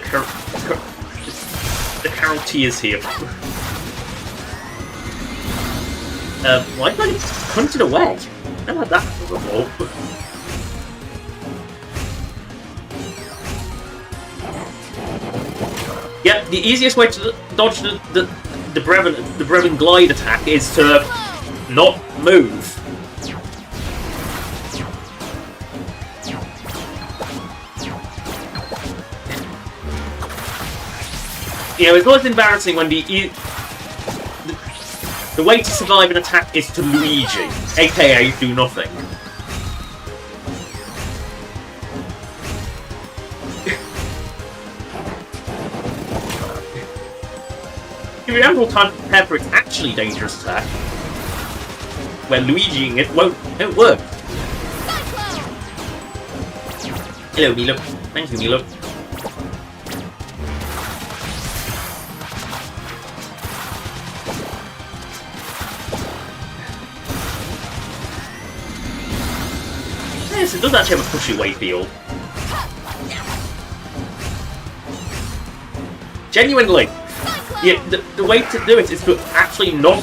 Carol T is here. Why did I get hunted away? I never had that before. Yep, the easiest way to dodge the Brevin glide attack is to not move. You know, it's always embarrassing when the way to survive an attack is to Luigi, aka do nothing. Give you ample time to prepare for its actually dangerous attack, where Luigiing it won't work. Hello, Milo. Thank you, Milo. Yes, it does actually have a push away field. Genuinely. Yeah, the way to do it is to actually not...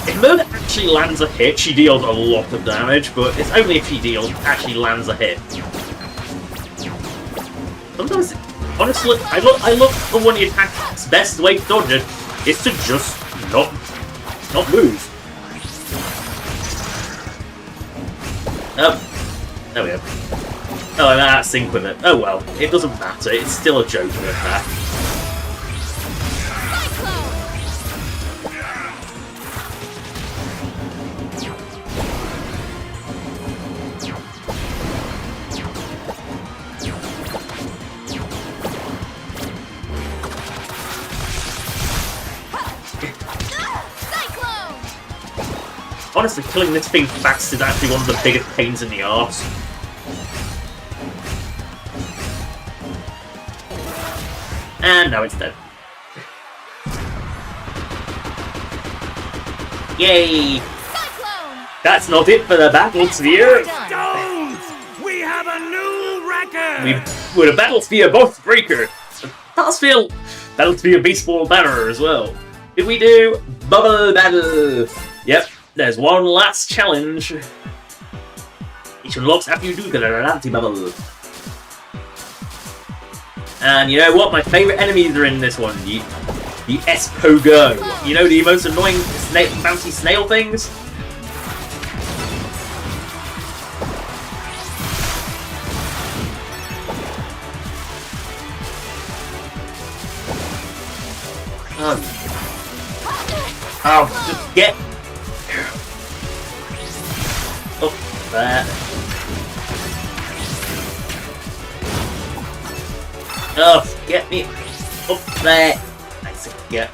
If Murga actually lands a hit, she deals a lot of damage, but it's only if she actually lands a hit. Sometimes, honestly, I look for one of the attack's best way to dodge it is to just not move. There we go. Oh, I'm out of sync with it. Oh well, it doesn't matter. It's still a joke of attack. Honestly, killing this thing fast is actually one of the biggest pains in the arse. And now it's dead. Yay! Cyclone! That's not it for the Battlesphere! Stones! We have a new record! We're a Battlesphere boss breaker! Battlesphere baseball banner as well. Did we do Bubble Battle? Yep, there's one last challenge. Each unlocks after you do the Reality Bubble. And you know what? My favourite enemies are in this one. The Espogo. You know, the most annoying bouncy snail things? Oh, just get... Oh, there. Oh, get me up there. Nice. Yeah.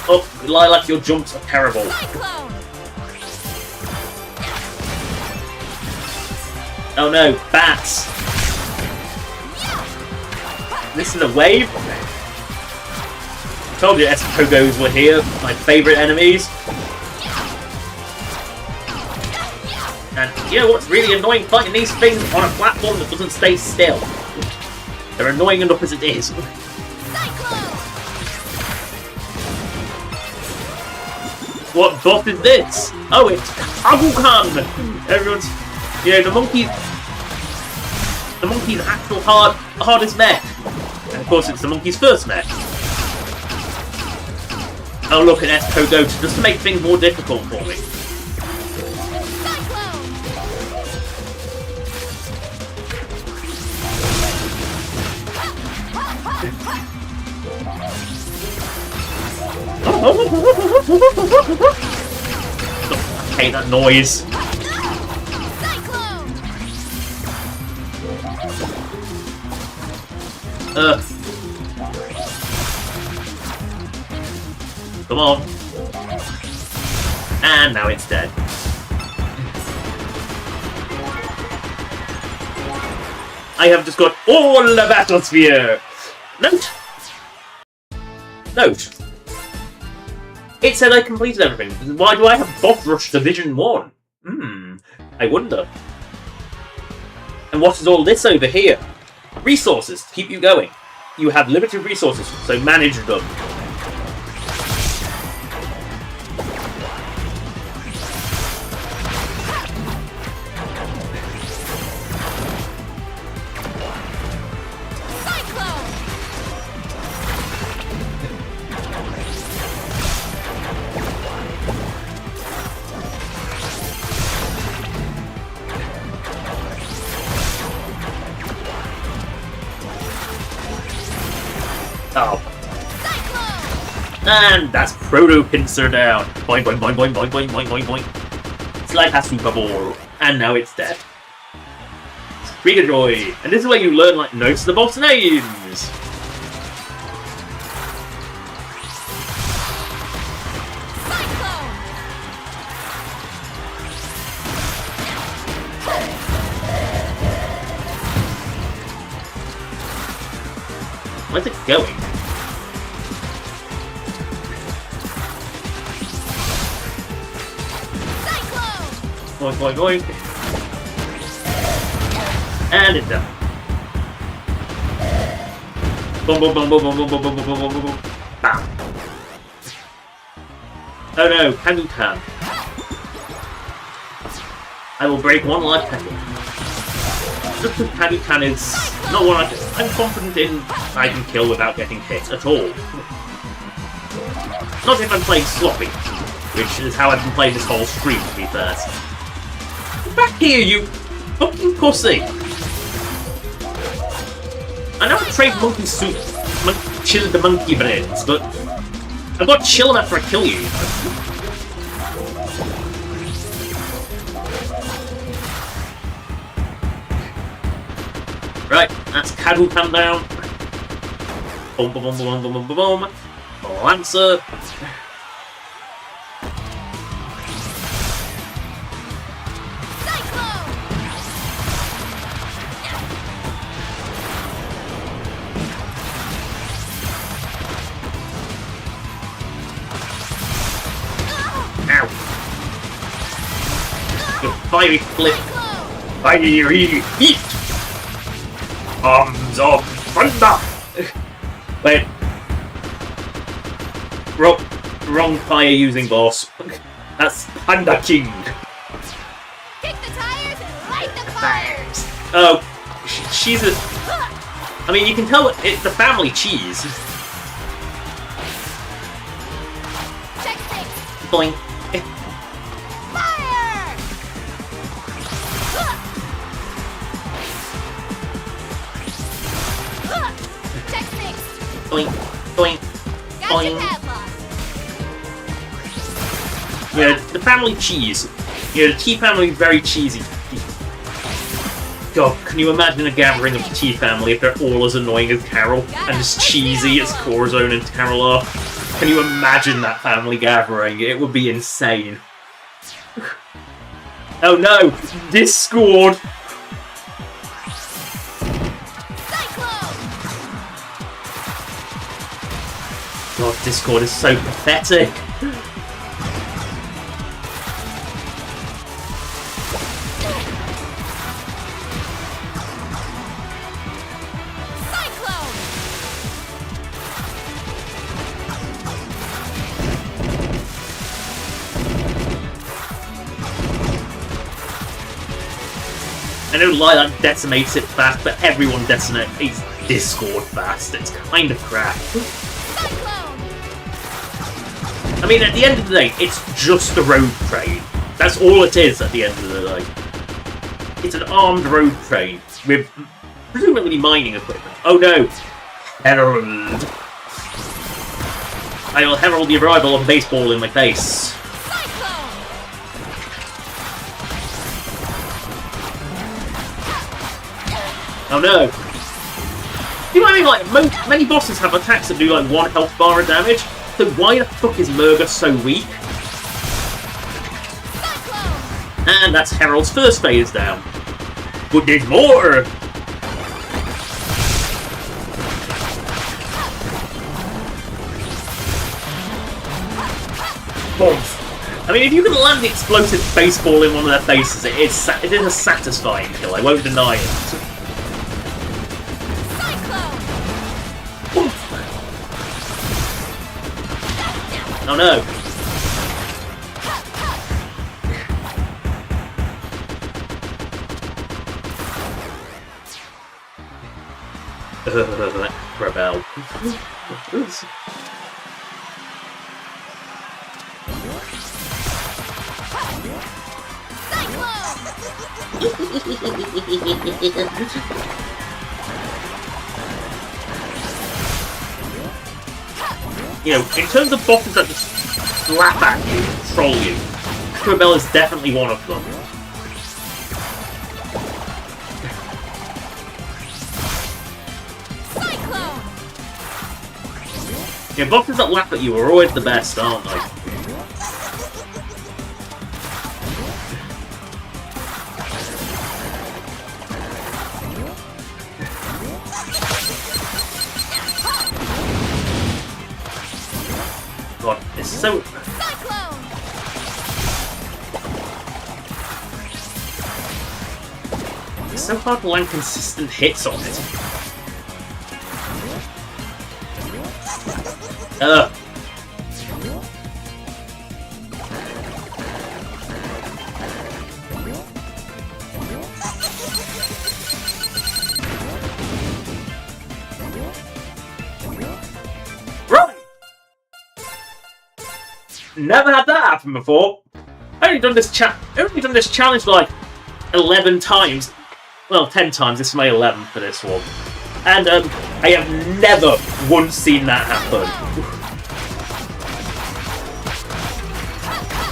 Oh, Lilac, your jumps are terrible. Oh no, bats. This is a wave? I told you Espogos were here, my favourite enemies. And you know what's really annoying? Fighting these things on a platform that doesn't stay still. They're annoying enough as it is. What buff is this? Oh, it's Kabukan! Everyone's... You know, the monkey's actual hardest mech. And of course it's the monkey's first mech. Oh look, an Espogo just to make things more difficult for me. I hate that noise. Come on. And now it's dead. I have just got all the Battlesphere! Note! It said I completed everything. Why do I have Boss Rush Division 1? I wonder. And what is all this over here? Resources to keep you going. You have limited resources, so manage them. Oh. And that's Proto Pincer down. Boing, boing, boing, boing, boing, boing, boing, boing, boing. It's like a Super Ball. And now it's dead. Trigger Joy. And this is where you learn, like, notes of the boss names. Where's it going? Boing, boing, boing. And it's done. Boom, boom, boom, boom, boom, boom, boom, boom, boom, boom, boom, boom. Bam. Oh no, Kabukan. I will break one life petal. Just because Kabukan is not one I'm confident in I can kill without getting hit at all. Not if I'm playing sloppy, which is how I've been playing this whole stream, to be fair. Back here, you... Fucking pussy. I know I trade monkey soup, chill the monkey brains, but I've got to chill them after I kill you. Right, that's Kadu come down. Boom, boom, boom, boom, boom, boom, boom, boom. Lancer. Ow! Your fiery flip. Fiery heat! Arms of thunder! Wait. Wrong fire using boss. That's Panda King. Kick the tires and light the fires! Oh, she's a... I mean, you can tell it's the family cheese. Check things! Boing. Fire! Check things! Boing. Boing. Got Boing. your padlock! Yeah, the family cheese. Yeah, the tea family is very cheesy. God, can you imagine a gathering of the tea family if they're all as annoying as Carol and as cheesy as Corazon and Carol are? Can you imagine that family gathering? It would be insane. Oh no! Discord! God, Discord is so pathetic. I know Lilac decimates it fast, but everyone decimates Discord fast. It's kind of crap. I mean, at the end of the day, it's just a road train. That's all it is at the end of the day. It's an armed road train with presumably mining equipment. Oh no! Herald! I will herald the arrival of a baseball in my face. Oh no! You know what I mean? Like, many bosses have attacks that do like 1 health bar of damage, so why the fuck is Murga so weak? And that's Herald's first phase down. But there's more! Boom. I mean, if you can land the explosive baseball in one of their faces, it is a satisfying kill, I won't deny it. Oh no! Rebel. You know, in terms of bosses that just slap at you, troll you, Rebel is definitely one of them. Yeah, bosses that laugh at you are always the best, aren't they? God, it's so... It's so hard to land consistent hits on it. Right! Never had that happen before. I only done this challenge like 11 times. Well, 10 times. This is my 11th for this one. And I have never once seen that happen.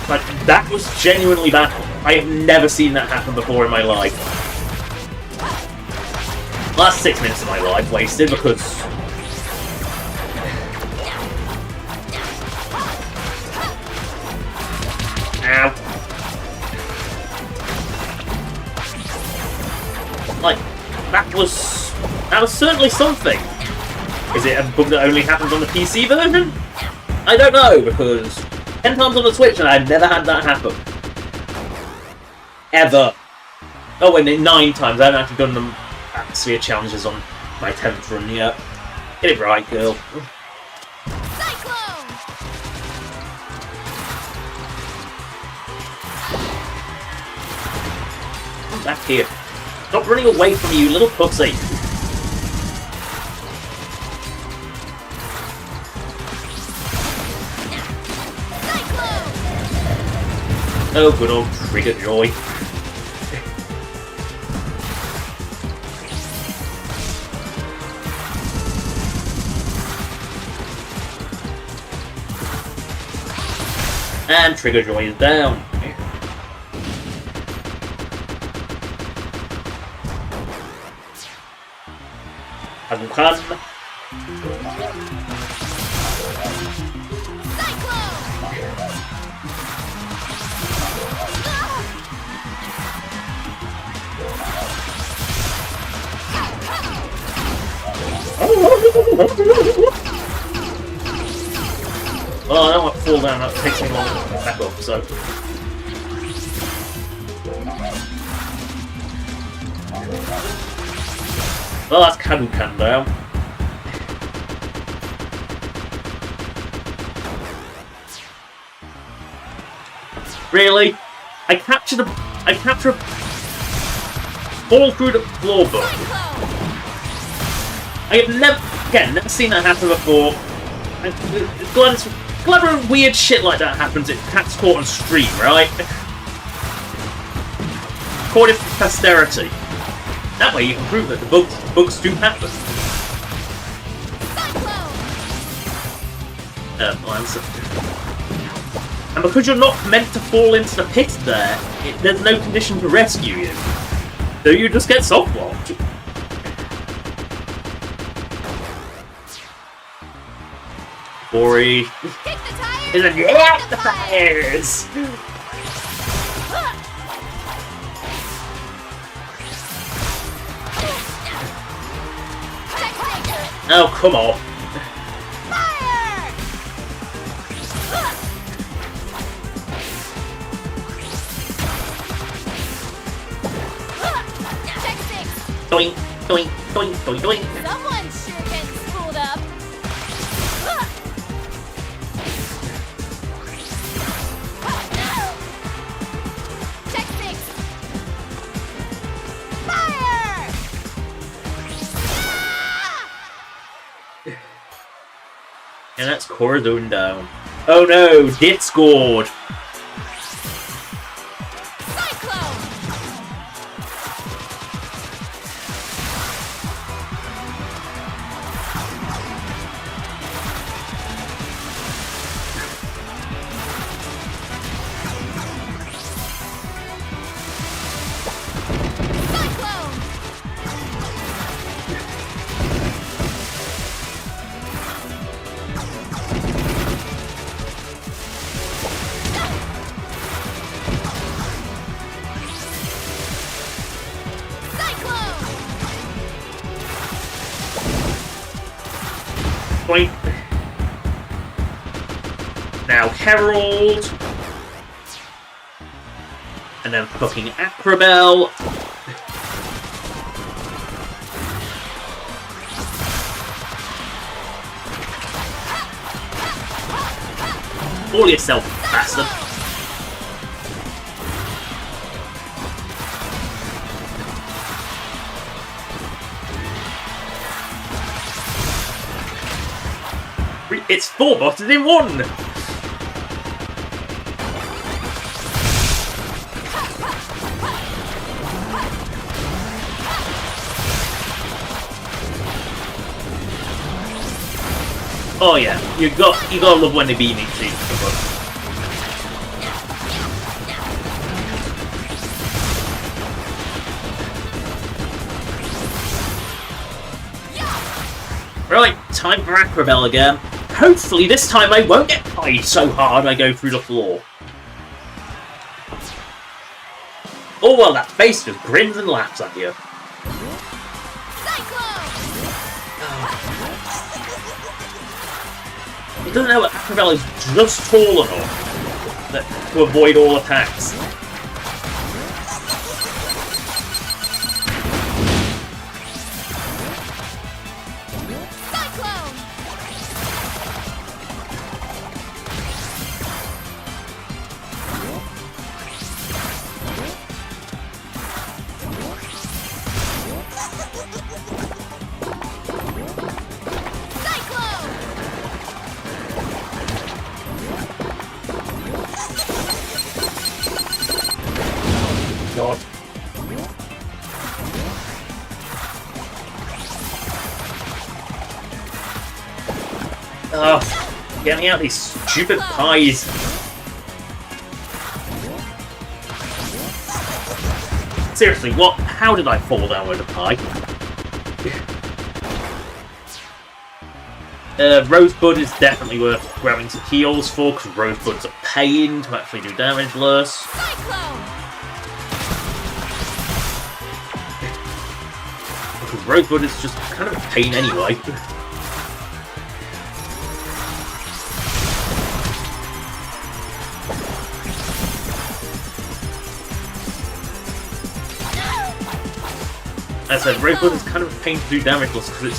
Like, that was genuinely bad. I have never seen that happen before in my life. Last 6 minutes of my life wasted because... Ow. Like, that was certainly something. Is it a bug that only happens on the PC version? I don't know, because 10 times on the Switch and I've never had that happen. Ever. Oh, and 9 times. I haven't actually done them atmosphere challenges on my 10th run yet. Get it right, girl. Come back here. Stop running away from you, little pussy. Oh, good old Trigger Joy. And Trigger Joy is down. Hadouken. Oh, I don't want to fall down, that takes me long to get back up, so... Well, that's Hadouken down. Really? I capture a fall through the floor bug. I have never seen that happen before. Glad when weird shit like that happens, it cat's caught on stream, right? Caught it for posterity. That way you can prove that the bugs do happen. And because you're not meant to fall into the pit there, there's no condition to rescue you. So you just get soft-locked. Ori. Kick the tires! Kick the tires! Oh, come on. Fire! Check 6! Doink, doink, doink, doink, doink. Someone's sure getting spooled up. Check 6! Fire! And that's Corazon down. Oh no, Dit scored! Cyclone! Cyclone! Point. Now Herald. And then fucking Acrobel. All yourself, bastard. It's 4 bosses in 1! Oh yeah, you gotta love when they beat me too. Right, time for Acrobell again. Hopefully this time I won't get pied so hard I go through the floor. Oh well, that face just grins and laughs at you. It doesn't know that Acrobell is just tall enough to avoid all attacks. God. Oh, get me out of these stupid pies. Seriously, what? How did I fall down with a pie? Rosebud is definitely worth grabbing some heals for, because Rosebud's a pain to actually do damage less. Because Rosebud is just kind of a pain anyway. As I said, Rosebud is kind of a pain to do damage less, because it's,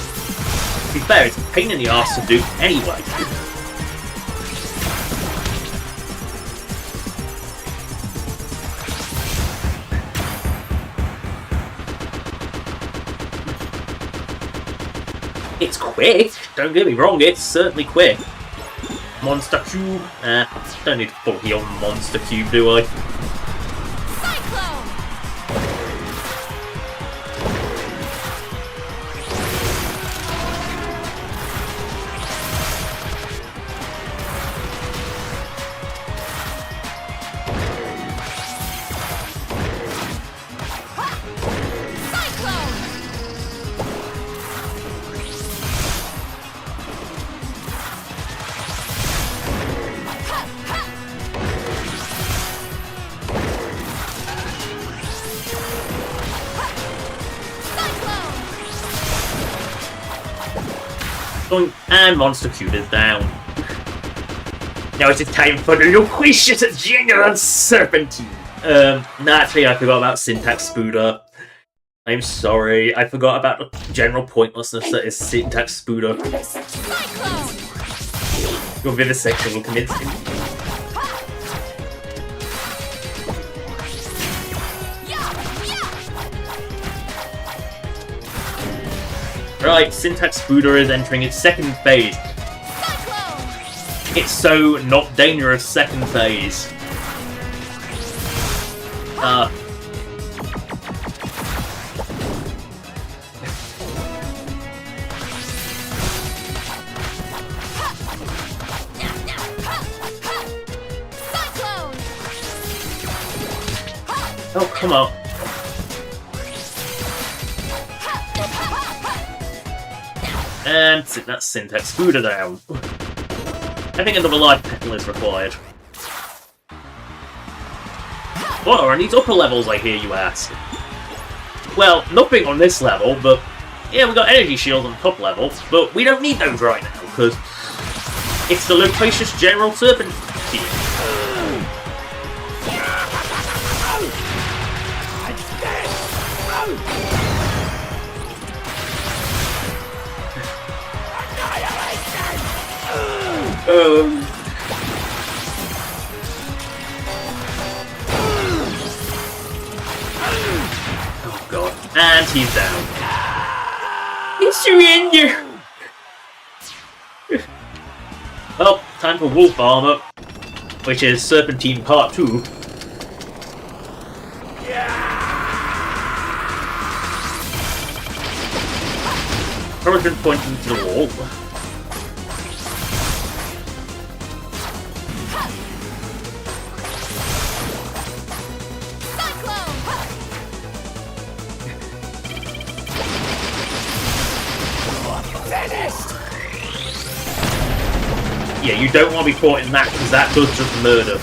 to be fair, it's a pain in the arse to do anyway. It's quick, don't get me wrong, it's certainly quick. Monster Cube, don't need to full heal Monster Cube, do I? And Monster Cube is down. Now it's time for the loquacious General Serpentine. Naturally I forgot about Syntax Spooder. I'm sorry, I forgot about the general pointlessness that is Syntax Spooder. Your vivisection will commit. Right, Syntax Spooder is entering its second phase. It's so not dangerous second phase. Oh, come on. And that's Syntax Spooder down. I think another life petal is required. What are these upper levels, I hear you ask? Well, nothing on this level, but yeah, we got energy shields on top level, but we don't need those right now, because it's the loquacious General Serpentine. Oh god. And he's down. It's surrender! Well, time for Wolf Armor, which is Serpentine Part 2. Hurricane pointing to the wall. Yeah, you don't want to be caught in that, because that does just murder.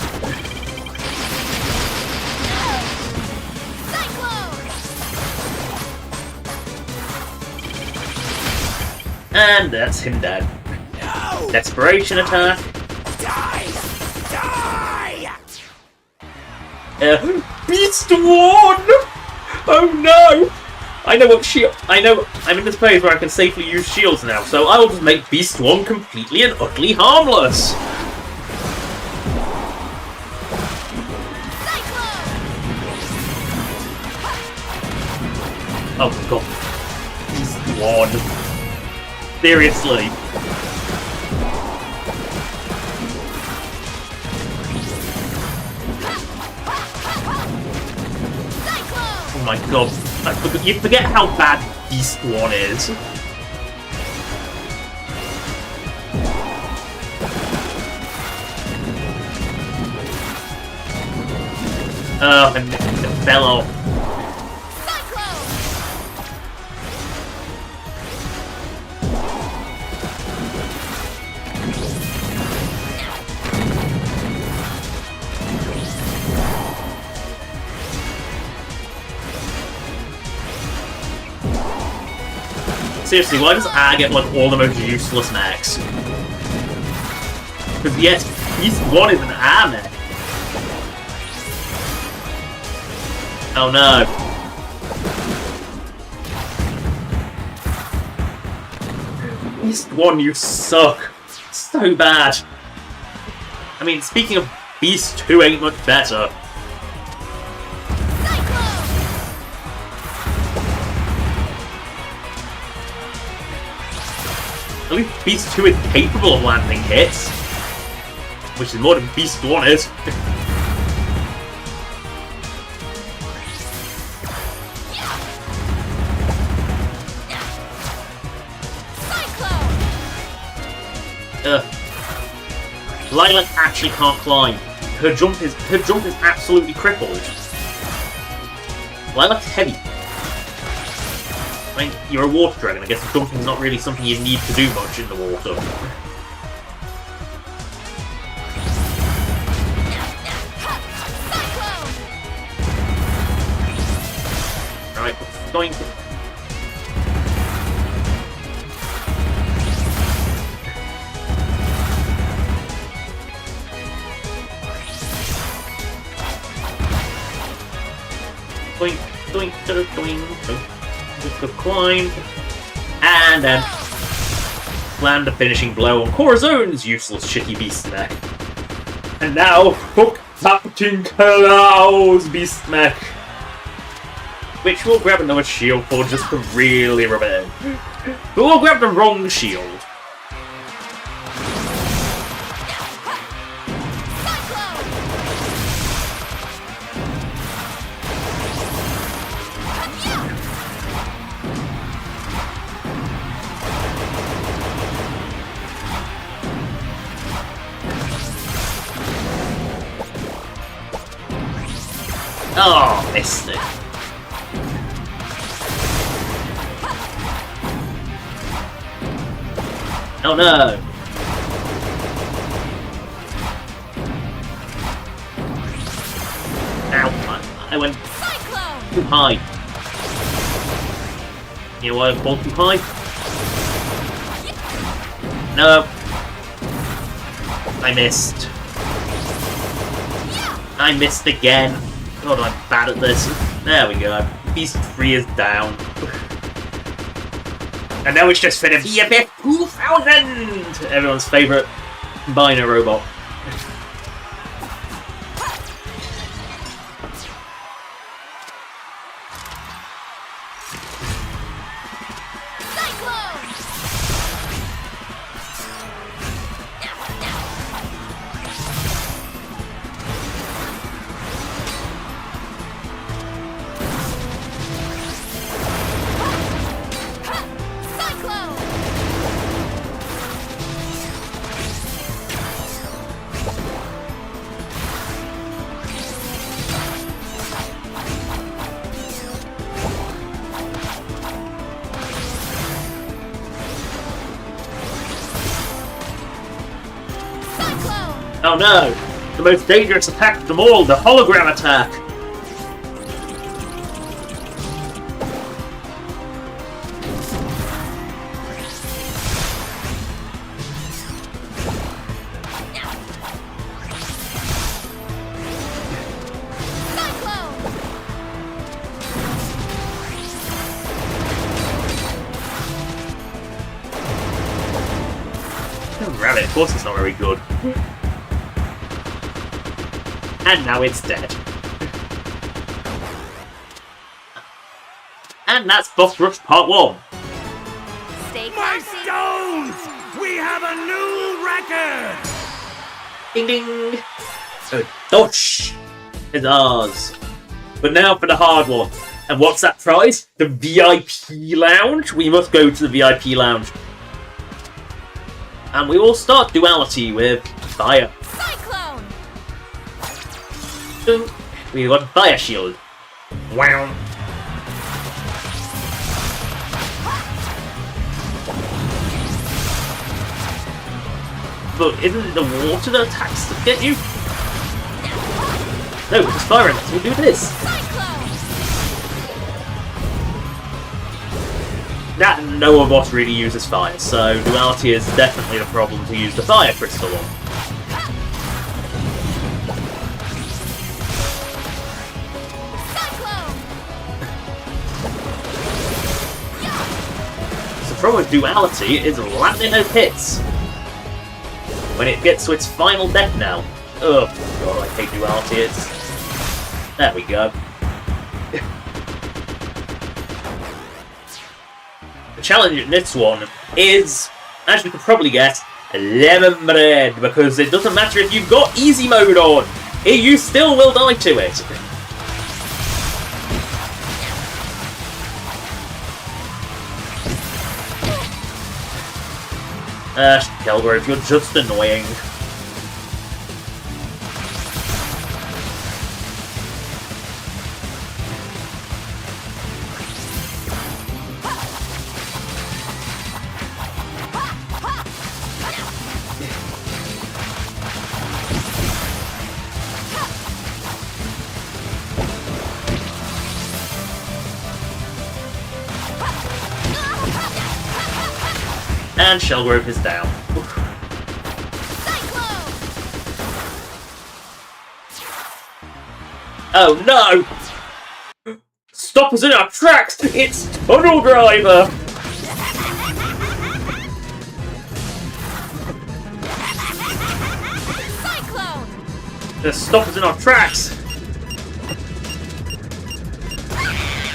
And that's him dead. No! Desperation attack. Die! Die! Beast 1! Oh no! I know what shield. I know I'm in this phase where I can safely use shields now, so I will just make Beast 1 completely and utterly harmless. Oh god. Beast 1. Seriously. Oh my god. You forget how bad Beast 1 is. Oh, and it fell off. Seriously, why does A get like all the most useless mechs? Because yes, Beast 1 is an A mech. Oh no. Beast 1, you suck. So bad. I mean, speaking of Beast 2 ain't much better. At least Beast 2 is capable of landing hits, which is more than Beast 1 is. Lilac actually can't climb. Her jump is absolutely crippled. Lilac's heavy. I mean, you're a water dragon. I guess jumping's not really something you need to do much in the water. Right, going to... Doink, doink, doink, doink. The climb, and then land a finishing blow on Corazone's useless shitty beast mech. And now, hook Captain Cloud's beast mech, which we'll grab another shield for just to really rub it in. But we'll grab the wrong shield. Oh, missed it. Oh no. Ow, I went too high. You know why I fall too high? No. I missed. I missed again. God, I'm bad at this. There we go. Beast 3 is down. And now it's just for the VFF 2000! Everyone's favourite combiner robot. Oh no! The most dangerous attack of them all, the hologram attack! Rabbit, of course it's not very good. And now it's dead. And that's Boss Rush Part 1. Stay My stones! We have a new record! Ding ding! Dodge is ours. But now for the hard one. And what's that prize? The VIP Lounge? We must go to the VIP Lounge. And we will start Duality with Fire. Cyclone! We got Fire Shield. Wow. But isn't it the water that attacks to get you? No, it's fire and we'll do this. That no one boss really uses fire, so Duality is definitely the problem to use the Fire Crystal on. The problem with Duality is landing those hits when it gets to its final death knell. Oh god, I hate Duality. It's... There we go. The challenge in this one is, as you can probably guess, lemon bread, because it doesn't matter if you've got easy mode on, you still will die to it. Kelgrove, you're just annoying. And Shellgrove is down. Oh no! Stop us in our tracks! It's Tunnel Driver! Just stop us in our tracks!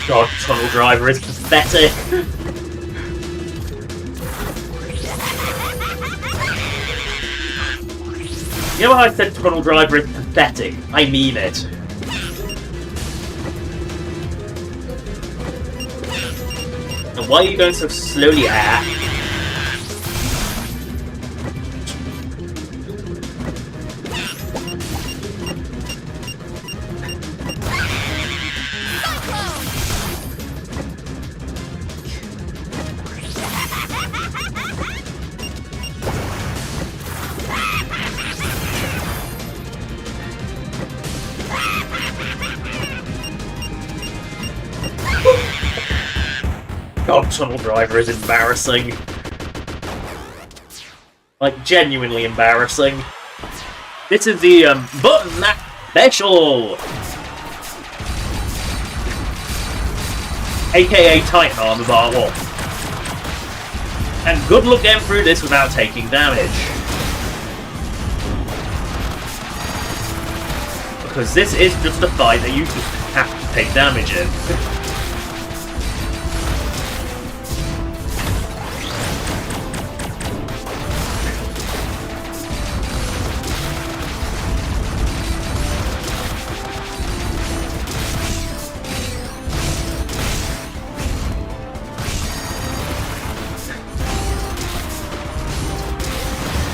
God, Tunnel Driver is pathetic! You know how I said Tunnel Driver is pathetic? I mean it. And why are you going so slowly, God, Tunnel Driver is embarrassing. Like, genuinely embarrassing. This is the, Button Map Special! AKA Titan Armor Bar 1. And good luck getting through this without taking damage. Because this is just a fight that you just have to take damage in.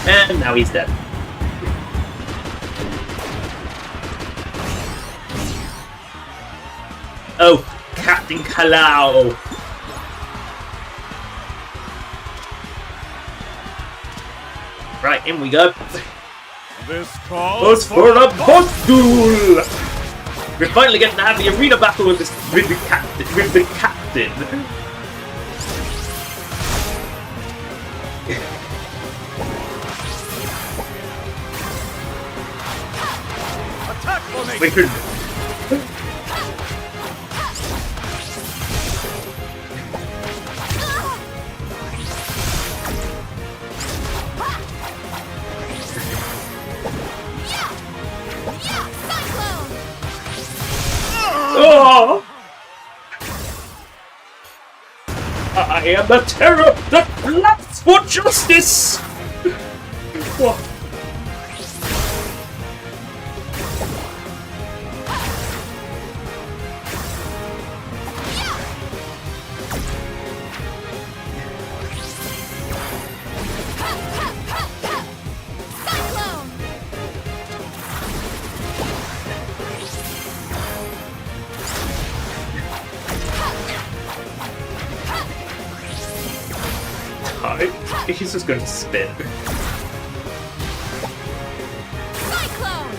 And now he's dead. Oh, Captain Kalau! Right, in we go. This calls What's for a boss duel! We're finally getting to have the arena battle with the captain. Attack formation! We could... Oh! I am the terror that flaps for justice! What? He's just going to spin. Cyclone!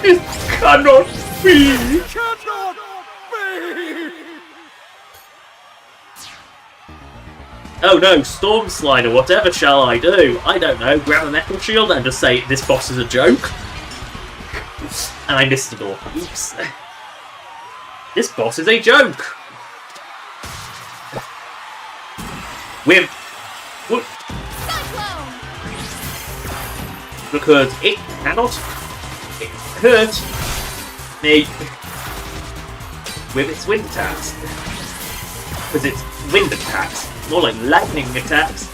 It cannot be! Cannot be! Oh no, Storm Slider, whatever shall I do? I don't know, grab a metal shield and just say, this boss is a joke? And I missed the door. Oops. This boss is a joke! With... Because it cannot... It hurt me with its wind attacks. Because it's wind attacks. More like lightning attacks.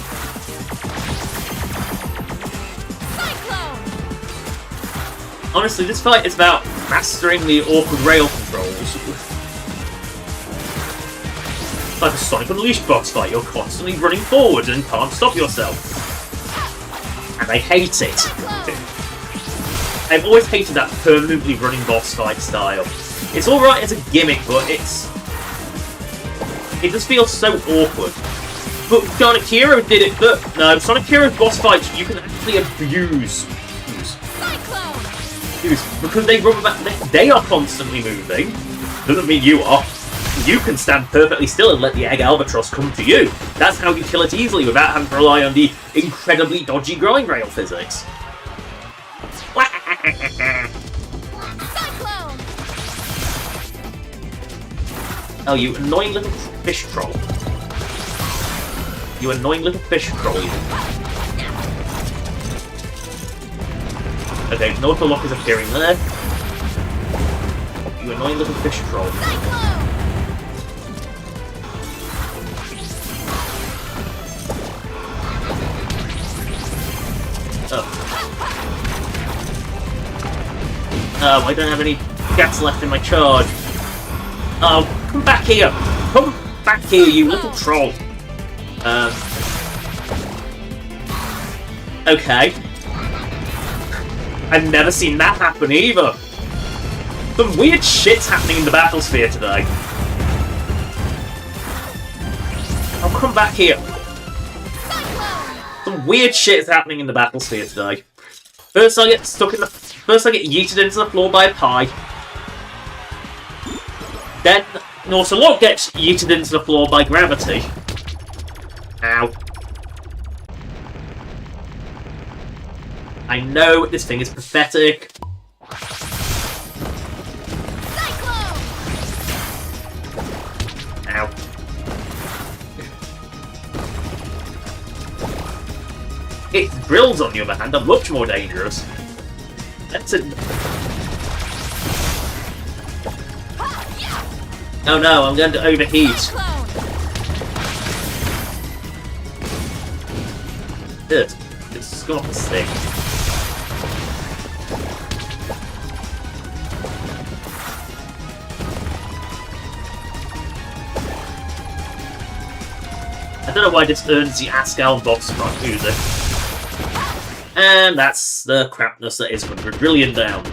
Honestly, this fight is about mastering the awkward rail controls. Like a Sonic Unleashed boss fight, you're constantly running forward and can't stop yourself. And I hate it. I've always hated that permanently running boss fight style. It's alright as a gimmick, but it just feels so awkward. But Sonic Hero did it. No, Sonic Hero's boss fights you can actually abuse. Because they are constantly moving. Doesn't mean you are. You can stand perfectly still and let the Egg Albatross come to you. That's how you kill it easily without having to rely on the incredibly dodgy grind rail physics. Oh, you annoying little fish troll. You annoying little fish troll. Okay, Nautilus is appearing there. You annoying little fish troll. Oh, I don't have any gas left in my charge. Oh, come back here! Come back here, you little troll! Okay. I've never seen that happen either. Some weird shit's happening in the battlesphere today. Oh, come back here. Some weird shit's happening in the battlesphere today. First I get yeeted into the floor by a pie. Then Nautilus gets yeeted into the floor by gravity. Ow. I know this thing is pathetic. Ow. Its drills, on the other hand, are much more dangerous. That's it. Oh no, I'm going to overheat. Good. It's got a stick. I don't know why this earns the Ascal box front music. And that's the crapness that is 100 billion down.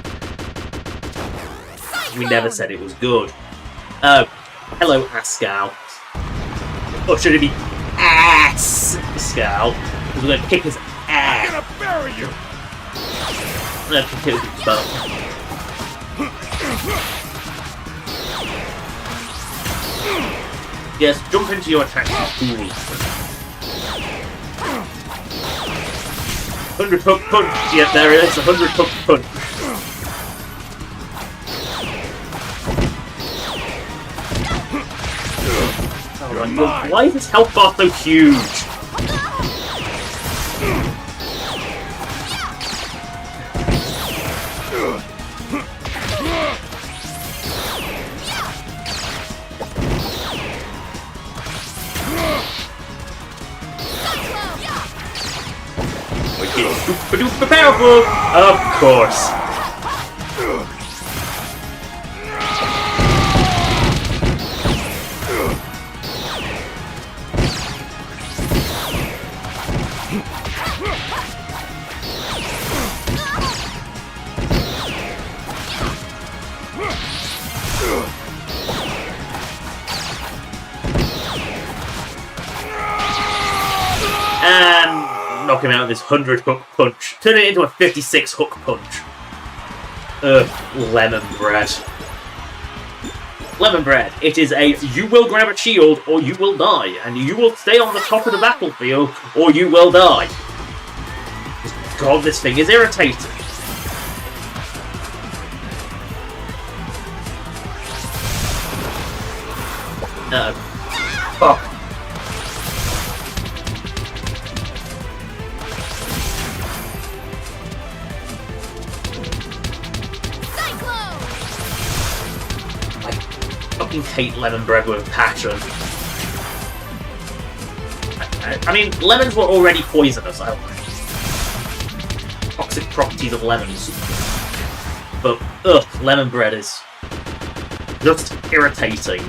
We never said it was good. Oh, hello, Ascal. Or should it be Ascal? Because we're going to kick his ass. I'm gonna bury you! I'm going to kick his butt. Yes, jump into your attack, fool. 100 hook punch. Yep, there it is. 100 hook punch. Alright, why is this health bar so huge? Super powerful! Of course. And knock him out with his 100 hook punch. Turn it into a 56 hook punch. Ugh, lemon bread. Lemon bread. It is a you will grab a shield or you will die, and you will stay on the top of the battlefield or you will die. God, this thing is irritating. Fuck. I fucking hate lemon bread with passion. I mean, lemons were already poisonous. I don't know. Toxic properties of lemons. But, ugh, lemon bread is just irritating.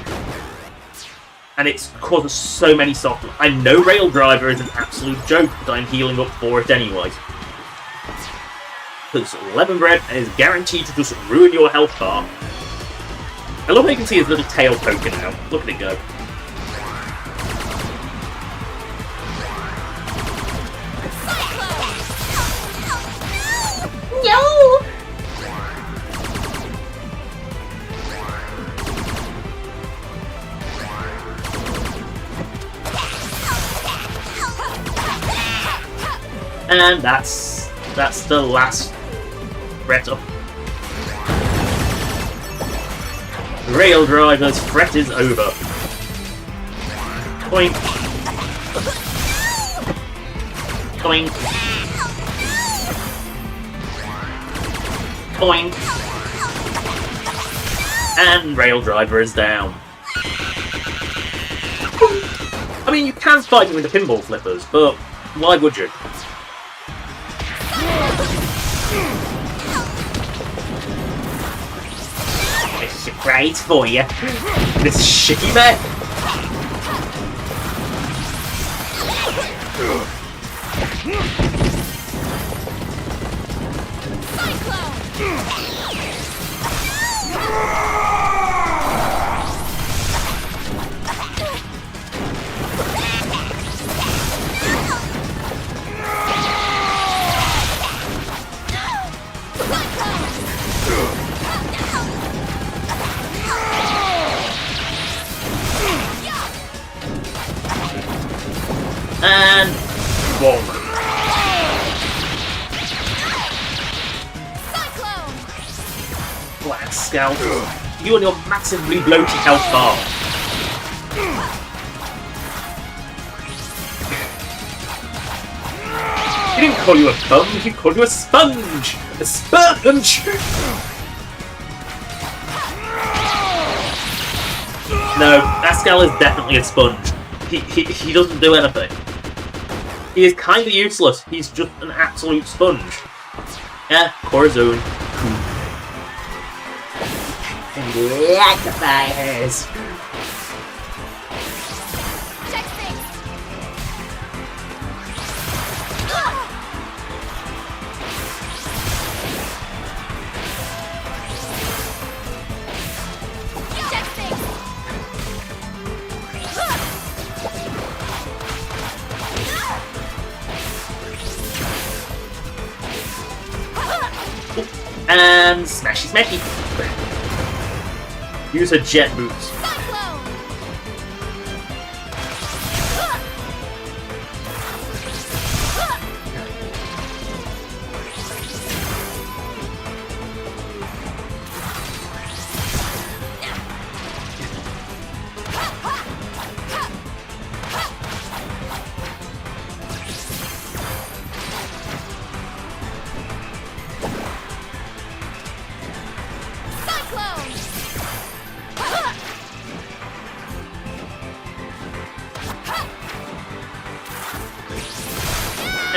And it's causes so many soft. I know Rail Driver is an absolute joke, but I'm healing up for it anyway. Because lemon bread is guaranteed to just ruin your health bar. I love how you can see his little tail poking out. Look at it go. No! And that's the last threat up. Rail Driver's threat is over. Boink. Boink. Boink. And Rail Driver is down. I mean, you can fight him with the pinball flippers, but why would you? This is a surprise for you. This shitty man. And boom. Black Scout, you and your massively bloated health bar. He didn't call you a bum, he called you a sponge! A sponge! No, Pascal is definitely a sponge. He doesn't do anything. He is kind of useless. He's just an absolute sponge. Yeah, Corazon. Like the fires. And smashy smashy. Use her jet boots.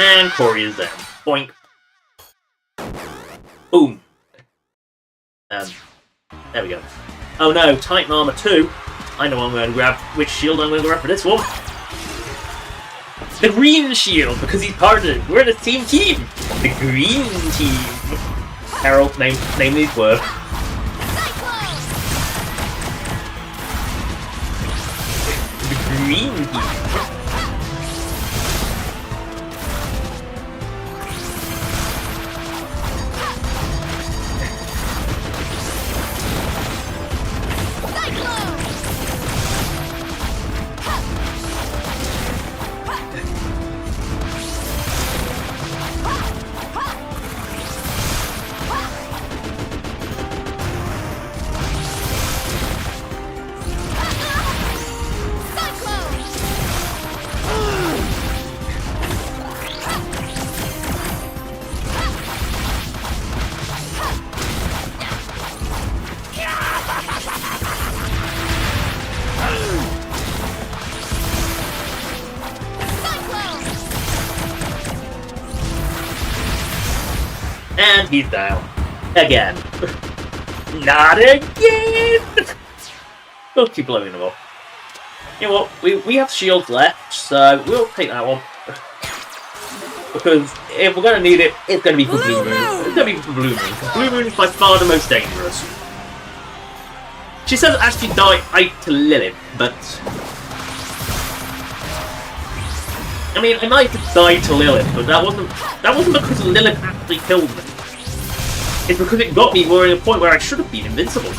And Corey is down. Boink. Boom. There we go. Oh no, Titan Armor 2. I know I'm going to grab which shield I'm going to grab for this one. The green shield, because he's partnered. We're the team. The green team. Harold, name these words. The green team. And he's down. Again. Not again! We'll keep blowing them up. You know what? We have shields left, so we'll take that one. Because if we're going to need it, it's going to be for Blue Moon. It's going to be for Blue Moon. Blue Moon is by far the most dangerous. She says actually died to Lilith, but... I mean, I might have died to Lilith, but that wasn't because Lilith actually killed me. It's because it got me wearing a point where I should have been invincible.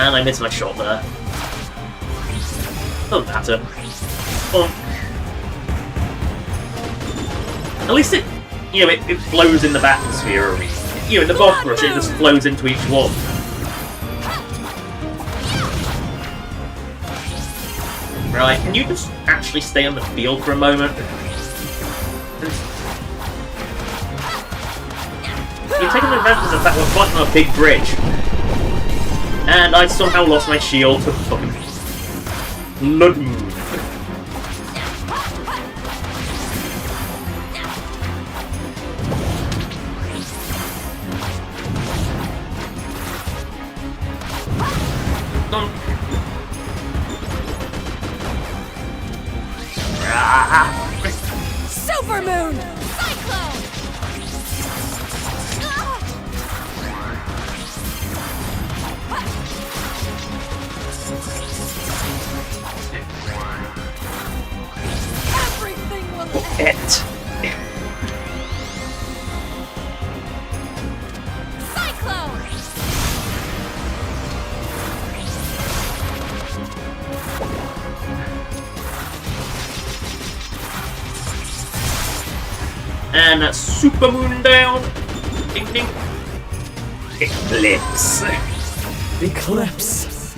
And I missed my shot there. Doesn't matter. At least it, you know, it flows in the bathysphere. You know, in the boss rush, it just flows into each one. Right, can you just actually stay on the field for a moment? You're taking advantage of the fact we're fighting on a big bridge. And I somehow lost my shield to fucking Blood Moon. Super Moon! Cyclone! Everything will end. Cyclone! And that's Super Moon down. Ding ding. Eclipse. Eclipse.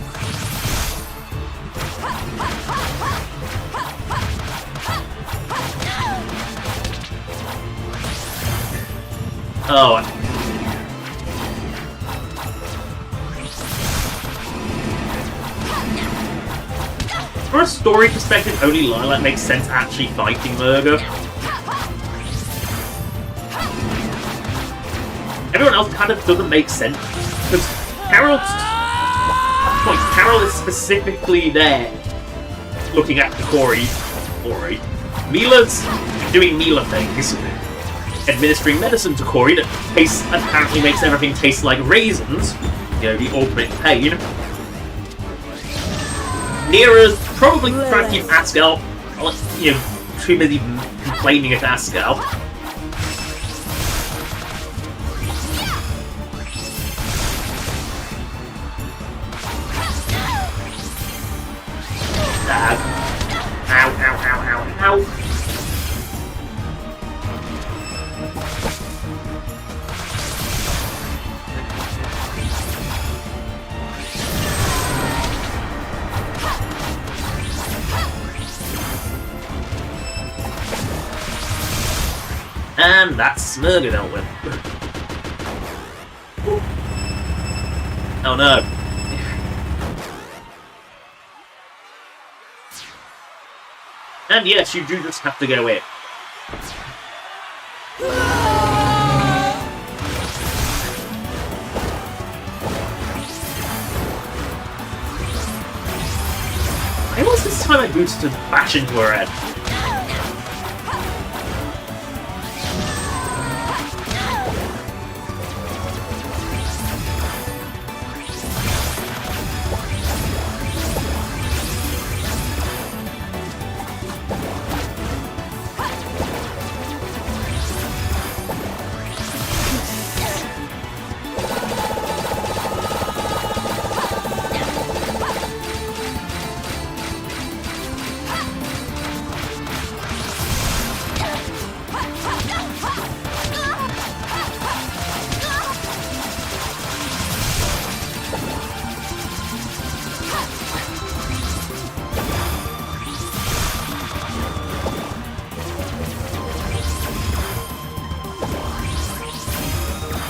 Oh. From a story perspective, only Lilac makes sense actually fighting Murga. Everyone else kind of doesn't make sense, because Carol is specifically there, looking at Corey. Mila's doing Mila things, administering medicine to Corey that apparently makes everything taste like raisins, the ultimate pain. Nera's probably cracking Ascal, too busy complaining at Ascal. Ow, ow, ow, ow, ow. And that's Smurger dealt with. Oh no. And yes, you do just have to go in. Why was this time I boosted to bash into her head?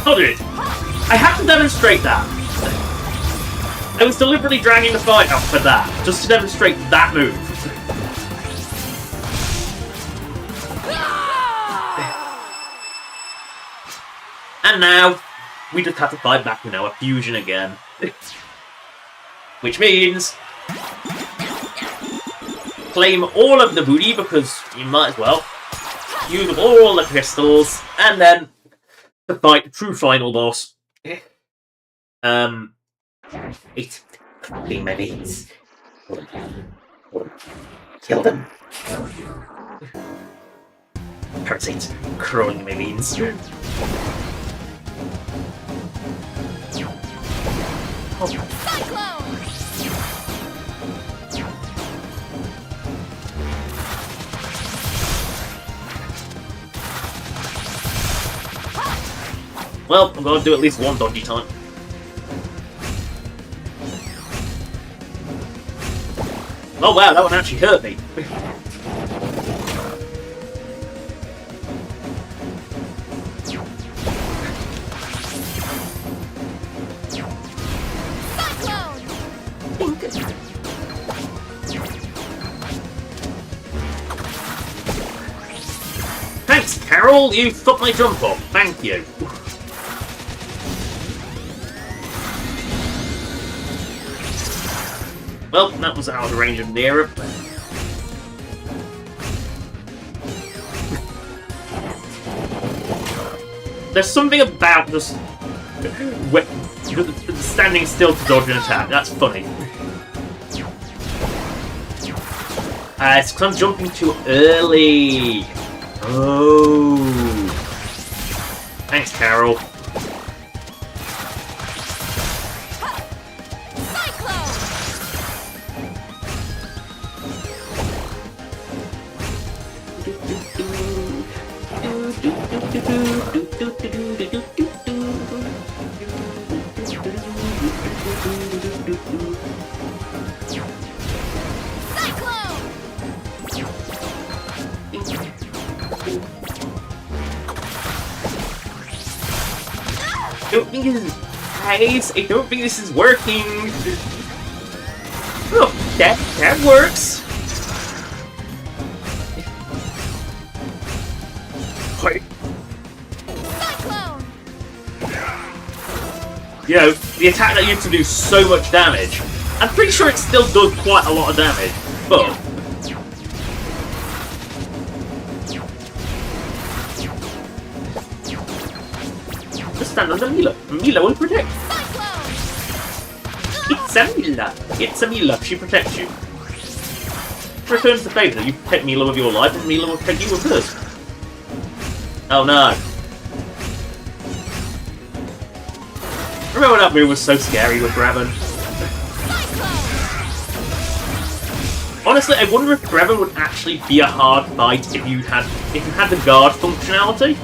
Hold it! I have to demonstrate that! I was deliberately dragging the fight up for that, just to demonstrate that move. And now, we just have to fight Bakunawa Fusion again. Which means... claim all of the booty, because you might as well. Use up all the crystals, and then... to fight the true final boss. It's clean my veins. Kill them. Parasites crawling my veins. Well, I'm gonna do at least one dodgy time. Oh wow, that one actually hurt me. Thanks, Carol! You fucked my jump up. Thank you. Well, that was out of range of Nera. There's something about just standing still to dodge an attack. That's funny. It's because I'm jumping too early. Oh. Thanks, Carol. I don't think this is working. Oh, that works. Wait. You know, the attack that used to do so much damage. I'm pretty sure it still does quite a lot of damage, but just stand under Mila. Mila will protect. Samila. It's Samila. She protects you. Returns the favour that you protect Mila with your life, and Mila will protect you with hers. Oh no. Remember that move was so scary with Graven? Honestly, I wonder if Graven would actually be a hard fight if you had the guard functionality.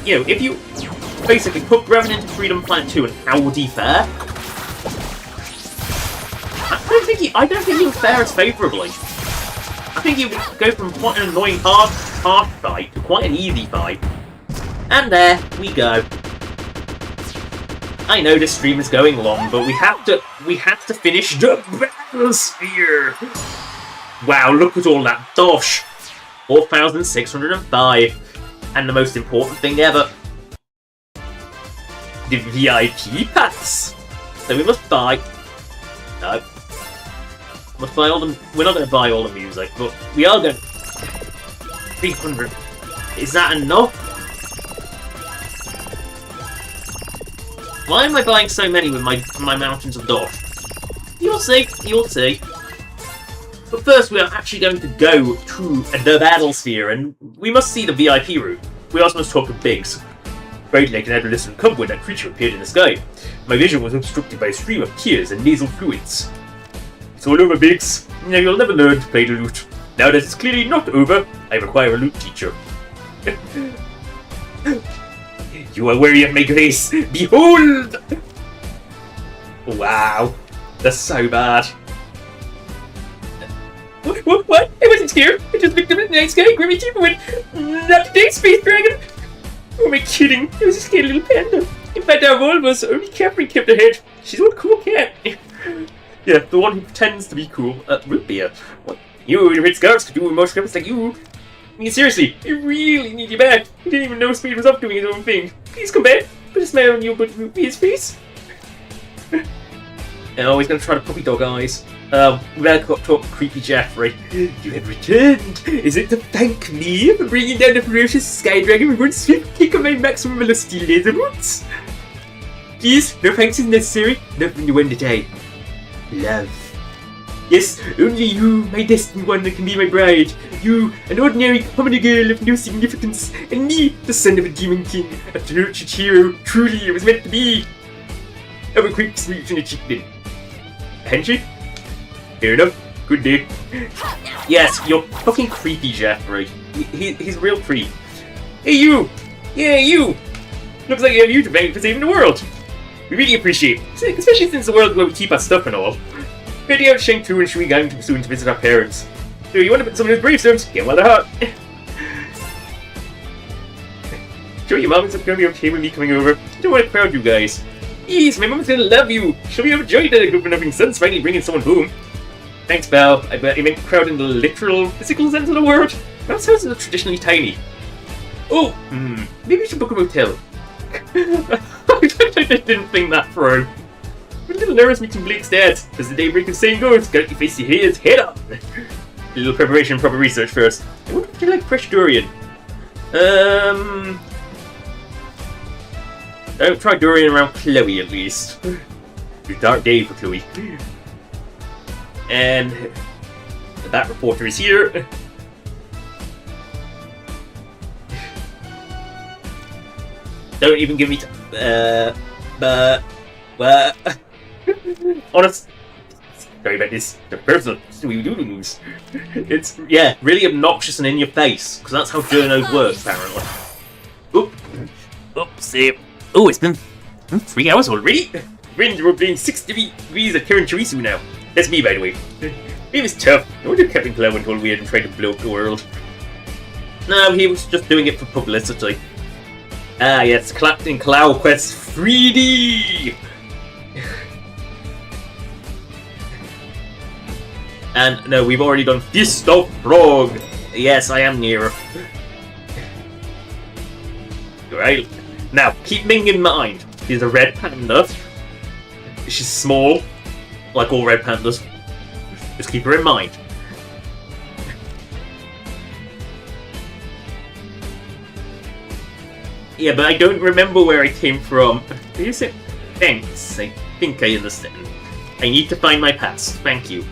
You know, if you basically put Graven into Freedom Planet 2 and how would he fare? I don't think he would fare as favourably. I think he would go from quite an annoying hard fight to quite an easy fight. And there we go. I know this stream is going long, but we have to finish the Battlesphere. Wow, look at all that dosh. 4,605. And the most important thing ever. The VIP pass. So we must buy... No. Must buy all the... We're not going to buy all the music, but we are going to... 300. Is that enough? Why am I buying so many with my Mountains of Dosh? You'll see, you'll see. But first we are actually going to go to the Battlesphere, and we must see the VIP route. We also must talk to Biggs. Great Lake and adolescent cub when that creature appeared in the sky. My vision was obstructed by a stream of tears and nasal fluids. It's all over, Biggs. Now you'll never learn to play the lute. Now that it's clearly not over, I require a lute teacher. You are weary of my grace. Behold! Wow. That's so bad. What? I wasn't scared. I just looked up at the night sky, grabbed my teeth and went, not today, Space Dragon! Who am I kidding? It was a scared little panda. In fact, our Volva's only Capri kept ahead. She's one cool cat. Yeah, the one who pretends to be cool. Root beer. What? You and Red Scarves could do more scripts like you. I mean, seriously, I really need you back. I didn't even know Speed was up doing his own thing. Please come back. Put a smile on you, but his face. Oh, he's gonna try to puppy dog eyes. We better talk to Creepy Jeffrey. You have returned. Is it to thank me for bringing down the ferocious Sky Dragon with one swift kick of my maximum velocity laser boots? Please, no thanks is necessary. Not from the one that I love. Yes, only you, my destined one, that can be my bride. You, an ordinary commoner girl of no significance, and me, the son of a demon king, a tortured hero. Truly, it was meant to be. Have a quick sweep in the cheek then. A handshake? Fair enough. Good day. Yes, you're fucking creepy, Jeffrey. He's a real creep. Hey, you! Yeah, you! Looks like you have you to thank for saving the world. We really appreciate it, especially since the world where we keep our stuff and all. Heading out to Shengtu and Shui Gang soon to visit our parents. So you want to put some of those gravestones? Get while they're hot. Sure, your mom is going to be okay with me coming over. I don't want to crowd you guys. Please, my mom's going to love you. She'll be overjoyed that a group of loving sons finally bringing someone home. Thanks, Val. I bet you meant crowd in the literal, physical sense of the word. That sounds traditionally tiny. Oh, maybe we should book a motel. I didn't think that through. I'm a little nervous meeting Blake's dad. As the Daybreaker saying goes, gotta keep facing his head up. A little preparation, proper research first. I wonder if you like fresh durian. Don't try durian around Chloe at least. It's a dark day for Chloe. And that reporter is here. Don't even give me honest. Sorry about this. The personal news. It's really obnoxious and in your face because that's how journos work apparently. Oops. Oh, it's been 3 hours already. Winds were being 6 degrees at Kirin Chirisu now. That's me, by the way. He was tough. I wonder if Captain Clow went all weird and tried to blow up the world. No, he was just doing it for publicity. Ah, yes, collecting Clow Quest 3D! And no, we've already done Fist of Frog! Yes, I am near. Right. Now, keep Ming in mind. She's a red panda. She's small, like all red pandas. Just keep her in mind. Yeah, but I don't remember where I came from. Did you say thanks? think I understand. I need to find my past. Thank you.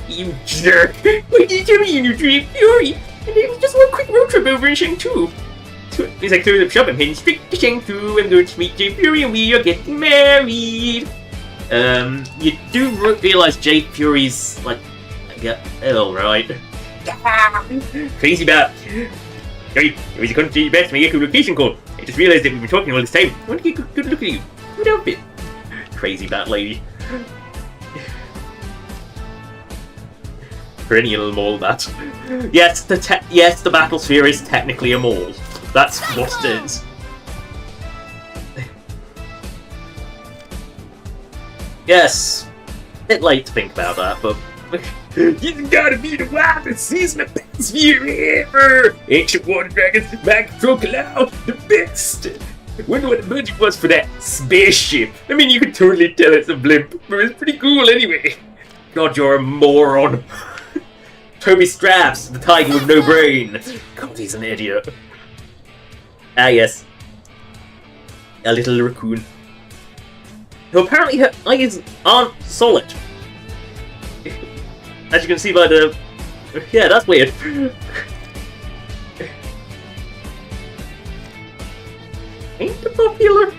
You jerk! Why did you tell me you dream Fury? And it was just one quick road trip over in Shangtu. As I close up shop, I'm heading straight to Shangtu. I'm going to meet Jade Fury and we are getting married. You do realize Jade Fury's like, ill, right? Crazy about. Sorry, it was a country best my echo location call. I just realized that we've been talking all this time. I want to get a good look at you. Good outfit. Crazy bat lady. Perennial mole bat. Yes, the battlesphere is technically a mole. That's what it is. Yes. Bit late to think about that, but you gotta be the wildest season of battlesphere ever! Ancient water dragons, back control cloud, the best! I wonder what the budget was for that spaceship. I mean, you could totally tell it's a blimp, but it's pretty cool anyway. God, you're a moron. Toby Straps, the tiger with no brain. God, he's an idiot. Ah, yes. A little raccoon. Who apparently her eyes aren't solid. As you can see by the... Yeah, that's weird. Ain't it popular?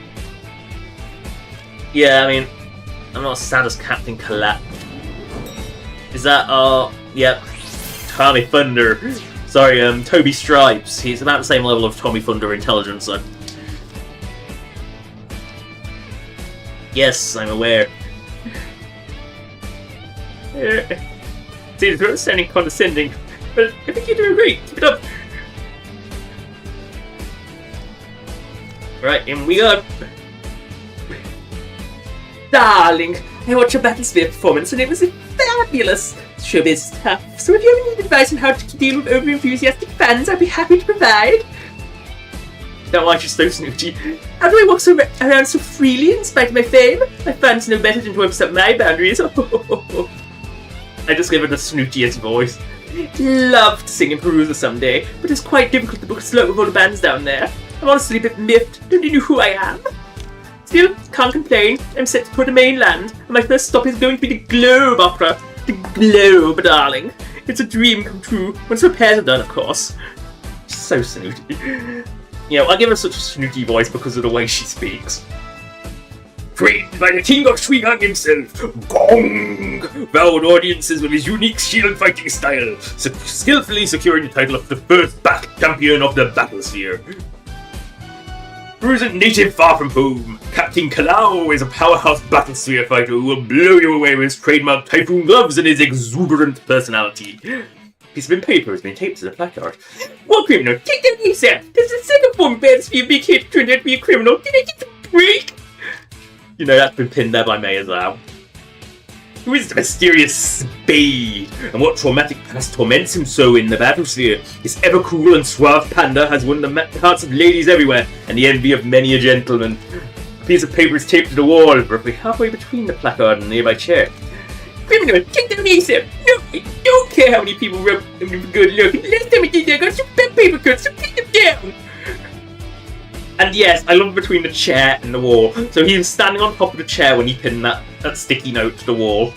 Yeah, I mean, I'm not as sad as Captain Collapse. Is that, yep. Tommy Thunder. Sorry, Toby Stripes. He's about the same level of Tommy Thunder intelligence, so... Yes, I'm aware. See, the throat sounding condescending, but I think you're doing great. Keep it up. Right, in we go. Darling, I watched your Battlesphere performance and it was fabulous. Showbiz is tough, so if you ever need advice on how to deal with over-enthusiastic fans, I'd be happy to provide. Don't like you so snooty. How do I walk around so freely in spite of my fame? My fans know better than to upset my boundaries. I just gave it the snootiest voice. Love to sing in Perusa someday, but it's quite difficult to book a slot with all the bands down there. I'm honestly a bit miffed. Don't you know who I am? Still, can't complain. I'm set to go to mainland, and my first stop is going to be the Globe Opera. The Globe, darling. It's a dream come true, once repairs are done, of course. She's so snooty. You know, I give her such a snooty voice because of the way she speaks. Trained by the king of Shuigang himself, Gong! Vowed audiences with his unique shield fighting style, skillfully securing the title of the first battle champion of the Battlesphere. Cruising native far from home, Captain Kalau is a powerhouse Battlesphere fighter who will blow you away with his trademark typhoon gloves and his exuberant personality. Piece of paper has been taped to the placard. What criminal? Take that ASAP! This is the second form of Battlesphere big hit turned out to be a criminal. Did I get the break? You know, that's been pinned there by May as well. Who is the mysterious Spade? And what traumatic past torments him so in the Battlesphere? This ever-cool and suave panda has won the hearts of ladies everywhere, and the envy of many a gentleman. A piece of paper is taped to the wall, roughly halfway between the placard and the nearby chair. Criminal, take down ASAP! No, I don't care how many people wrote them for good luck. Last time I did that, I got some bad paper cuts, so take them down! And yes, I love between the chair and the wall. So he was standing on top of the chair when he pinned that sticky note to the wall.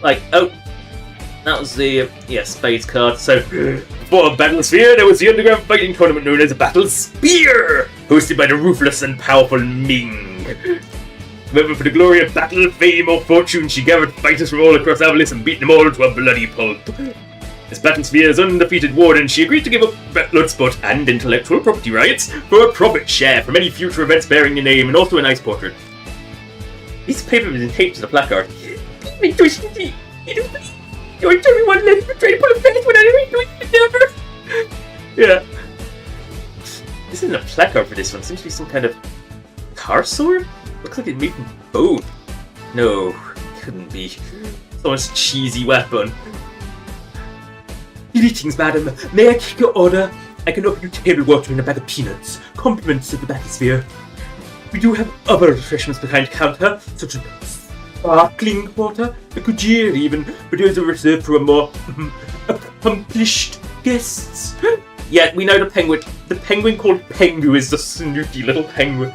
Like, oh, that was the, Spades card. So, before Battlesphere, there was the underground fighting tournament known as Battle Spear, hosted by the ruthless and powerful Ming. Whether for the glory of battle, fame, or fortune, she gathered fighters from all across Avalis and beat them all to a bloody pulp. As Battlesphere's undefeated warden, she agreed to give up Bloodspot and intellectual property rights for a profit share from any future events bearing the name and also an ice portrait. This paper was taped to the placard. You're telling me one lady for trying to pull a face when I didn't do it never. Yeah. This isn't a placard for this one. It seems to be some kind of car sword? Looks like it's made from bone. No, it couldn't be. Someone's cheesy weapon. Greetings, madam. May I take your order? I can offer you table water and a bag of peanuts. Compliments of the Battlesphere. We do have other refreshments behind the counter, such as sparkling water, a Gujir even, but those are reserved for a more accomplished guests. Yeah, we know the penguin. The penguin called Pengu is the snooty little penguin.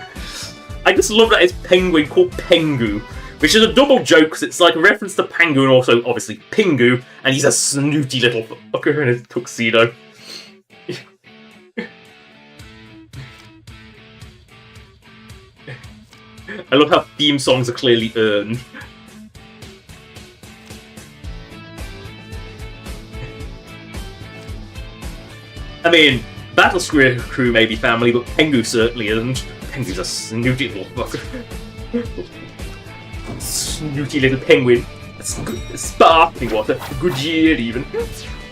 I just love that it's Penguin called Pengu, which is a double joke because it's like a reference to Pengu and also obviously Pingu, and he's a snooty little fucker in his tuxedo. I love how theme songs are clearly earned. I mean, Battle Crew may be family, but Pengu certainly isn't. Pengu's a snooty little fucker. Snooty little penguin. Sparkling water. Good year, even.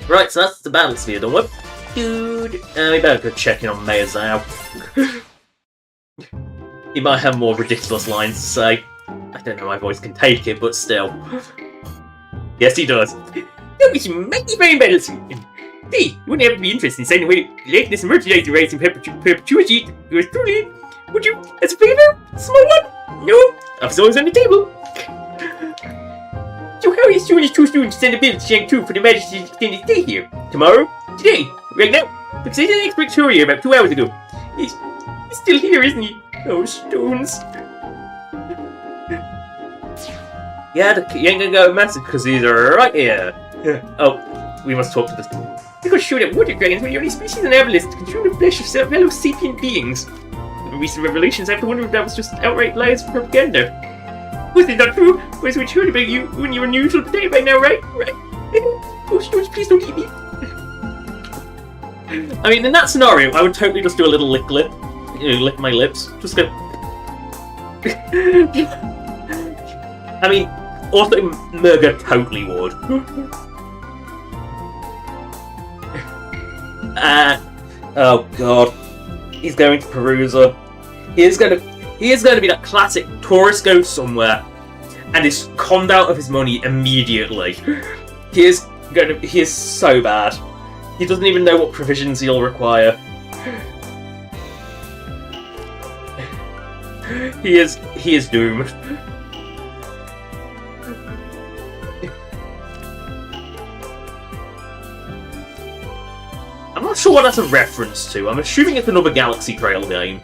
Right, so that's the battle sphere done with. Dude, we better go check in on Meazao. He might have more ridiculous lines to say. I don't know, my voice can take it, but still. Yes, he does. That was mighty fine battle sphere. Hey, you wouldn't ever be interested in sending away lateness and merchandise rates in perpetuity. Yours truly. Would you, as a favor? Small one? No, I'm always on the table. So how is you and his two students send a bill to Shang 2 for the Majesty's extended stay here? Tomorrow? Today? Right now? Because I did an expert courier about 2 hours ago. He's still here, isn't he? Oh, stones. Yeah, you ain't gonna go massive because he's right here. Oh, we must talk to this. Because sure that water dragons were the only species on Everlist to consume the flesh of fellow sapient beings. In recent revelations, I have to wonder if that was just outright lies for propaganda. Was it not true? Was we heard about you when you were neutral today by now, right? Right? Oh, George, please don't eat me. I mean, in that scenario, I would totally just do a little lick lip. You know, lick my lips. Just go. I mean, also, Murga totally would. Oh god. He's going to Perusa. He is going to be that classic tourist goes somewhere and is conned out of his money immediately. He is so bad. He doesn't even know what provisions he'll require. He is doomed. I'm not sure what that's a reference to. I'm assuming it's another Galaxy Trail game.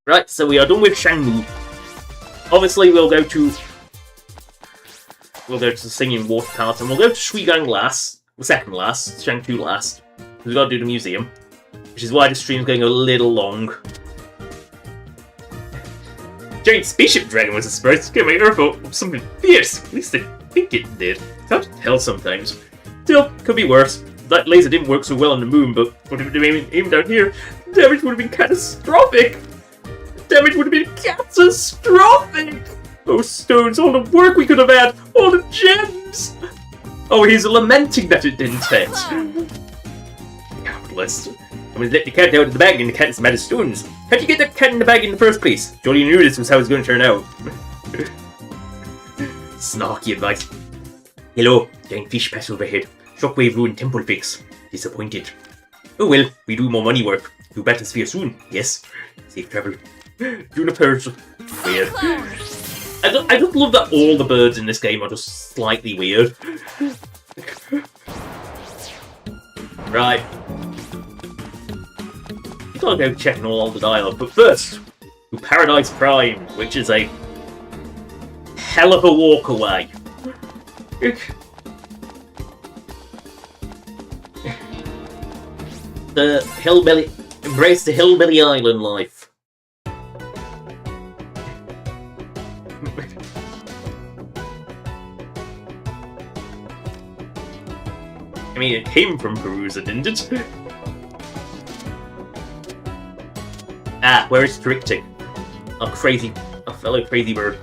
Right, so we are done with Shangmu. Obviously, we'll go to the Singing Water Palace, and we'll go to Shuigang last, the second last, Shang-2 last. We've got to do the museum, which is why the stream's going a little long. Giant spaceship dragon was a surprise to get my airboat of something fierce. At least I think it did. It's hard to tell sometimes. Still, could be worse. That laser didn't work so well on the moon, but would have been aimed down here, the damage would have been catastrophic! Oh, Stones, all the work we could have had! All the gems! Oh, he's lamenting that it didn't hit. Countless. I was let the cat out of the bag and the cat is mad as stones. How'd you get that cat in the bag in the first place? Jolly knew this was how it was going to turn out. Snarky advice. Hello, giant fish pass overhead. Shockwave ruined temple fix. Disappointed. Oh well, we do more money work. Do Battlesphere soon, yes. Safe travel. Junipers. Weird. I just love that all the birds in this game are just slightly weird. Right. You gotta go checking all the dialogue, but first, to Paradise Prime, which is a hell of a walk away. The hillbilly, embrace the hillbilly island life. I mean, it came from Perusa, didn't it? Ah, where is Stricting? A fellow crazy bird.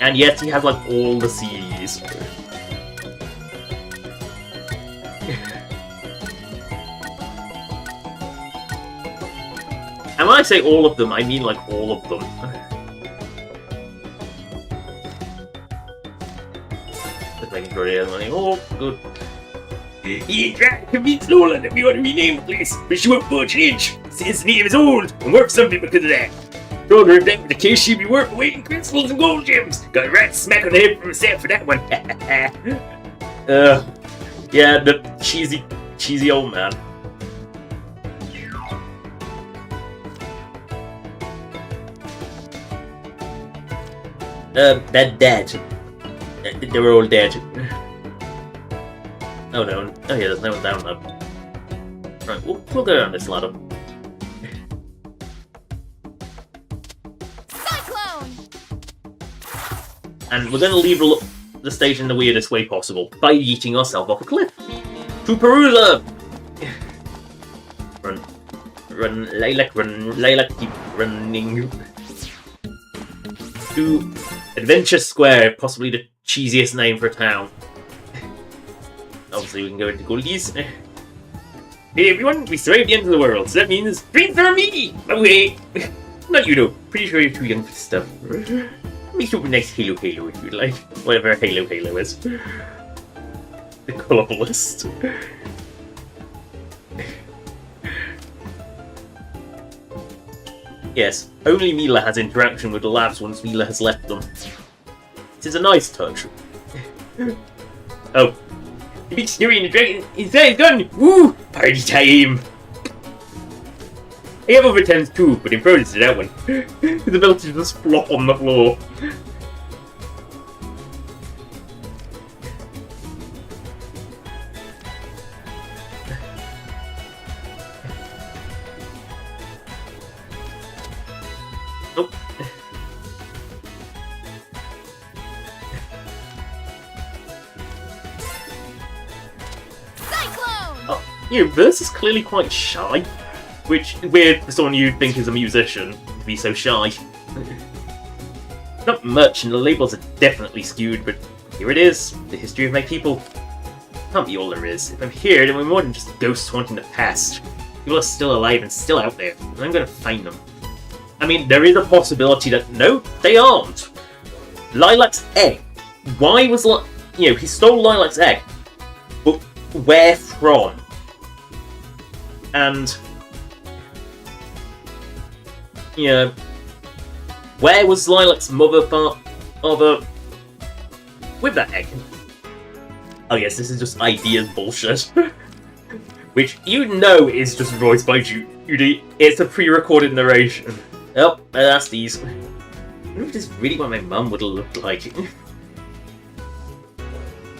And yet he has like all the seas. And when I say all of them, I mean like all of them. Just making sure he has money. Oh, good. He tried to convince Nolan that we ought to rename the place, but she won't budge an inch. Says the name is old and worth something because of that. Told her if that were the case, she'd be worth waiting crystals and gold gems. Got a right smack on the head for herself for that one. Yeah, the cheesy old man. They're dead. They were all dead. Oh no. Oh yeah, there's no one down there. Right, we'll go down this ladder. Cyclone! And we're going to leave the stage in the weirdest way possible, by yeeting ourselves off a cliff. To Perusa! Run. Run, Lilac, keep running. To Adventure Square, possibly the cheesiest name for a town. Obviously we can go into Goldies. Hey everyone, we survived the end of the world, so that means dreams for me! Away! Not you though, pretty sure you're too young for this stuff. Make you up a nice Halo if you'd like. Whatever Halo is. The colourlist. Yes, only Mila has interaction with the labs once Mila has left them. It is a nice touch. Oh. The big Snorri and the dragon is gone! Woo! Party time! I have other attempts too, but in fairness to that one, his ability to just flop on the floor. Nope. Oh, you know, Verse is clearly quite shy. Which, weird for someone you'd think is a musician, to be so shy. Not much, and the labels are definitely skewed, but here it is, the history of my people. Can't be all there is. If I'm here, then we're more than just ghosts haunting the past. People are still alive and still out there, and I'm gonna find them. I mean, there is a possibility that, no, they aren't. Lilac's egg. Why was, you know, he stole Lilac's egg, but where from? And... yeah, where was Lilac's father with that egg? Oh yes, this is just ideas bullshit. Which you know is just voiced by Judy. It's a pre-recorded narration. Oh, that's these. I wonder if this is really what my mum would have looked like.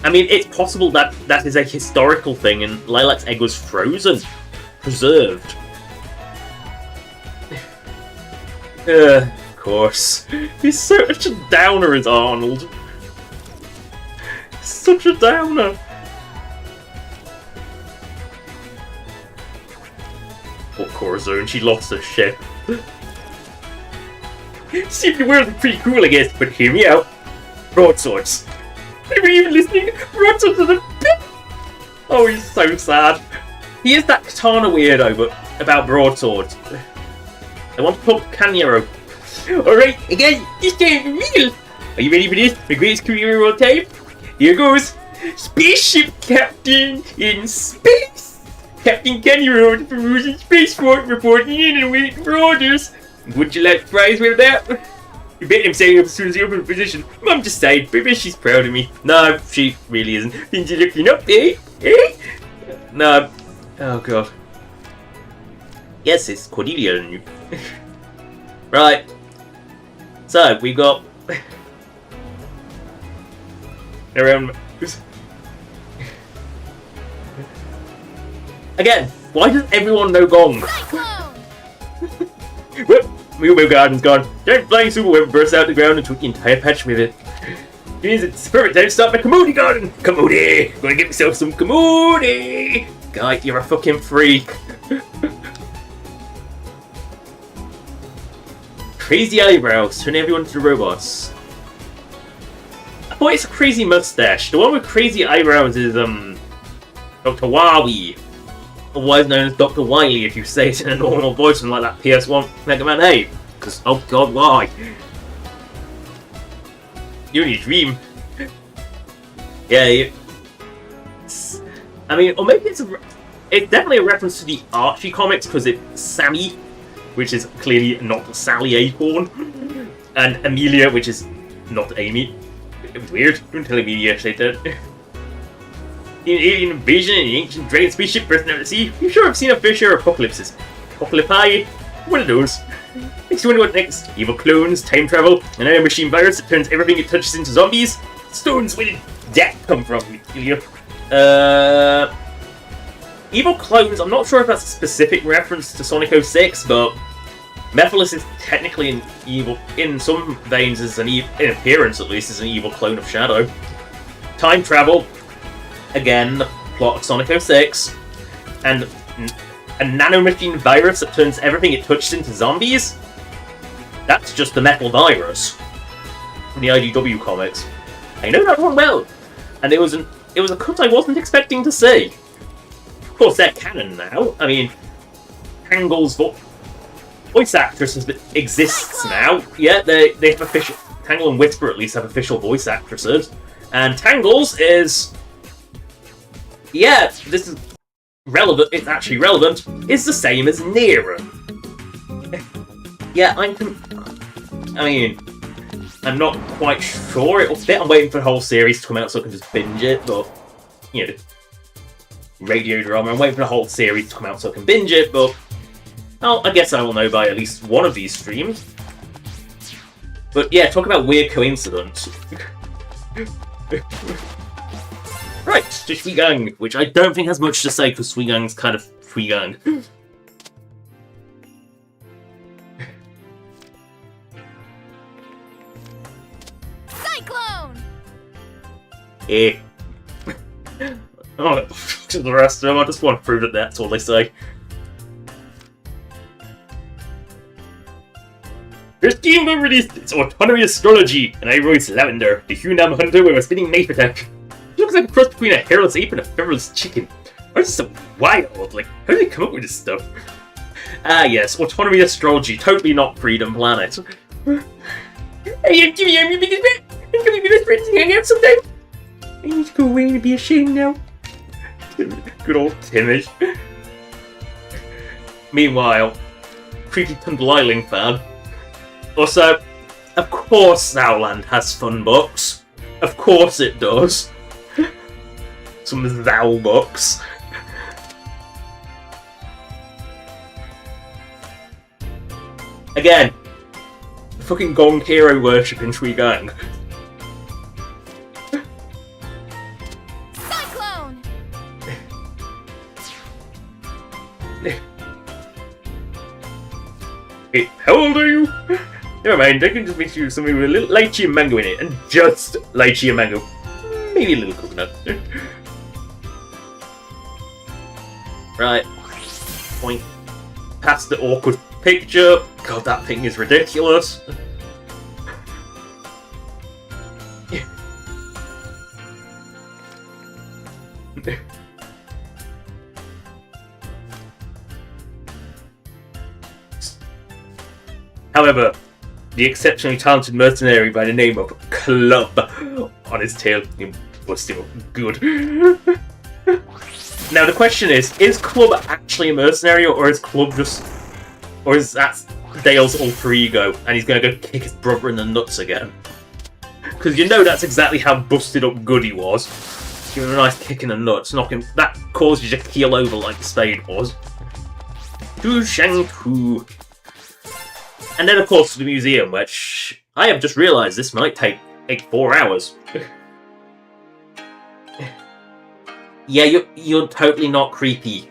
I mean, it's possible that that is a historical thing and Lilac's egg was frozen, preserved. Of course. He's such a downer, is Arnold. Such a downer. Poor Corazon, she lost her ship. Seemed the world is pretty cool, I guess, but hear me out. Broadswords. Are you even listening? Broadswords are the best! Oh, he's so sad. He is that katana weirdo, but about broadswords. I want to pull Kanyaro. Alright, again, this time for real! Are you ready for this? My greatest career of all time? Here goes! Spaceship Captain in space! Captain Kanyaro of the Perusian Spaceport reporting in and waiting for orders. Would you like fries with that? You bet I'm saying up as soon as you open the position. Mum just sighed, but I bet she's proud of me. No, she really isn't. Things are looking up, eh? Eh? No. Oh god. Yes, it's Cordelia and you. Right. So, we got... around... Again, why does everyone know Gong? Whoop! Moo Garden's gone. Giant flying super web bursts out the ground and took the entire patch with it. It means it's the perfect time to start my Kamudi garden! Kamudi! Gonna get myself some Kamudi! Guy, you're a fucking freak. Crazy eyebrows, turn everyone into robots. I thought it's a crazy mustache. The one with crazy eyebrows is, Dr. Wawi. Otherwise known as Dr. Wily if you say it in a normal voice and like that PS1 Mega Man 8. Because, oh god, why? You're in your dream. Yeah, I mean, or maybe it's definitely a reference to the Archie comics because it's Sammy, which is clearly not Sally Acorn, and Amelia, which is not Amy. It was weird. Don't tell Amelia said that. In alien invasion and the ancient dragon spaceship bursting out of the sea, you sure have seen a fair share of apocalypses. Apocalypse, one of those. Makes you wonder what next. Evil clones, time travel, an iron machine virus that turns everything it touches into zombies. Stones, where did that come from, Ilya? Evil clones, I'm not sure if that's a specific reference to Sonic 06, but Mephiles is technically an evil, in some veins, in appearance at least, is an evil clone of Shadow. Time travel, again, the plot of Sonic 06, and a nanomachine virus that turns everything it touches into zombies? That's just the metal virus in the IDW comics. I know that one well, and it was a cut I wasn't expecting to see. Of course, they're canon now. I mean, Tangle's voice actress exists now. Yeah, they have official. Tangle and Whisper at least have official voice actresses, and Tangle's is. Yeah, this is relevant. It's actually relevant. It's the same as Nero. Yeah, I'm not quite sure it'll fit. I'm waiting for the whole series to come out so I can just binge it, but, you know, radio drama. I'm waiting for the whole series to come out so I can binge it, but, well, I guess I will know by at least one of these streams. But yeah, talk about weird coincidence. Right, to Shuigang, which I don't think has much to say because Shuigang's kind of Shuigang. Cyclone! Oh, to the rest of them, I just want to prove that that's all they say. This team will release its autonomy astrology, and I voice Lavender, the Hunam hunter with a spinning knife attack. She looks like a cross between a hairless ape and a featherless chicken. Why is this so wild? Like, how do they come up with this stuff? Ah yes, autonomy astrology, totally not Freedom Planet. Hey, I'm Jimmy, I'm your biggest fan. I'm gonna be best friends and hang out sometime. I need to go away and be ashamed now. Good old Timmy. Meanwhile, creepy Tundliling fan. Also, of course Zowland has fun books. Of course it does. Some Zow books. Again, fucking Gong hero worship in Shuigang. Cyclone! Hey, how old are you? Never mind, I can just make you something with a little lychee and mango in it, and just lychee and mango. Maybe a little coconut. Right. Point. Past the awkward picture. God, that thing is ridiculous. However, the exceptionally talented mercenary by the name of Club on his tail was still good. Now the question is Club actually a mercenary, or is Club just... or is that Dale's alter ego, and he's gonna go kick his brother in the nuts again? Because you know that's exactly how busted up good he was. Give him a nice kick in the nuts, knock him... that caused you to keel over like the spade was. Tu Shang Tu. And then, of course, the museum, which I have just realised this might take 4 hours. Yeah, you're totally not creepy.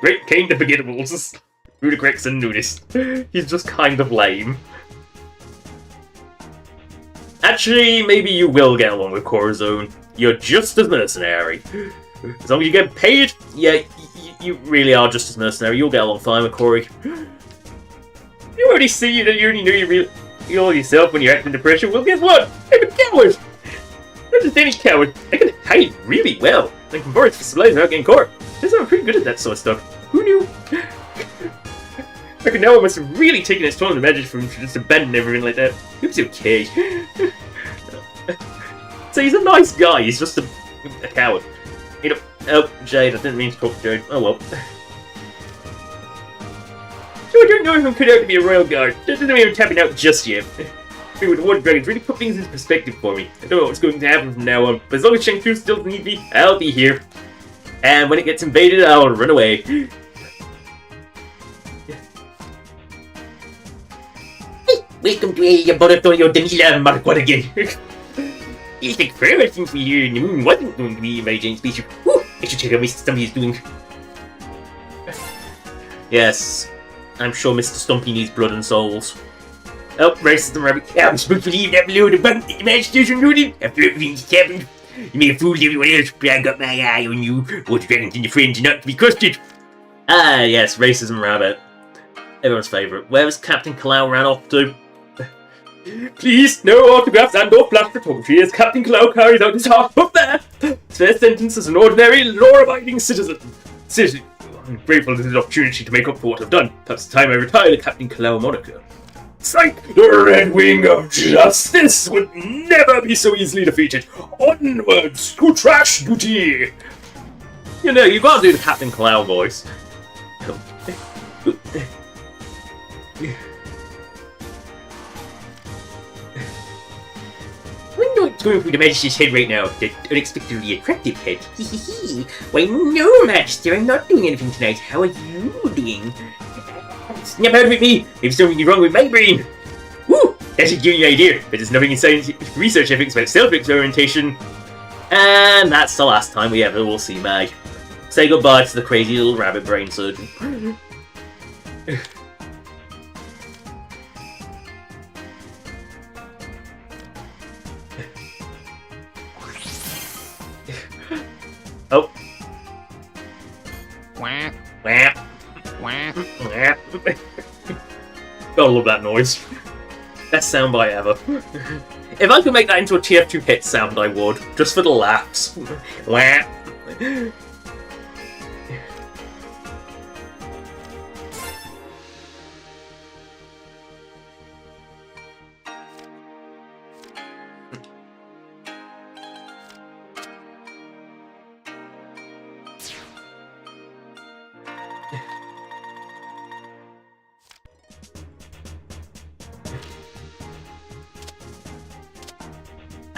Great King of Beginnables. Rudicrex and Nudist. He's just kind of lame. Actually, maybe you will get along with Corazon. You're just as mercenary. As long as you get paid, yeah, you really are just as mercenary. You'll get along fine with Corey. You already see that you already know you all yourself when you're acting under pressure. Well, guess what? I'm a coward! Not just any coward. I can hide really well. I can forage for supplies without getting caught. I'm pretty good at that sort of stuff. Who knew? Bakunawa must have really taken its toll on the magic from just abandoning everything like that. Oops, okay. So he's a nice guy. He's just a coward. You know, oh, Jade, I didn't mean to talk to Jade. Oh well. So I don't know if I'm cut out to be a royal guard. That doesn't mean I'm tapping out just yet. With the Water Dragons really put things into perspective for me. I don't know what's going to happen from now on, but as long as Shang-Chu still needs me, I'll be here. And when it gets invaded, I'll run away. Welcome to a laboratory Danila Mark 1 again. It's like forever since we here in the moon wasn't going to be my giant spaceship. Whew, I should check out what somebody's doing. Yes, I'm sure Mr. Stumpy needs blood and souls. Oh, racism rabbit. I'm supposed to leave that below the bunk that the Imagination looted after everything's happened. You made a fool of everyone else, but I got my eye on you. Water Dragons and your friends are not to be trusted. Ah, yes, racism rabbit. Everyone's favourite. Where was Captain Kalau ran off to? Please, no autographs and or flash photography as Captain Kalau carries out his task up there. His first sentence as an ordinary, law-abiding citizen. I'm grateful for this opportunity to make up for what I've done. Perhaps it's time I retire the Captain Kalau moniker. Psych! The Red Wing of Justice would never be so easily defeated. Onwards to trash duty! You know, you've got to do the Captain Kalau voice. I wonder what's going through the Magister's head right now. The unexpectedly attractive head. Why, no, Magister, I'm not doing anything tonight. How are you doing? Snap out with me! Maybe something is wrong with my brain! Woo! That should give you an idea, but there's nothing in scientific research ethics about self-experimentation. And that's the last time we ever will see Mag. Say goodbye to the crazy little rabbit brain surgeon. Oh. Wah. Wah. Wah. Wah. Gotta love that noise. Best soundbite ever. If I could make that into a TF2 hit sound, I would. Just for the laughs. Wah.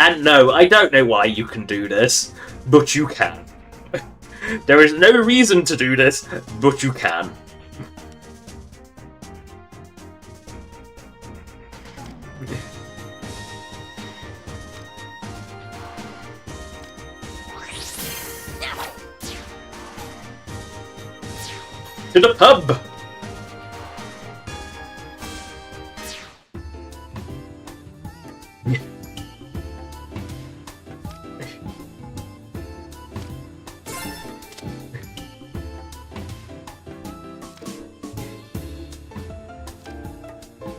And no, I don't know why you can do this, but you can. There is no reason to do this, but you can. To the pub!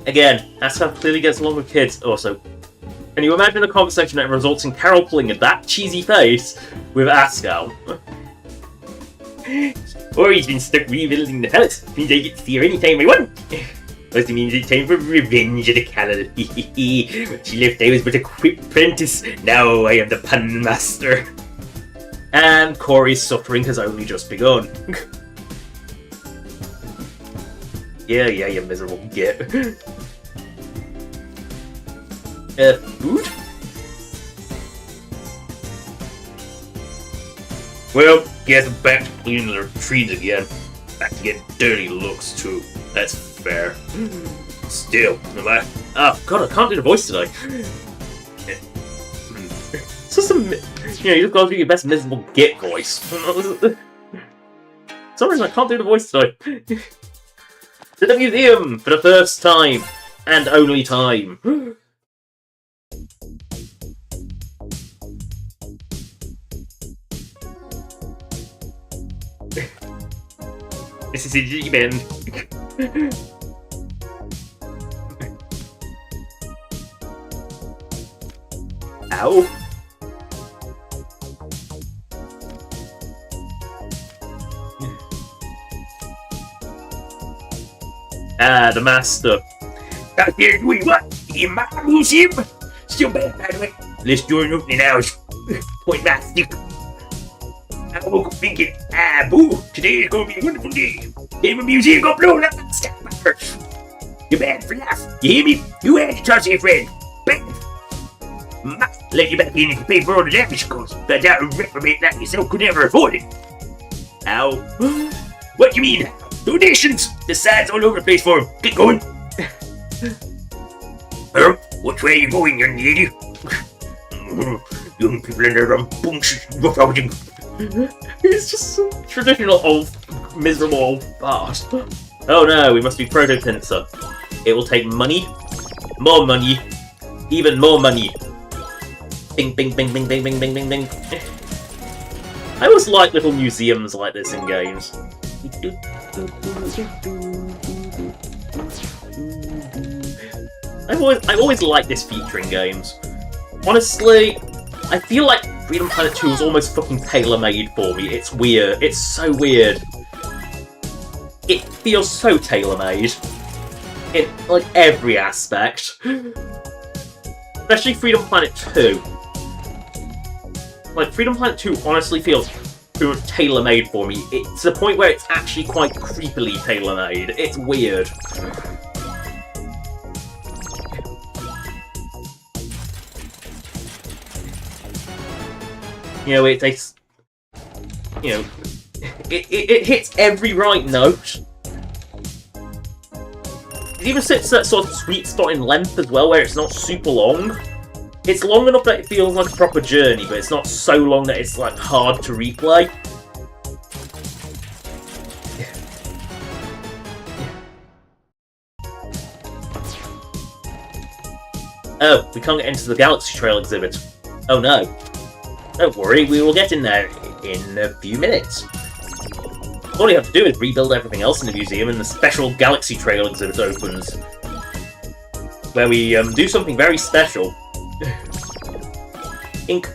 Again, Ascal clearly gets along with kids. Also, can you imagine a conversation that results in Carol pulling that cheesy face with Ascal? Or he's been stuck rebuilding the palace. Means I get to see her anytime I want. Mostly means it's time for revenge of the Carol. When she left, I was but a quick apprentice. Now I am the pun master. And Corey's suffering has only just begun. Yeah, you miserable git. Food? Well, guess I'm back to cleaning their trees again. Back to get dirty looks too. That's fair. Still, am I? Oh god, I can't do the voice today. It's just you just gotta do your best miserable git voice. For some reason I can't do the voice today. To the museum for the first time and only time. This is a G-Man. Ow. Ah, the master. Out there doing what? In my museum? Still bad, by the way. Let's join opening hours. Point my stick. I woke up thinking, boo, today is gonna be a wonderful day. Then my museum got blown up and stacked my purse. You're bad for life. You hear me? You had to trust your friend. Let you back in and pay for all the damage costs. But that reprobate like yourself could never afford it. Ow. What do you mean? Donations! The signs all over the place for 'em. Get going. Which way are you going, young lady? Young people in their rambunctious roughhousing. He's just some traditional old, miserable old fart. Oh no, we must be proto-pincer. It will take money, more money, even more money. Bing, bing, bing, bing, bing, bing, bing, bing, bing. I always like little museums like this in games. I've always liked this feature in games. Honestly, I feel like Freedom Planet 2 was almost fucking tailor-made for me. It's weird. It's so weird. It feels so tailor-made. In, like, every aspect. Especially Freedom Planet 2. Like, Freedom Planet 2 honestly feels tailor-made for me. It's the point where it's actually quite creepily tailor-made. It's weird. You know, it hits every right note. It even sits that sort of sweet spot in length as well, where it's not super long. It's long enough that it feels like a proper journey, but it's not so long that it's like hard to replay. Oh, we can't get into the Galaxy Trail exhibit. Oh no. Don't worry, we will get in there in a few minutes. All you have to do is rebuild everything else in the museum and the special Galaxy Trail exhibit opens. Where we do something very special. Ink.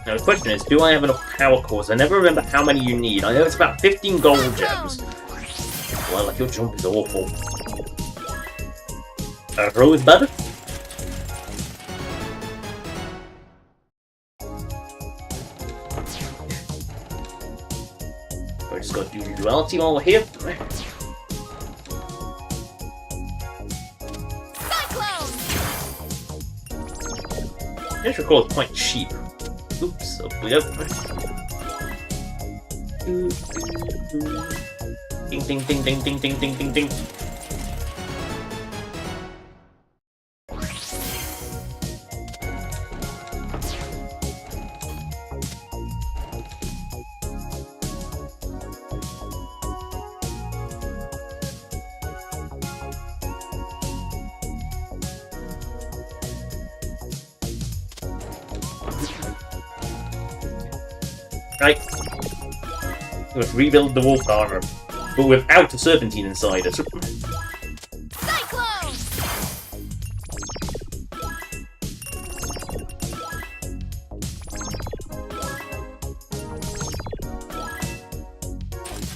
Now the question is, do I have enough power cores? I never remember how many you need. I know it's about 15 gold gems. Well, like your jump is awful. Throw is better? I just got to do duality while we're here. This record is quite cheap. Oops, up we go. Ding ding ding ding ding ding ding ding ding. Right. Let's rebuild the wolf armor, but without a serpentine inside it. Cyclone!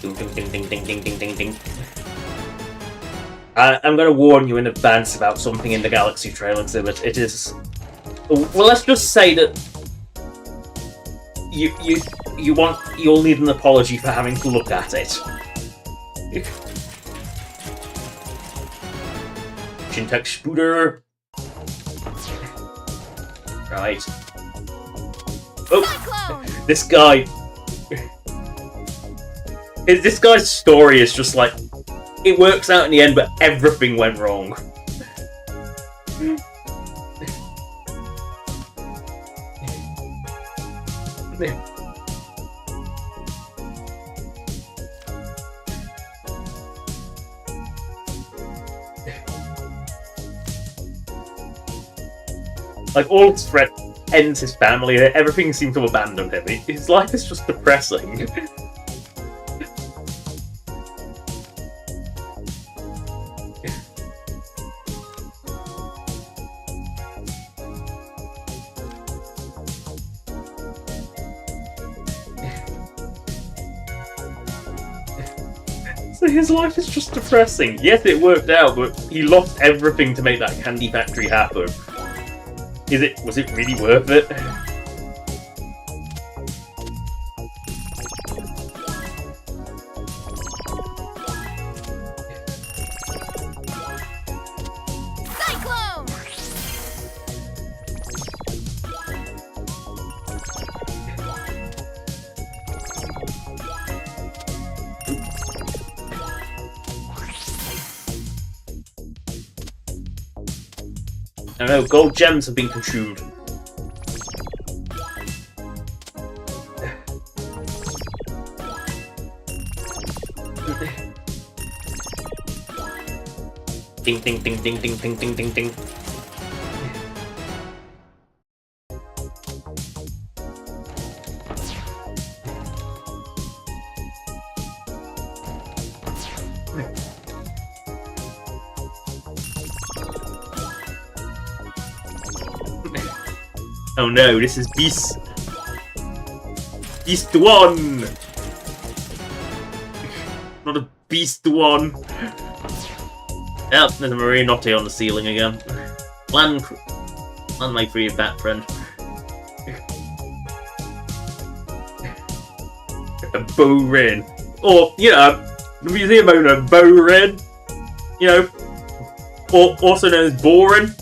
Ding ding ding ding ding ding ding ding ding. I'm gonna warn you in advance about something in the Galaxy Trail exhibit. It is... Well, let's just say that you'll need an apology for having to look at it. Shintek Spooter. Right. Oh, this guy. This guy's story is just like, it works out in the end, but everything went wrong. Like, all his friends, ends his family, everything seems to abandon him. His life is just depressing. So his life is just depressing. Yes, it worked out, but he lost everything to make that candy factory happen. Was it really worth it? I don't know, gold gems have been consumed. Ding ding ding ding ding ding ding ding ding. Oh no, this is Beast 1! Not a Beast 1! Yep, there's a marine Marinotti on the ceiling again. Land my free bat friend. A Borin. Or, you know, the museum owner, Borin. You know, or also known as Borin.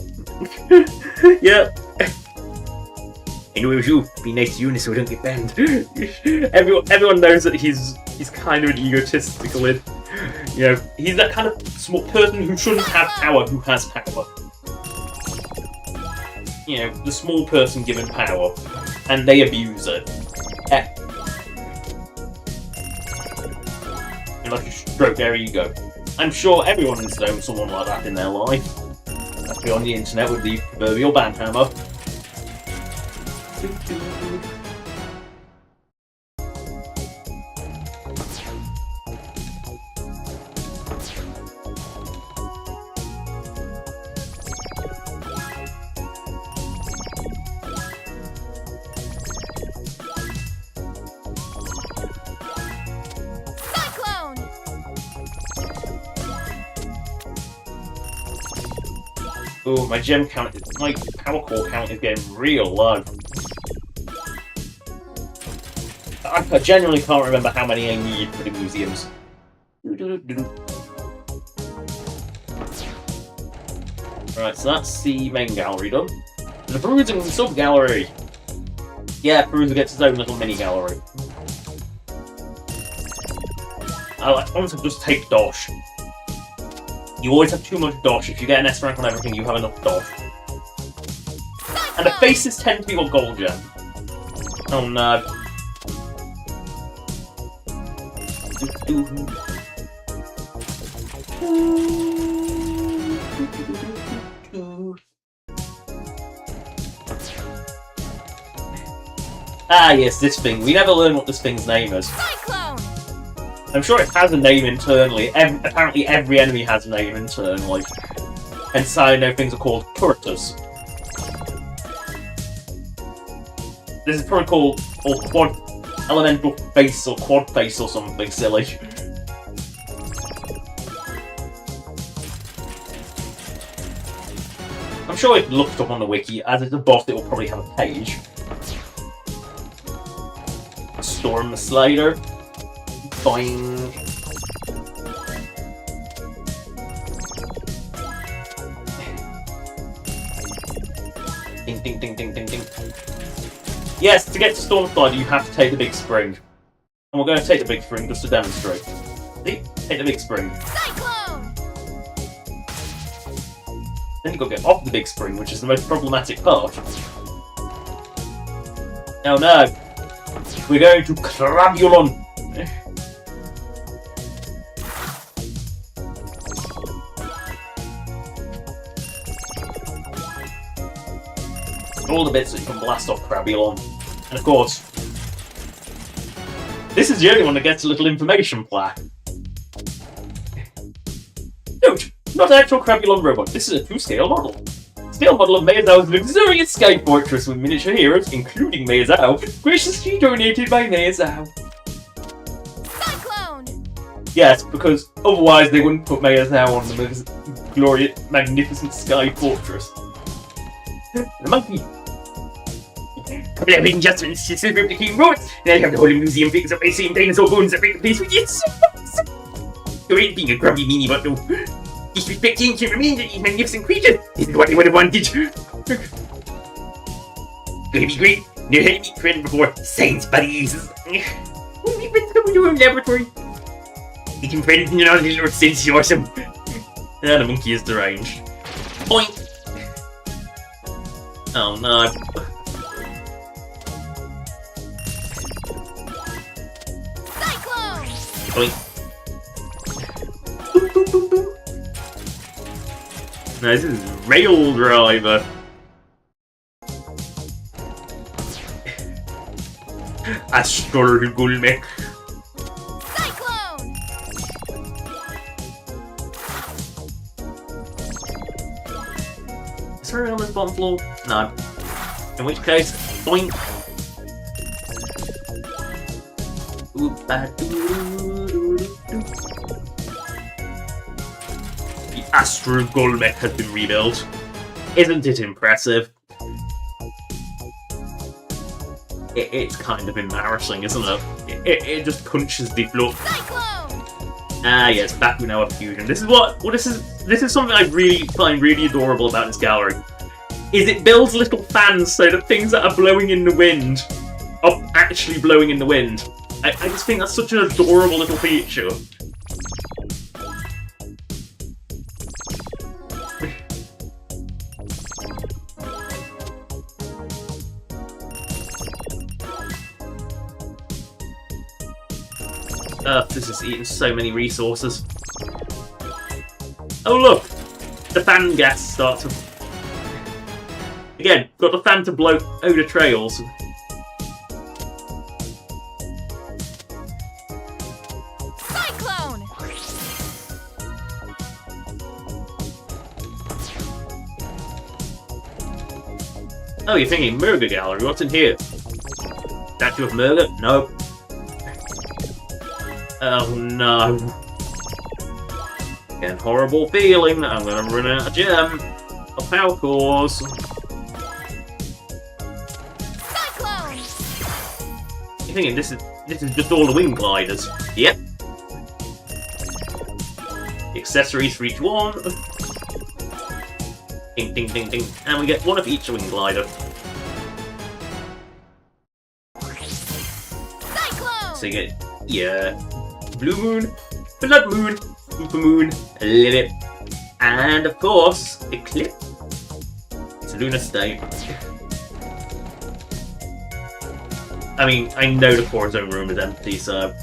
Yep. I knew it was you. Be nice to you so we don't get banned. Everyone knows that he's kind of an egotistical, you know, he's that kind of small person who shouldn't have power who has power. You know, the small person given power, and they abuse it. And like to stroke their ego. I'm sure everyone has known someone like that in their life. That'd be on the internet with the proverbial banhammer. Ooh, my gem count, my power core count is getting real low. I genuinely can't remember how many I need for the museums. Right, so that's the main gallery done. The Perusing sub-gallery! Yeah, Perusa gets his own little mini-gallery. I want to just take Dosh. You always have too much Dosh. If you get an S rank on everything, you have enough Dosh. And the faces tend to be what gold gem. Oh no. Ah yes, this thing. We never learn what this thing's name is. I'm sure it has a name internally. Apparently every enemy has a name internally. Hence I know things are called turtles. This is probably called quad elemental face or quad face or something silly. I'm sure if you looked up on the wiki, as it's a boss it will probably have a page. Storm the Slider. Boing. Ding ding ding ding ding ding. Yes, to get to Storm Slider you have to take the big spring. And we're going to take the big spring just to demonstrate. See? Take the big spring. Cyclone! Then you've got to get off the big spring, which is the most problematic part. Oh no! We're going to Crabulon! All the bits that you can blast off Crabulon. And of course, this is the only one that gets a little information plaque. Note, not an actual Crabulon robot, this is a 2-scale model. Scale model of Meizao's luxurious sky fortress with miniature heroes, including Meizao, graciously donated by Meizao. Cyclone! Yes, because otherwise they wouldn't put Meizao on the glorious, magnificent sky fortress. The monkey. Couple of adjustments to silver became robots, and I have the whole museum fixed up by same dinosaur bones that break the place with its. You ain't being a grubby meanie, but no. Disrespect the ancient remains of these magnificent creatures. This is what I would have wanted. Gonna be great. Never had a meet friend before. Science buddies. We'll be friends coming to our laboratory. Making friends in another little sense is awesome. The monkey is deranged. Point. Oh no. Cyclone! Boink. No, this is Rail Driver. Astral Gulmek. Cyclone! Is there on this bottom floor? No. In which case, boink. The Astral Gulmek has been rebuilt. Isn't it impressive? It's kind of embarrassing, isn't it? It just punches the floor. Cyclone! Ah yes, Bakunawa fusion. This is something I really find really adorable about this gallery. Is it builds little fans so that things that are blowing in the wind are actually blowing in the wind. I just think that's such an adorable little feature. This is eating so many resources. Oh look! The fan gas starts to... Again, got the fan to blow Oda trails. Cyclone! Oh, you're thinking Murga Gallery, what's in here? Statue of Murga? Nope. Oh no. Again, horrible feeling that I'm gonna run out of gem. Of power cores. Cyclone! You're thinking this is just all the wing gliders. Yep. Accessories for each one. Ding ding ding ding. And we get one of each wing glider. Cyclone! So you get, yeah, Blue Moon, Blood Moon, Super Moon, Lilith, and of course, Eclipse. It's a lunar state. I mean, I know the core zone room is empty, so...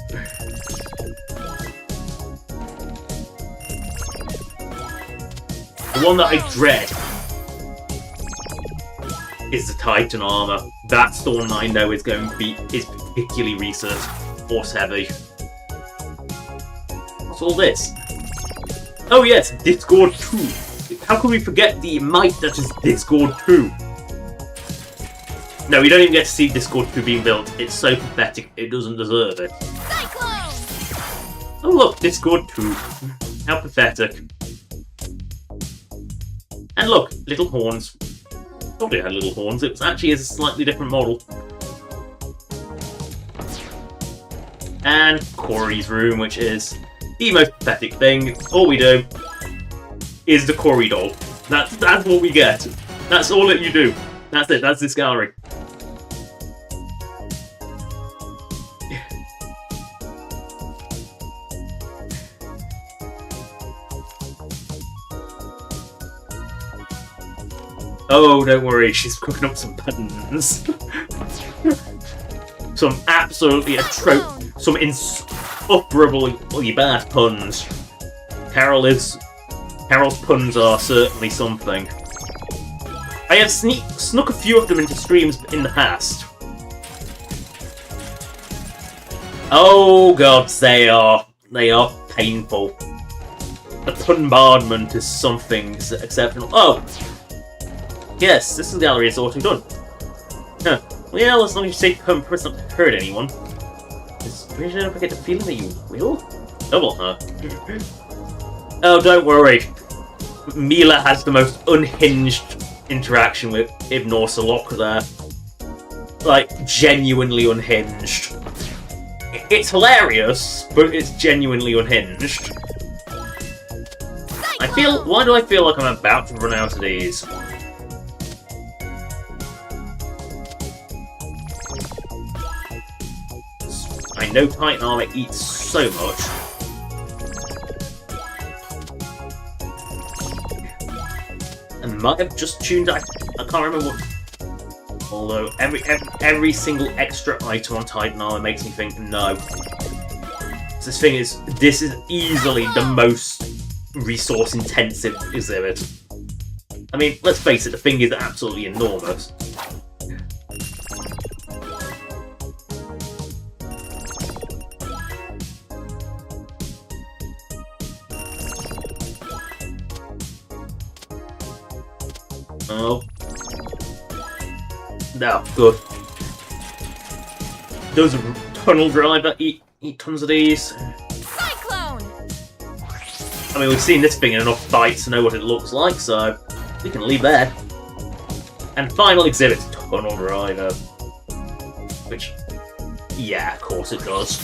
The one that I dread is the Titan armor. That's the one I know is going to be particularly research force heavy. What's all this? Oh yes, Discord 2. How can we forget the might that is Discord 2? No, we don't even get to see Discord 2 being built. It's so pathetic, it doesn't deserve it. Cyclone! Oh look, Discord 2. How pathetic. And look, little horns. Probably had little horns, it actually is a slightly different model. And Corey's room, which is the most pathetic thing. All we do is the Corey doll. That's what we get. That's all that you do. That's it, that's this gallery. Oh, don't worry, she's cooking up some puns. Some absolutely some insufferably bad puns. Carol's puns are certainly something. I have snuck a few of them into streams in the past. Oh god, they are painful. The bombardment is something exceptional. Oh! Yes, this is the gallery is auto done. Huh. Well, as long as you say it's not hurt anyone. Just really don't forget the feeling that you will? Double, huh? Oh, don't worry. Mila has the most unhinged interaction with Ibn Orsalok there. Like, genuinely unhinged. It's hilarious, but it's genuinely unhinged. Why do I feel like I'm about to run out of these? I know Titan armor eats so much. I might have just tuned. I can't remember what Although every single extra item on Titan Armor makes me think no. This is easily the most resource intensive exhibit. I mean, let's face it, the thing is absolutely enormous. Oh. No, good. Those tunnel driver eat tons of these. Cyclone! I mean, we've seen this thing in enough fights to know what it looks like, so we can leave there. And final exhibit, tunnel driver. Which, yeah, of course it does.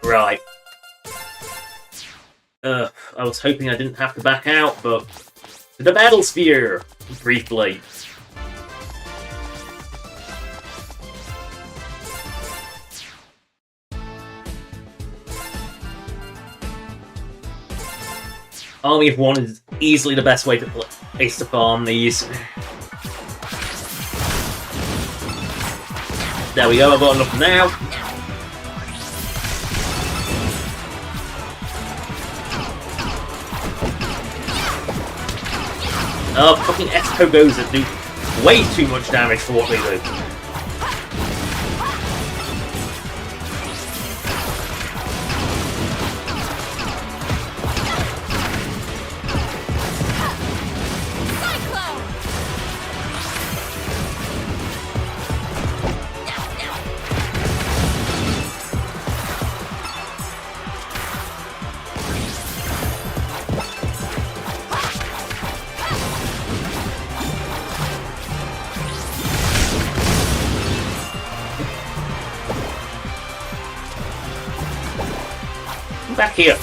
Right. I was hoping I didn't have to back out, but the battle sphere, briefly. Army of One is easily the best way to place to farm these. There we go, I've got enough now. Oh, fucking S-Pogos that do way too much damage for what they do. Back here.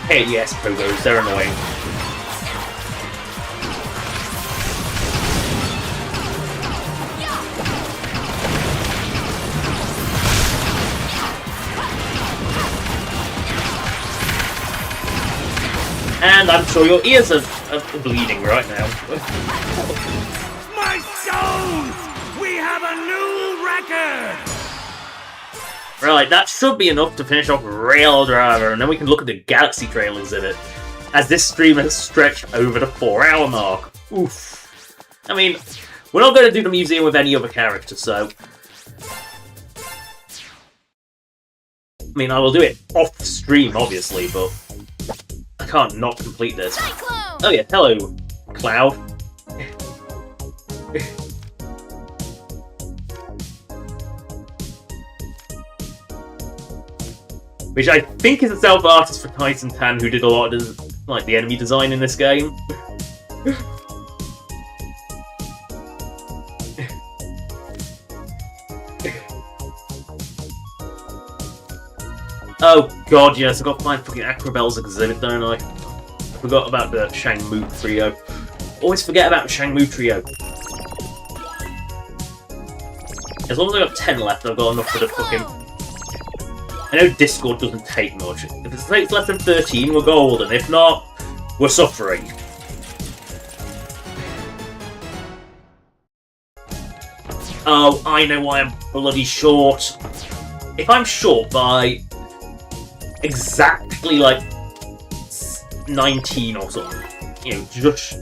Hey, yes, Pogos, they're annoying. And I'm sure your ears are bleeding right now. My stones! We have a new record! Right, that should be enough to finish off Rail Driver, and then we can look at the Galaxy Trail exhibit, as this stream has stretched over the 4-hour mark. Oof. I mean, we're not going to do the museum with any other character, so... I mean, I will do it off stream, obviously, but... I can't not complete this. Cyclone! Oh yeah, hello, Cloud. Which I think is a self-artist for Titan Tan, who did a lot of the enemy design in this game. Oh god, yes, I've got to find fucking Acrobel's exhibit, don't I? Forgot about the Shangmu trio. Always forget about the Shangmu trio. As long as I've got 10 left, I've got enough for the fucking... I know Discord doesn't take much. If it takes less than 13, we're golden. If not, we're suffering. Oh, I know why I'm bloody short. If I'm short by... exactly, 19 or something. You know, just...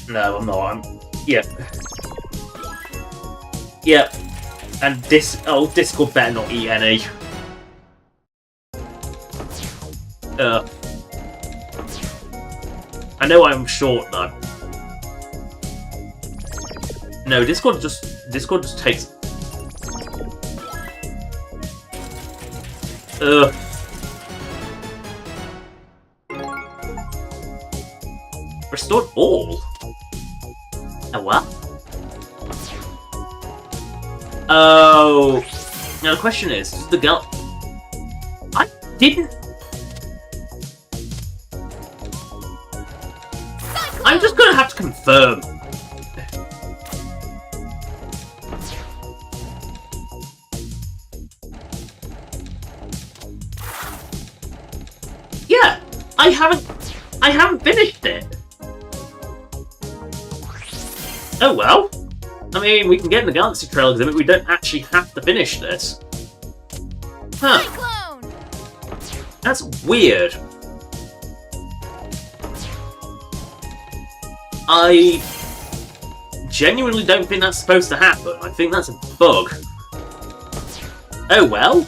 No, I'm not. Yep. Yep. And Discord better not eat any. I know I'm short, though. No, Discord just takes... Restored all? A what? Oh... Now the question is, does the gal... I didn't... I'm just gonna have to confirm. Yeah, I haven't finished it. Oh well. I mean, we can get in the Galaxy Trail exhibit, we don't actually have to finish this. Huh. That's weird. I genuinely don't think that's supposed to happen. I think that's a bug. Oh well.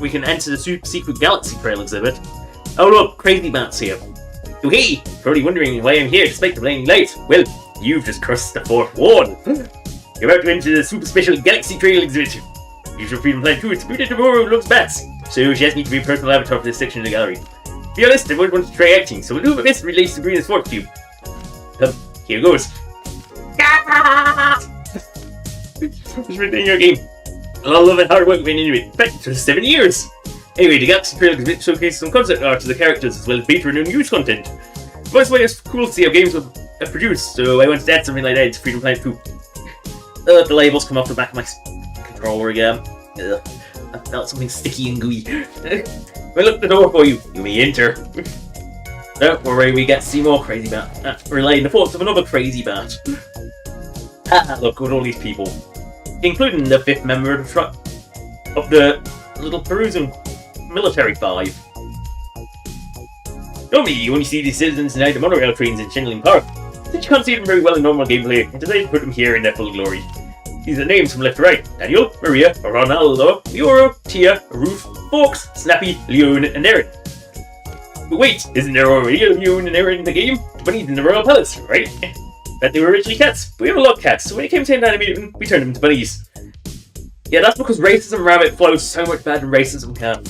We can enter the super secret Galaxy Trail exhibit. Oh look, Crazy Bat's here. Oh hey! Probably wondering why I'm here despite the being late. Well, you've just crossed the fourth wall. You're about to enter the super special Galaxy Trail exhibit. Use your Freedom Plan 2, it's booted tomorrow loves bats. So she asked me to be a personal avatar for this section of the gallery. To be honest, I wouldn't want to try acting, so we'll do my best to relate Sabrina's fork to you. Here goes. Just reading your game. A lot of love and hard work went into it. In fact, for 7 years. Anyway, the Galaxy Trail exhibit showcases some concept art to the characters as well as beta and news content. That's why it's cool to see how games were produced, so I wanted to add something like that to Freedom Planet 2. The labels come off the back of my controller again. I felt something sticky and gooey. I looked the door for you. You may enter. Don't worry, we get to see more Crazy Bat. Relaying the thoughts of another Crazy Bat. Look at all these people. Including the 5th member of the Little Perusian Military 5. Normally, you only see these citizens inside the monorail trains in Shinling Park. Since you can't see them very well in normal gameplay, I decided to put them here in their full glory. These are the names from left to right. Daniel, Maria, Ronaldo, Leora, Tia, Ruth, Fox, Snappy, Leon, and Aaron. But wait, isn't there already a Leon and Aaron in the game? The bunnies in the Royal Palace, right? Bet they were originally cats, but we have a lot of cats, so when it came time to animate them, we turned them into bunnies. Yeah, that's because Racism Rabbit flows so much better than Racism Cat.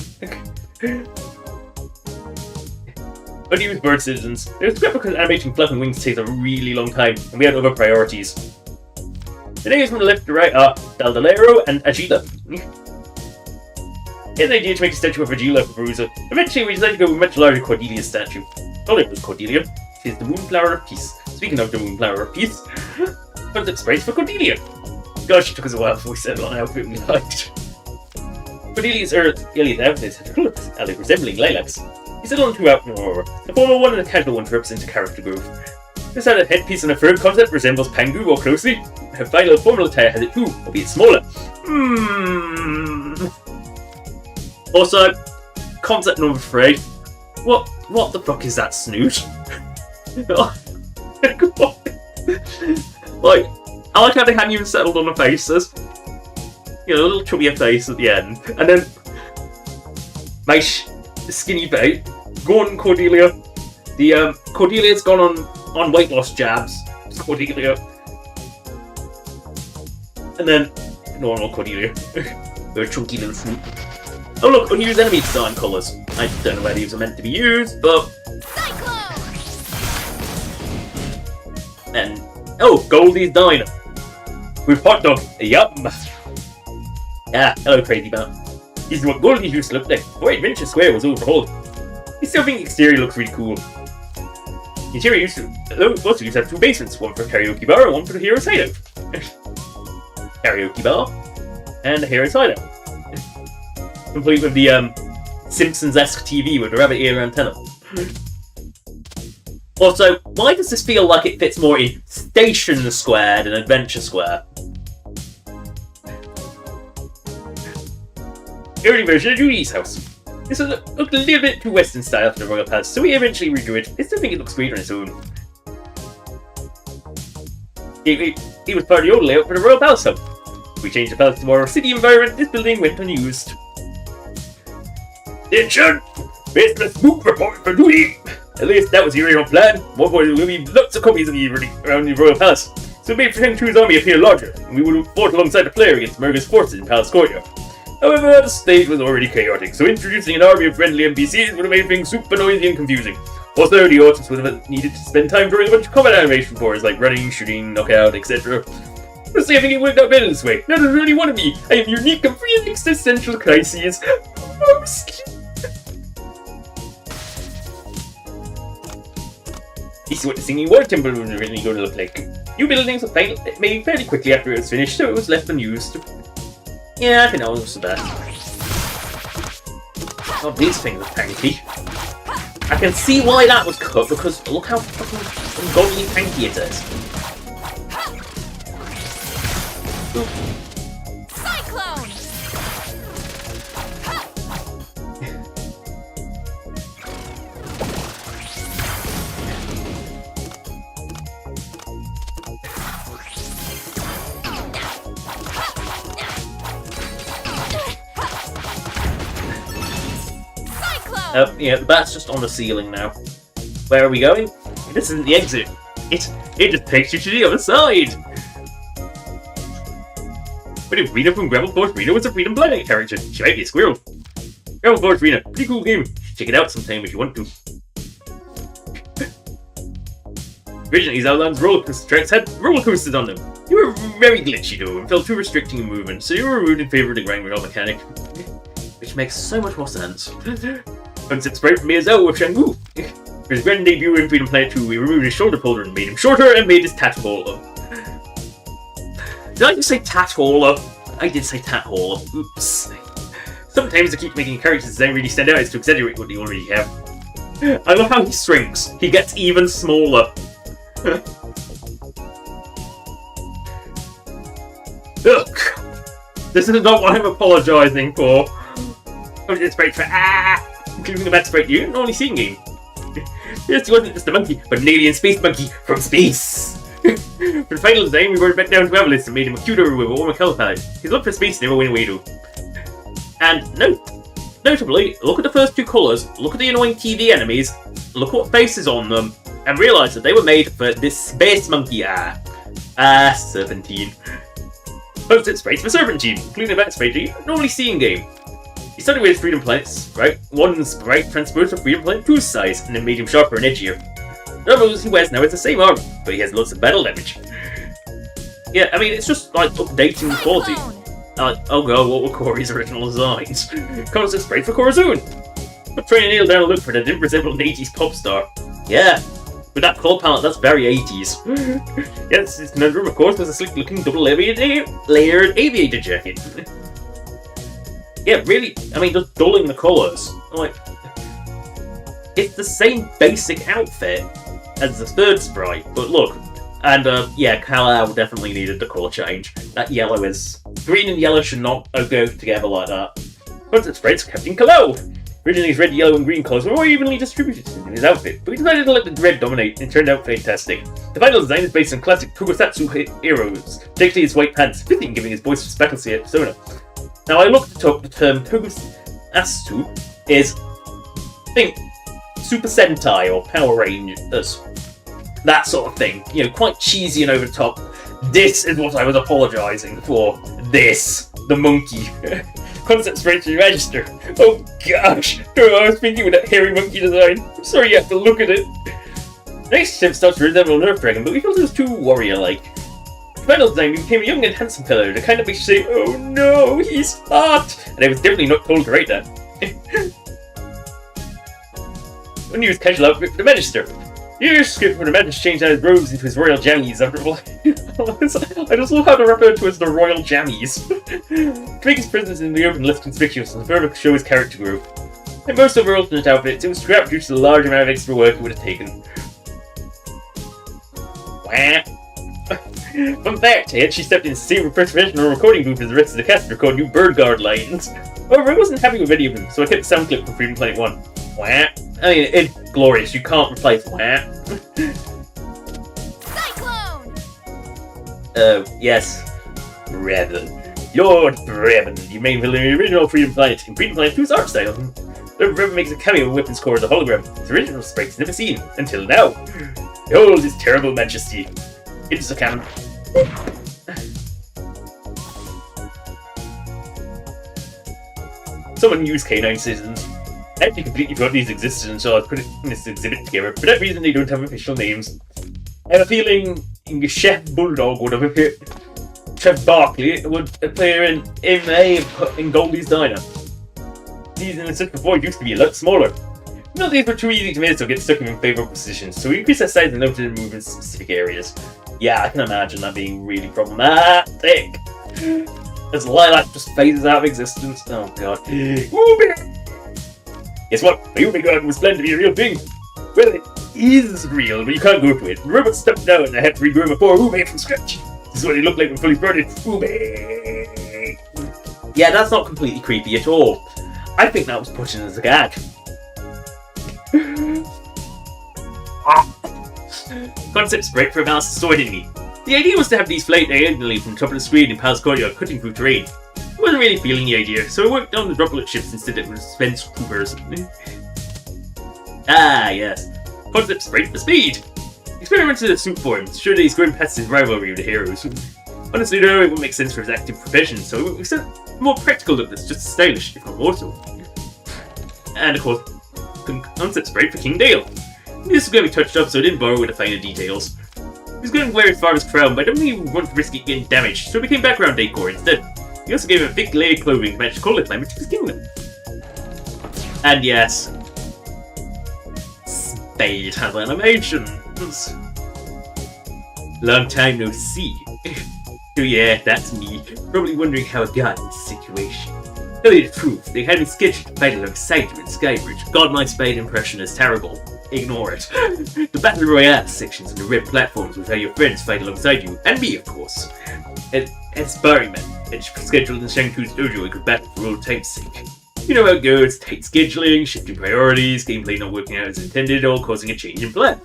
But he was bird citizens. It was great because animating flapping wings takes a really long time, and we had other priorities. The names from the left to right are Daldalero and Agila. He had an idea to make a statue of Agila for Perusa. Eventually, we decided to go with a much larger Cordelia's statue. All it was Cordelia. She is the Moonflower of Peace. Speaking of the Moonflower of Peace, concept sprays for Cordelia. Gosh, it took us a while before we settled on an outfit we liked. Cordelia's earliest outfits had colours, resembling lilacs. He settled on 2 out in Aurora, the formal one and the casual one to represent a character growth. This had a headpiece and a fur concept resembles Pangu more closely. Her final formal attire has it too, albeit smaller. Also, concept number 3. What the fuck is that snoot? Like, I like how they hadn't even settled on the faces. You know, a little chubby face at the end. And then, nice skinny bait. Go on, Cordelia. Cordelia's gone on weight loss jabs. Cordelia. And then, normal Cordelia. Very chunky little fruit. Oh look, unused enemy design colours. I don't know where these are meant to be used, but... And... oh, Goldie's Diner. With hot dog. Yum. Ah, hello Crazy Bat. This is what Goldie used to look like before Adventure Square was overhauled. I still think the exterior looks really cool. The interior used to have 2 basements, one for karaoke bar and one for the Hero's Hideout. Karaoke bar and the Hero's Hideout. Complete with the Simpsons-esque TV with the rabbit ear antenna. Also, why does this feel like it fits more in Station Square than Adventure Square? Early version of Judy's house. This looked a little bit too Western style for the Royal Palace, so we eventually redrew it. I still think it looks great on its own. It was part of the old layout for the Royal Palace hub. We changed the palace to more of a city environment. This building went unused. Attention! Baseless scoop report for duty! At least that was the original plan. One point there will be lots of copies of you around the Royal Palace. So it made Pretend 2's army appear larger, and we would have fought alongside the player against Murga's forces in Palace Courtyard. However, the stage was already chaotic, so introducing an army of friendly NPCs would have made things super noisy and confusing. Also, the audience would have needed to spend time drawing a bunch of combat animation for us, like running, shooting, knockout, etc. It Honestly, I think it worked out better this way. Not as really one of me. I have unique and free existential crises. Mostly. This is what the Singing Water Temple was originally going to look like. New buildings were made fairly quickly after it was finished, so it was left unused. Yeah, I think that wasn't so bad. Oh, these things are tanky. I can see why that was cut, because look how fucking godly tanky it is. Cyclone! Yeah, the bat's just on the ceiling now. Where are we going? This isn't the exit. It just takes you to the other side. But if Rena from Gravel Force Rena was a Freedom Planet character, she might be a squirrel. Gravel Force Rena, pretty cool game. Check it out sometime if you want to. Originally, these Outlands roller coaster tracks had roller coasters on them. You were very glitchy though, and felt too restricting in movement, so you were removed in favour of the grind rail mechanic. Which makes so much more sense. Concept sprite from Miyazawa with Shangu. For his grand debut in Freedom Planet 2, we removed his shoulder holder and made him shorter and made his tat hauler. Did I just say tat hauler? I did say tat hauler. Oops. Sometimes I keep making characters that don't really stand out as to exaggerate what they already have. I love how he shrinks. He gets even smaller. Look! This is not what I'm apologising for. Concept sprite for including the bad sprite you didn't only see in game. Yes, he wasn't just a monkey, but an alien space monkey from space. For the final design, we brought it back down to Avalis and made him a cuter with a warmer colour palette. His love for space never went away though. And notably, look at the first two colours, look at the annoying TV enemies, look what face is on them, and realise that they were made for this space monkey Serpentine. Concept sprites for Serpentine, including the bat sprite you normally see in game. He started with his Freedom Planets, right? One sprite transposed from Freedom Planet 2's size, and then made him sharper and edgier. The armor he wears now is the same armor, but he has lots of battle damage. Yeah, I mean, it's just like updating the quality. Oh god, what were Corey's original designs? Concept sprite for Corazon! I'm trying to nail down a look for that didn't resemble an 80s pop star. Yeah, with that colour palette, that's very 80s. Yes, his conundrum, of course, was a slick looking double layered aviator jacket. Yeah, really, I mean, just dulling the colours. Like, it's the same basic outfit as the third sprite, but look, and yeah, Kal-El definitely needed the colour change. That yellow is... Green and yellow should not go together like that. Concept sprites Captain Kal-El! Originally his red, yellow and green colours were more evenly distributed in his outfit, but we decided to let the red dominate and it turned out fantastic. The final design is based on classic Tokusatsu heroes, particularly his white pants, fitting giving his boisterous battle persona. Now, I looked up the term Tokusatsu is, think, Super Sentai or Power Rangers. That sort of thing. You know, quite cheesy and over the top. This is what I was apologising for. This. The monkey. Concept sprite to register. Oh gosh. I was thinking with that hairy monkey design. I'm sorry you have to look at it. Next ship starts to resemble an Earth Dragon, but we felt it was too warrior-like. Final design, we became a young and handsome fellow, the kind that makes you say, oh no, he's hot! And I was definitely not told to write that. Unused casual outfit for the Magister. Here's script for the Magister changed out his robes into his royal jammies after I just love how to refer to as the royal jammies. To make his presence in the open less conspicuous and further show his character growth. In most other alternate outfits, it was scrapped due to the large amount of extra work it would have taken. Wah. Fun fact, I actually stepped in the same professional recording booth as the rest of the cast to record new Bird Guard lines. However, I wasn't happy with any of them, so I kept the sound clip from Freedom Planet 1. Wah. I mean, it's glorious, you can't replace wah. Cyclone! Yes. Brevin. Lord Brevin, you main villain of the original Freedom Planet in Freedom Planet 2's art style. Lord Brevin makes a cameo in Weapons Core as a hologram, his original sprite's never seen, until now. Behold his terrible majesty. It's a cannon. Someone used K9 Citizens. I actually completely forgot these existed until I put this exhibit together. For that reason, they don't have official names. I have a feeling Chef Bulldog would have appeared. Trev Barkley would appear in Goldie's Diner. These in the second before used to be a lot smaller. Not these were too easy to miss or get stuck in favourable positions, so we increased our size and limited and move in specific areas. Yeah, I can imagine that being really problematic. As Lilac just phases out of existence. Oh god. Guess what? The Ubi God was planned to be a real thing. Well, it is real, but you can't go to it. The robot stepped down and I had to regrow my poor Ube from scratch. This is what it looked like when fully burdened. Ube! Yeah, that's not completely creepy at all. I think that was put in as a gag. Concepts break for a mouse stored in me. The idea was to have these float diagonally from the top of the screen in Pal's courtyard, cutting through terrain. I wasn't really feeling the idea, so I worked on the droplet ships instead of Spence Coopers. Ah, yes. Concepts break for speed. Experiments with the suit forms. Sure, he's grown past his rivalry with the heroes. Honestly, though, it would make sense for his active profession, so we sent a more practical look that's just stylish, if not more so. And of course, Concepts break for King Dale. This is going to be touched up, so I didn't bother with the finer details. He was going to wear his father's crown, but I don't think he would want to risk it getting damaged, so it became background decor instead. He also gave him a thick layer of clothing to match the colour climate of his kingdom. And yes, Spade has animations. Long time no see. So yeah, that's me. Probably wondering how I got in this situation. Tell you the truth, they had me scheduled to fight alongside you in Skybridge. God, my Spade impression is terrible. Ignore it. The Battle Royale sections and the red platforms with how your friends fight alongside you, and me, of course. And sparring men, and scheduled in Shang-Tu's dojo a good battle for old time's sake. You know how it goes, tight scheduling, shifting priorities, gameplay not working out as intended, all causing a change in plan.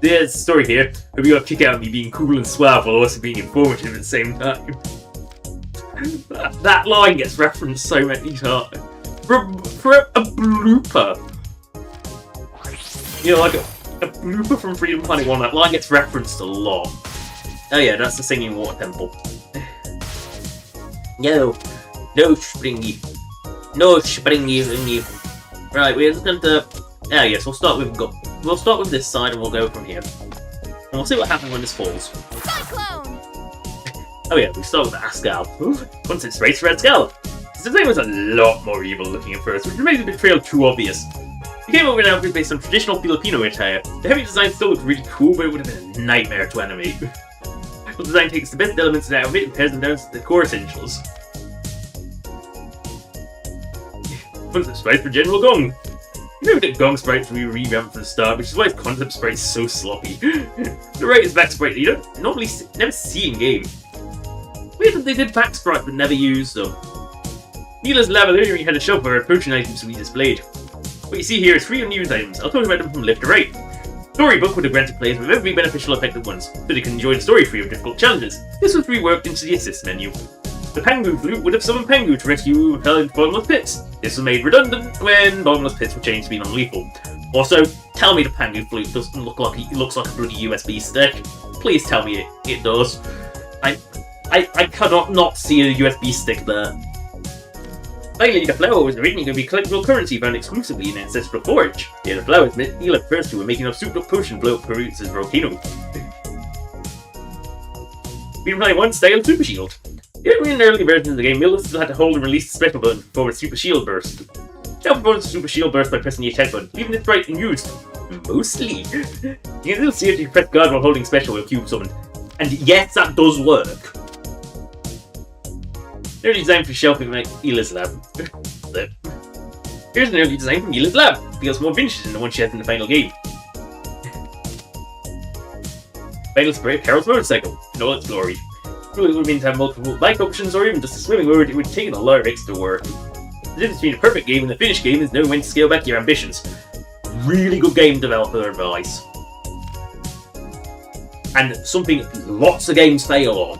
There's a story here, where we got a kick out of me being cool and suave while also being informative at the same time. That line gets referenced so many times. For a blooper. You know, like a blooper from Freedom Planet 1, that line gets referenced a lot. Oh yeah, that's the Singing Water Temple. No springy. No springy. Right, we're just going to... Ah yes, we'll start with this side and we'll go from here. And we'll see what happens when this falls. Cyclone! Oh yeah, we start with Ascal. Once it's race for Ascal. His design was a lot more evil looking at first, which made the betrayal too obvious. He came over an outfit based on traditional Filipino attire. The heavy design still looked really cool, but it would have been a nightmare to animate. The design takes the best elements of the outfit and pairs them down to the core essentials. Concept sprites for General Gong. You know that Gong sprites will be revamped from the start, which is why his concept sprite is so sloppy. The right is back sprite that you don't normally never see in game. Weird that they did back sprites but never used them. Neela's lavalier had a shelf where approaching items to be displayed. What you see here is 3 unused items. I'll talk about them from left to right. Storybook would have granted players with every beneficial effect at once, so they can enjoy the story free of difficult challenges. This was reworked into the assist menu. The Pangu flute would have summoned Pangu to rescue Helen Bottomless Pits. This was made redundant when Bottomless Pits were changed to be non-lethal. Also, tell me the Pangu flute doesn't look like it looks like a bloody USB stick. Please tell me it does. I cannot not see a USB stick there. Finally, the flower was originally going to be collectible currency found exclusively in Ancestral Forge. The flowers Neela refers to when making a souped-up potion blow up Peruz's volcano. We can play one style Super Shield. Yet in early versions of the game, Mila still had to hold and release the special button before its Super Shield burst. Now performs the Super Shield burst by pressing the attack button, leaving it bright and used. Mostly. You can still see it if you press guard while holding special with cube summoned. And yes, that does work. Early design for shelving like Ela's lab. Here's an early design from Ela's lab. Feels more vintage than the one she has in the final game. Final spray of Carol's motorcycle, in all its glory. Really would mean to have multiple bike options or even just a swimming mode, it would take a lot of extra work. The difference between a perfect game and a finished game is knowing when to scale back your ambitions. Really good game developer advice. And something lots of games fail on.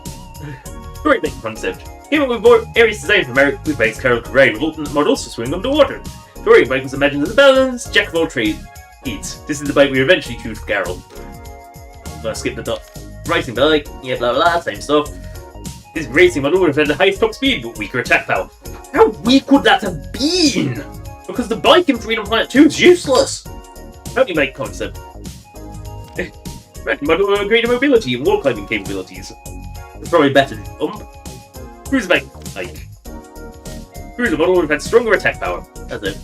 Great big concept. Came up with various designs for Merrick with bikes Carol could ride with ultimate models to swing underwater. The touring bike was imagined as a balanced jack of all trades. This is the bike we eventually choose for Carol. Let's skip the top. Racing bike, yeah, blah blah, same stuff. This racing model would have had the highest top speed but weaker attack power. How weak would that have been? Because the bike in Freedom Planet 2 is useless. Only bike concept. Model with greater mobility and wall climbing capabilities. It's probably better. Cruiser bike. Cruiser model would have had stronger attack power. That's it.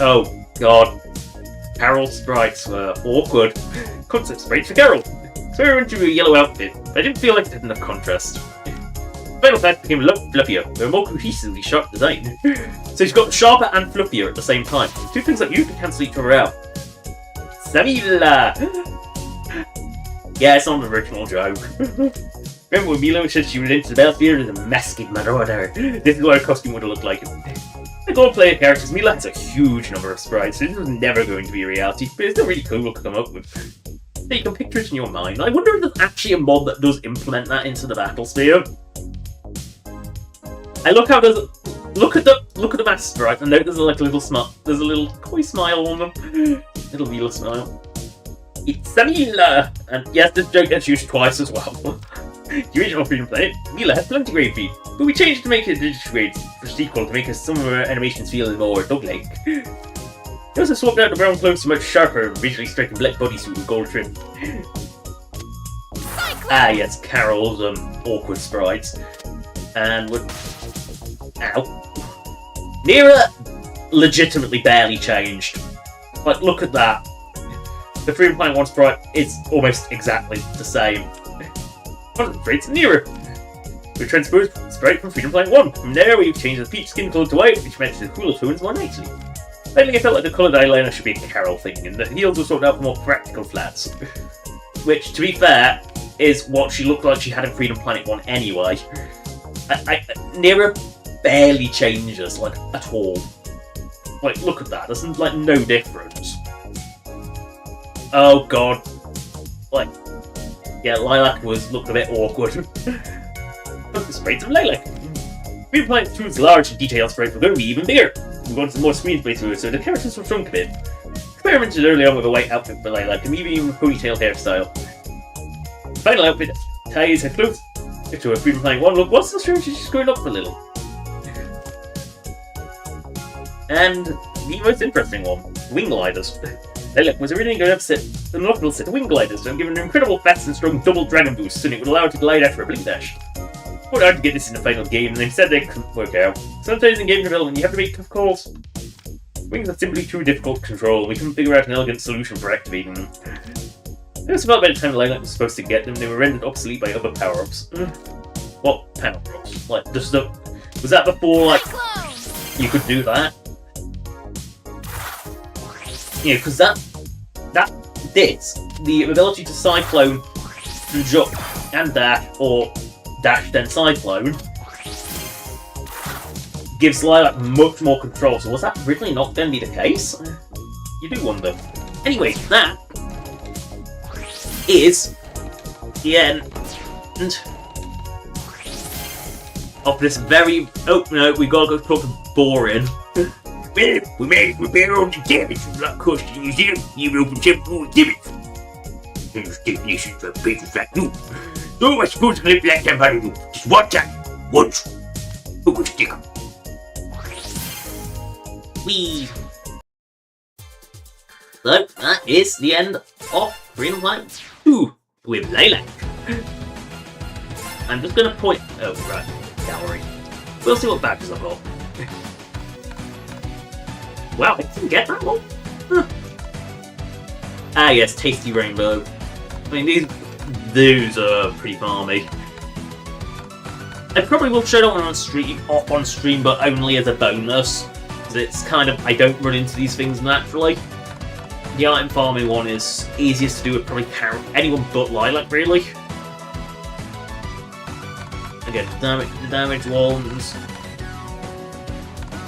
Oh god. Carol's sprites were awkward. Concept sprites for Carol. So we went to a yellow outfit, but I didn't feel like it had enough contrast. Final Fat became a lot fluffier, with a more cohesively sharp design. So she's got sharper and fluffier at the same time. Two things that usually cancel each other out. Samila! Yeah, it's not an original joke. Remember when Milo said she was into the battlefield as a masked marauder? This is what her costume would have looked like. Like all player characters, Mila has a huge number of sprites, so this was never going to be a reality, but it's still really cool to come up with. So you can picture it in your mind. I wonder if there's actually a mod that does implement that into the battlesphere. I look how there's look at the mask sprite and note there's like a little there's a little coy smile on them. Little Mila smile. It's Mila! And yes, this joke gets used twice as well. The original Freedom Planet, Mila had plenty grade feet, but we changed to make it a digital grade for sequel to make some of her animations feel more dog-like. We also swapped out the brown clothes to much sharper, visually striking black bodysuit with gold trim. Yes, Carol's awkward sprites. And ow. Nera legitimately barely changed. But look at that. The Freedom Planet 1 sprite is almost exactly the same. One of the traits Nera. We transposed sprite from Freedom Planet 1. From there, we've changed the peach skin colour to white, which matches the cooler tones more nicely. Finally, I felt like the coloured eyeliner should be a Carol thing, and the heels were sorted out for more practical flats. Which, to be fair, is what she looked like she had in Freedom Planet 1 anyway. Nera barely changes, like, at all. Like, look at that, there's, like, no difference. Oh god. Like, yeah, Lilac looked a bit awkward. Look, the sprites of Lilac. Freedom Planet 2's large and detailed sprites were going to be even bigger. We wanted some more screenplay through it, so the characters were shrunk a bit. Experimented early on with a white outfit for Lilac, and maybe even a ponytail hairstyle. The final outfit ties her clothes to a Freedom Planet 1 look. What's the strange? She's screwing up a little. And the most interesting one, wing gliders. Lilac was originally going to have an optimal set of wing gliders, and given an incredible fast and strong double dragon boost, and it would allow her to glide after a blink dash. It's hard to get this in the final game, and they said they couldn't work out. Sometimes in game development, you have to make tough calls. Wings are simply too difficult to control, and we couldn't figure out an elegant solution for activating them. I also felt by the time Lilac was supposed to get them, they were rendered obsolete by other power-ups. What power-ups? Like, just the... Was that before, like, you could do that? Yeah, because that did the ability to cyclone, jump, and dash, or dash then cyclone, gives Lilac much more control. So was that originally not going to be the case? You do wonder. Anyway, that is the end of this very... Oh no, we gotta go talk to Boring. Well, we made repair on the damage from that costing museum, even open temporary exhibits. Those definitions of paper flat new. So I suppose I can lift that time out of you. Just one time. Once. A good sticker. Whee! So, that is the end of Freedom Planet 2 with Lilac. I'm just gonna point... Oh, right. Gallery. We'll see what badges I've got. Wow, I didn't get that one. Huh. Ah yes, Tasty Rainbow. I mean, these are pretty balmy. I probably will show that one on stream, but only as a bonus. Because it's kind of, I don't run into these things naturally. The item farming one is easiest to do with probably anyone but Lilac, really. Again, the damage ones.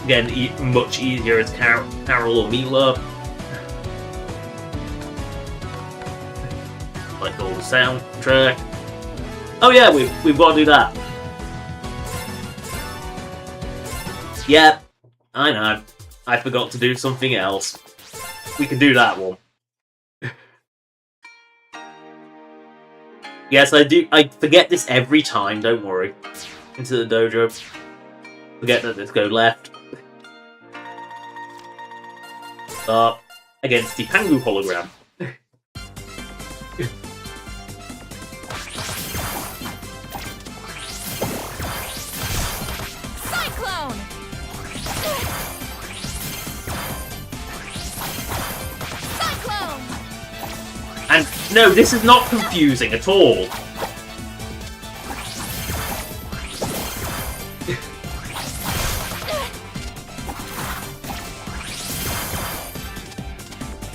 Again, much easier as Carol or Mila. Like all the soundtrack. Oh yeah, we've got to do that. Yep, I know. I forgot to do something else. We can do that one. Yes, I do. I forget this every time, don't worry. Into the dojo. Forget that let's go left. Against the Pangu hologram. No, this is not confusing at all.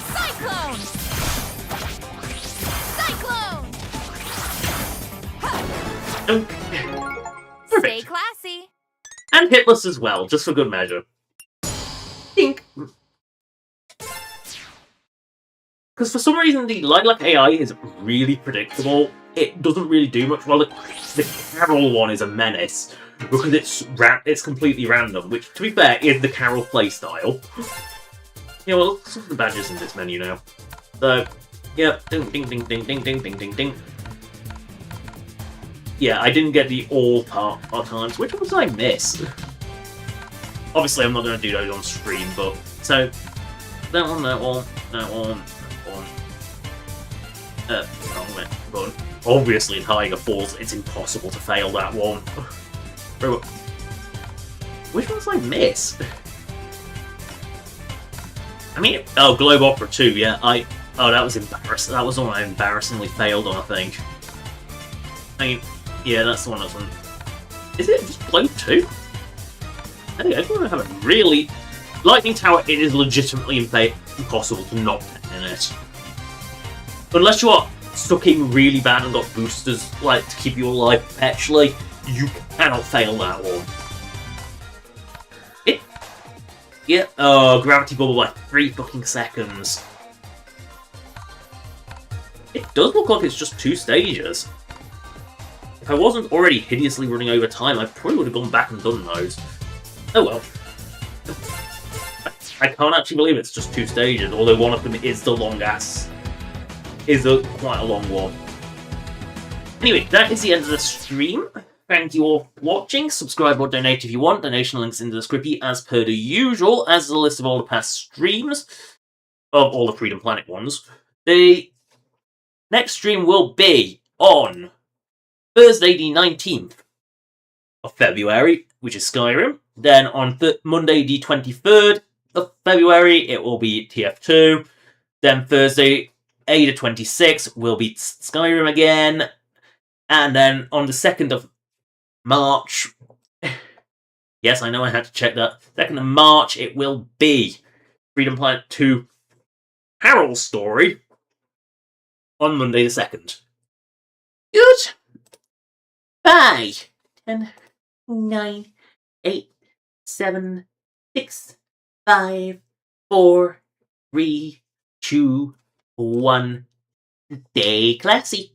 Cyclone! Cyclone! Stay classy. And hitless as well, just for good measure. Think. Because for some reason the Lilac AI is really predictable. It doesn't really do much. Well, the Carol one is a menace because it's completely random, which, to be fair, is the Carol playstyle. Yeah, well, some of the badges in this menu now. So, yeah, ding ding ding ding ding ding ding ding ding. Yeah, I didn't get the all times. Which ones did I miss? Obviously, I'm not going to do those on stream, but so that one, that one, that one. Wrong one. Obviously, in Tiger Falls, it's impossible to fail that one. Which ones did I miss? I mean, oh, Globe Opera 2, yeah. Oh, that was embarrassing. That was the one I embarrassingly failed on, I think. I mean, yeah, that's the one that's on. Is it just Globe 2? Anyway, I don't have a really. Lightning Tower, it is legitimately impossible to not get in it. Unless you are stuck in really bad and got boosters like to keep you alive perpetually, you cannot fail that one. Yeah, Gravity Bubble by 3 fucking seconds. It does look like it's just 2 stages. If I wasn't already hideously running over time, I probably would have gone back and done those. Oh well. I can't actually believe it's just 2 stages, although one of them is the long-ass... quite a long one. Anyway, that is the end of the stream. Thank you all for watching. Subscribe or donate if you want. Donation links in the description as per the usual, as the list of all the past streams, of all the Freedom Planet ones. The next stream will be on Thursday the 19th of February, which is Skyrim. Then on Monday the 23rd of February, it will be TF2. Then Thursday, the 26th, will be Skyrim again. And then on the 2nd of March... yes, I know I had to check that. 2nd of March, it will be Freedom Planet 2 Carol's Story on Monday the 2nd. Good. Bye. 10, 9, 8, 7, 6, 5, 4, 3, 2, 1. Stay classy.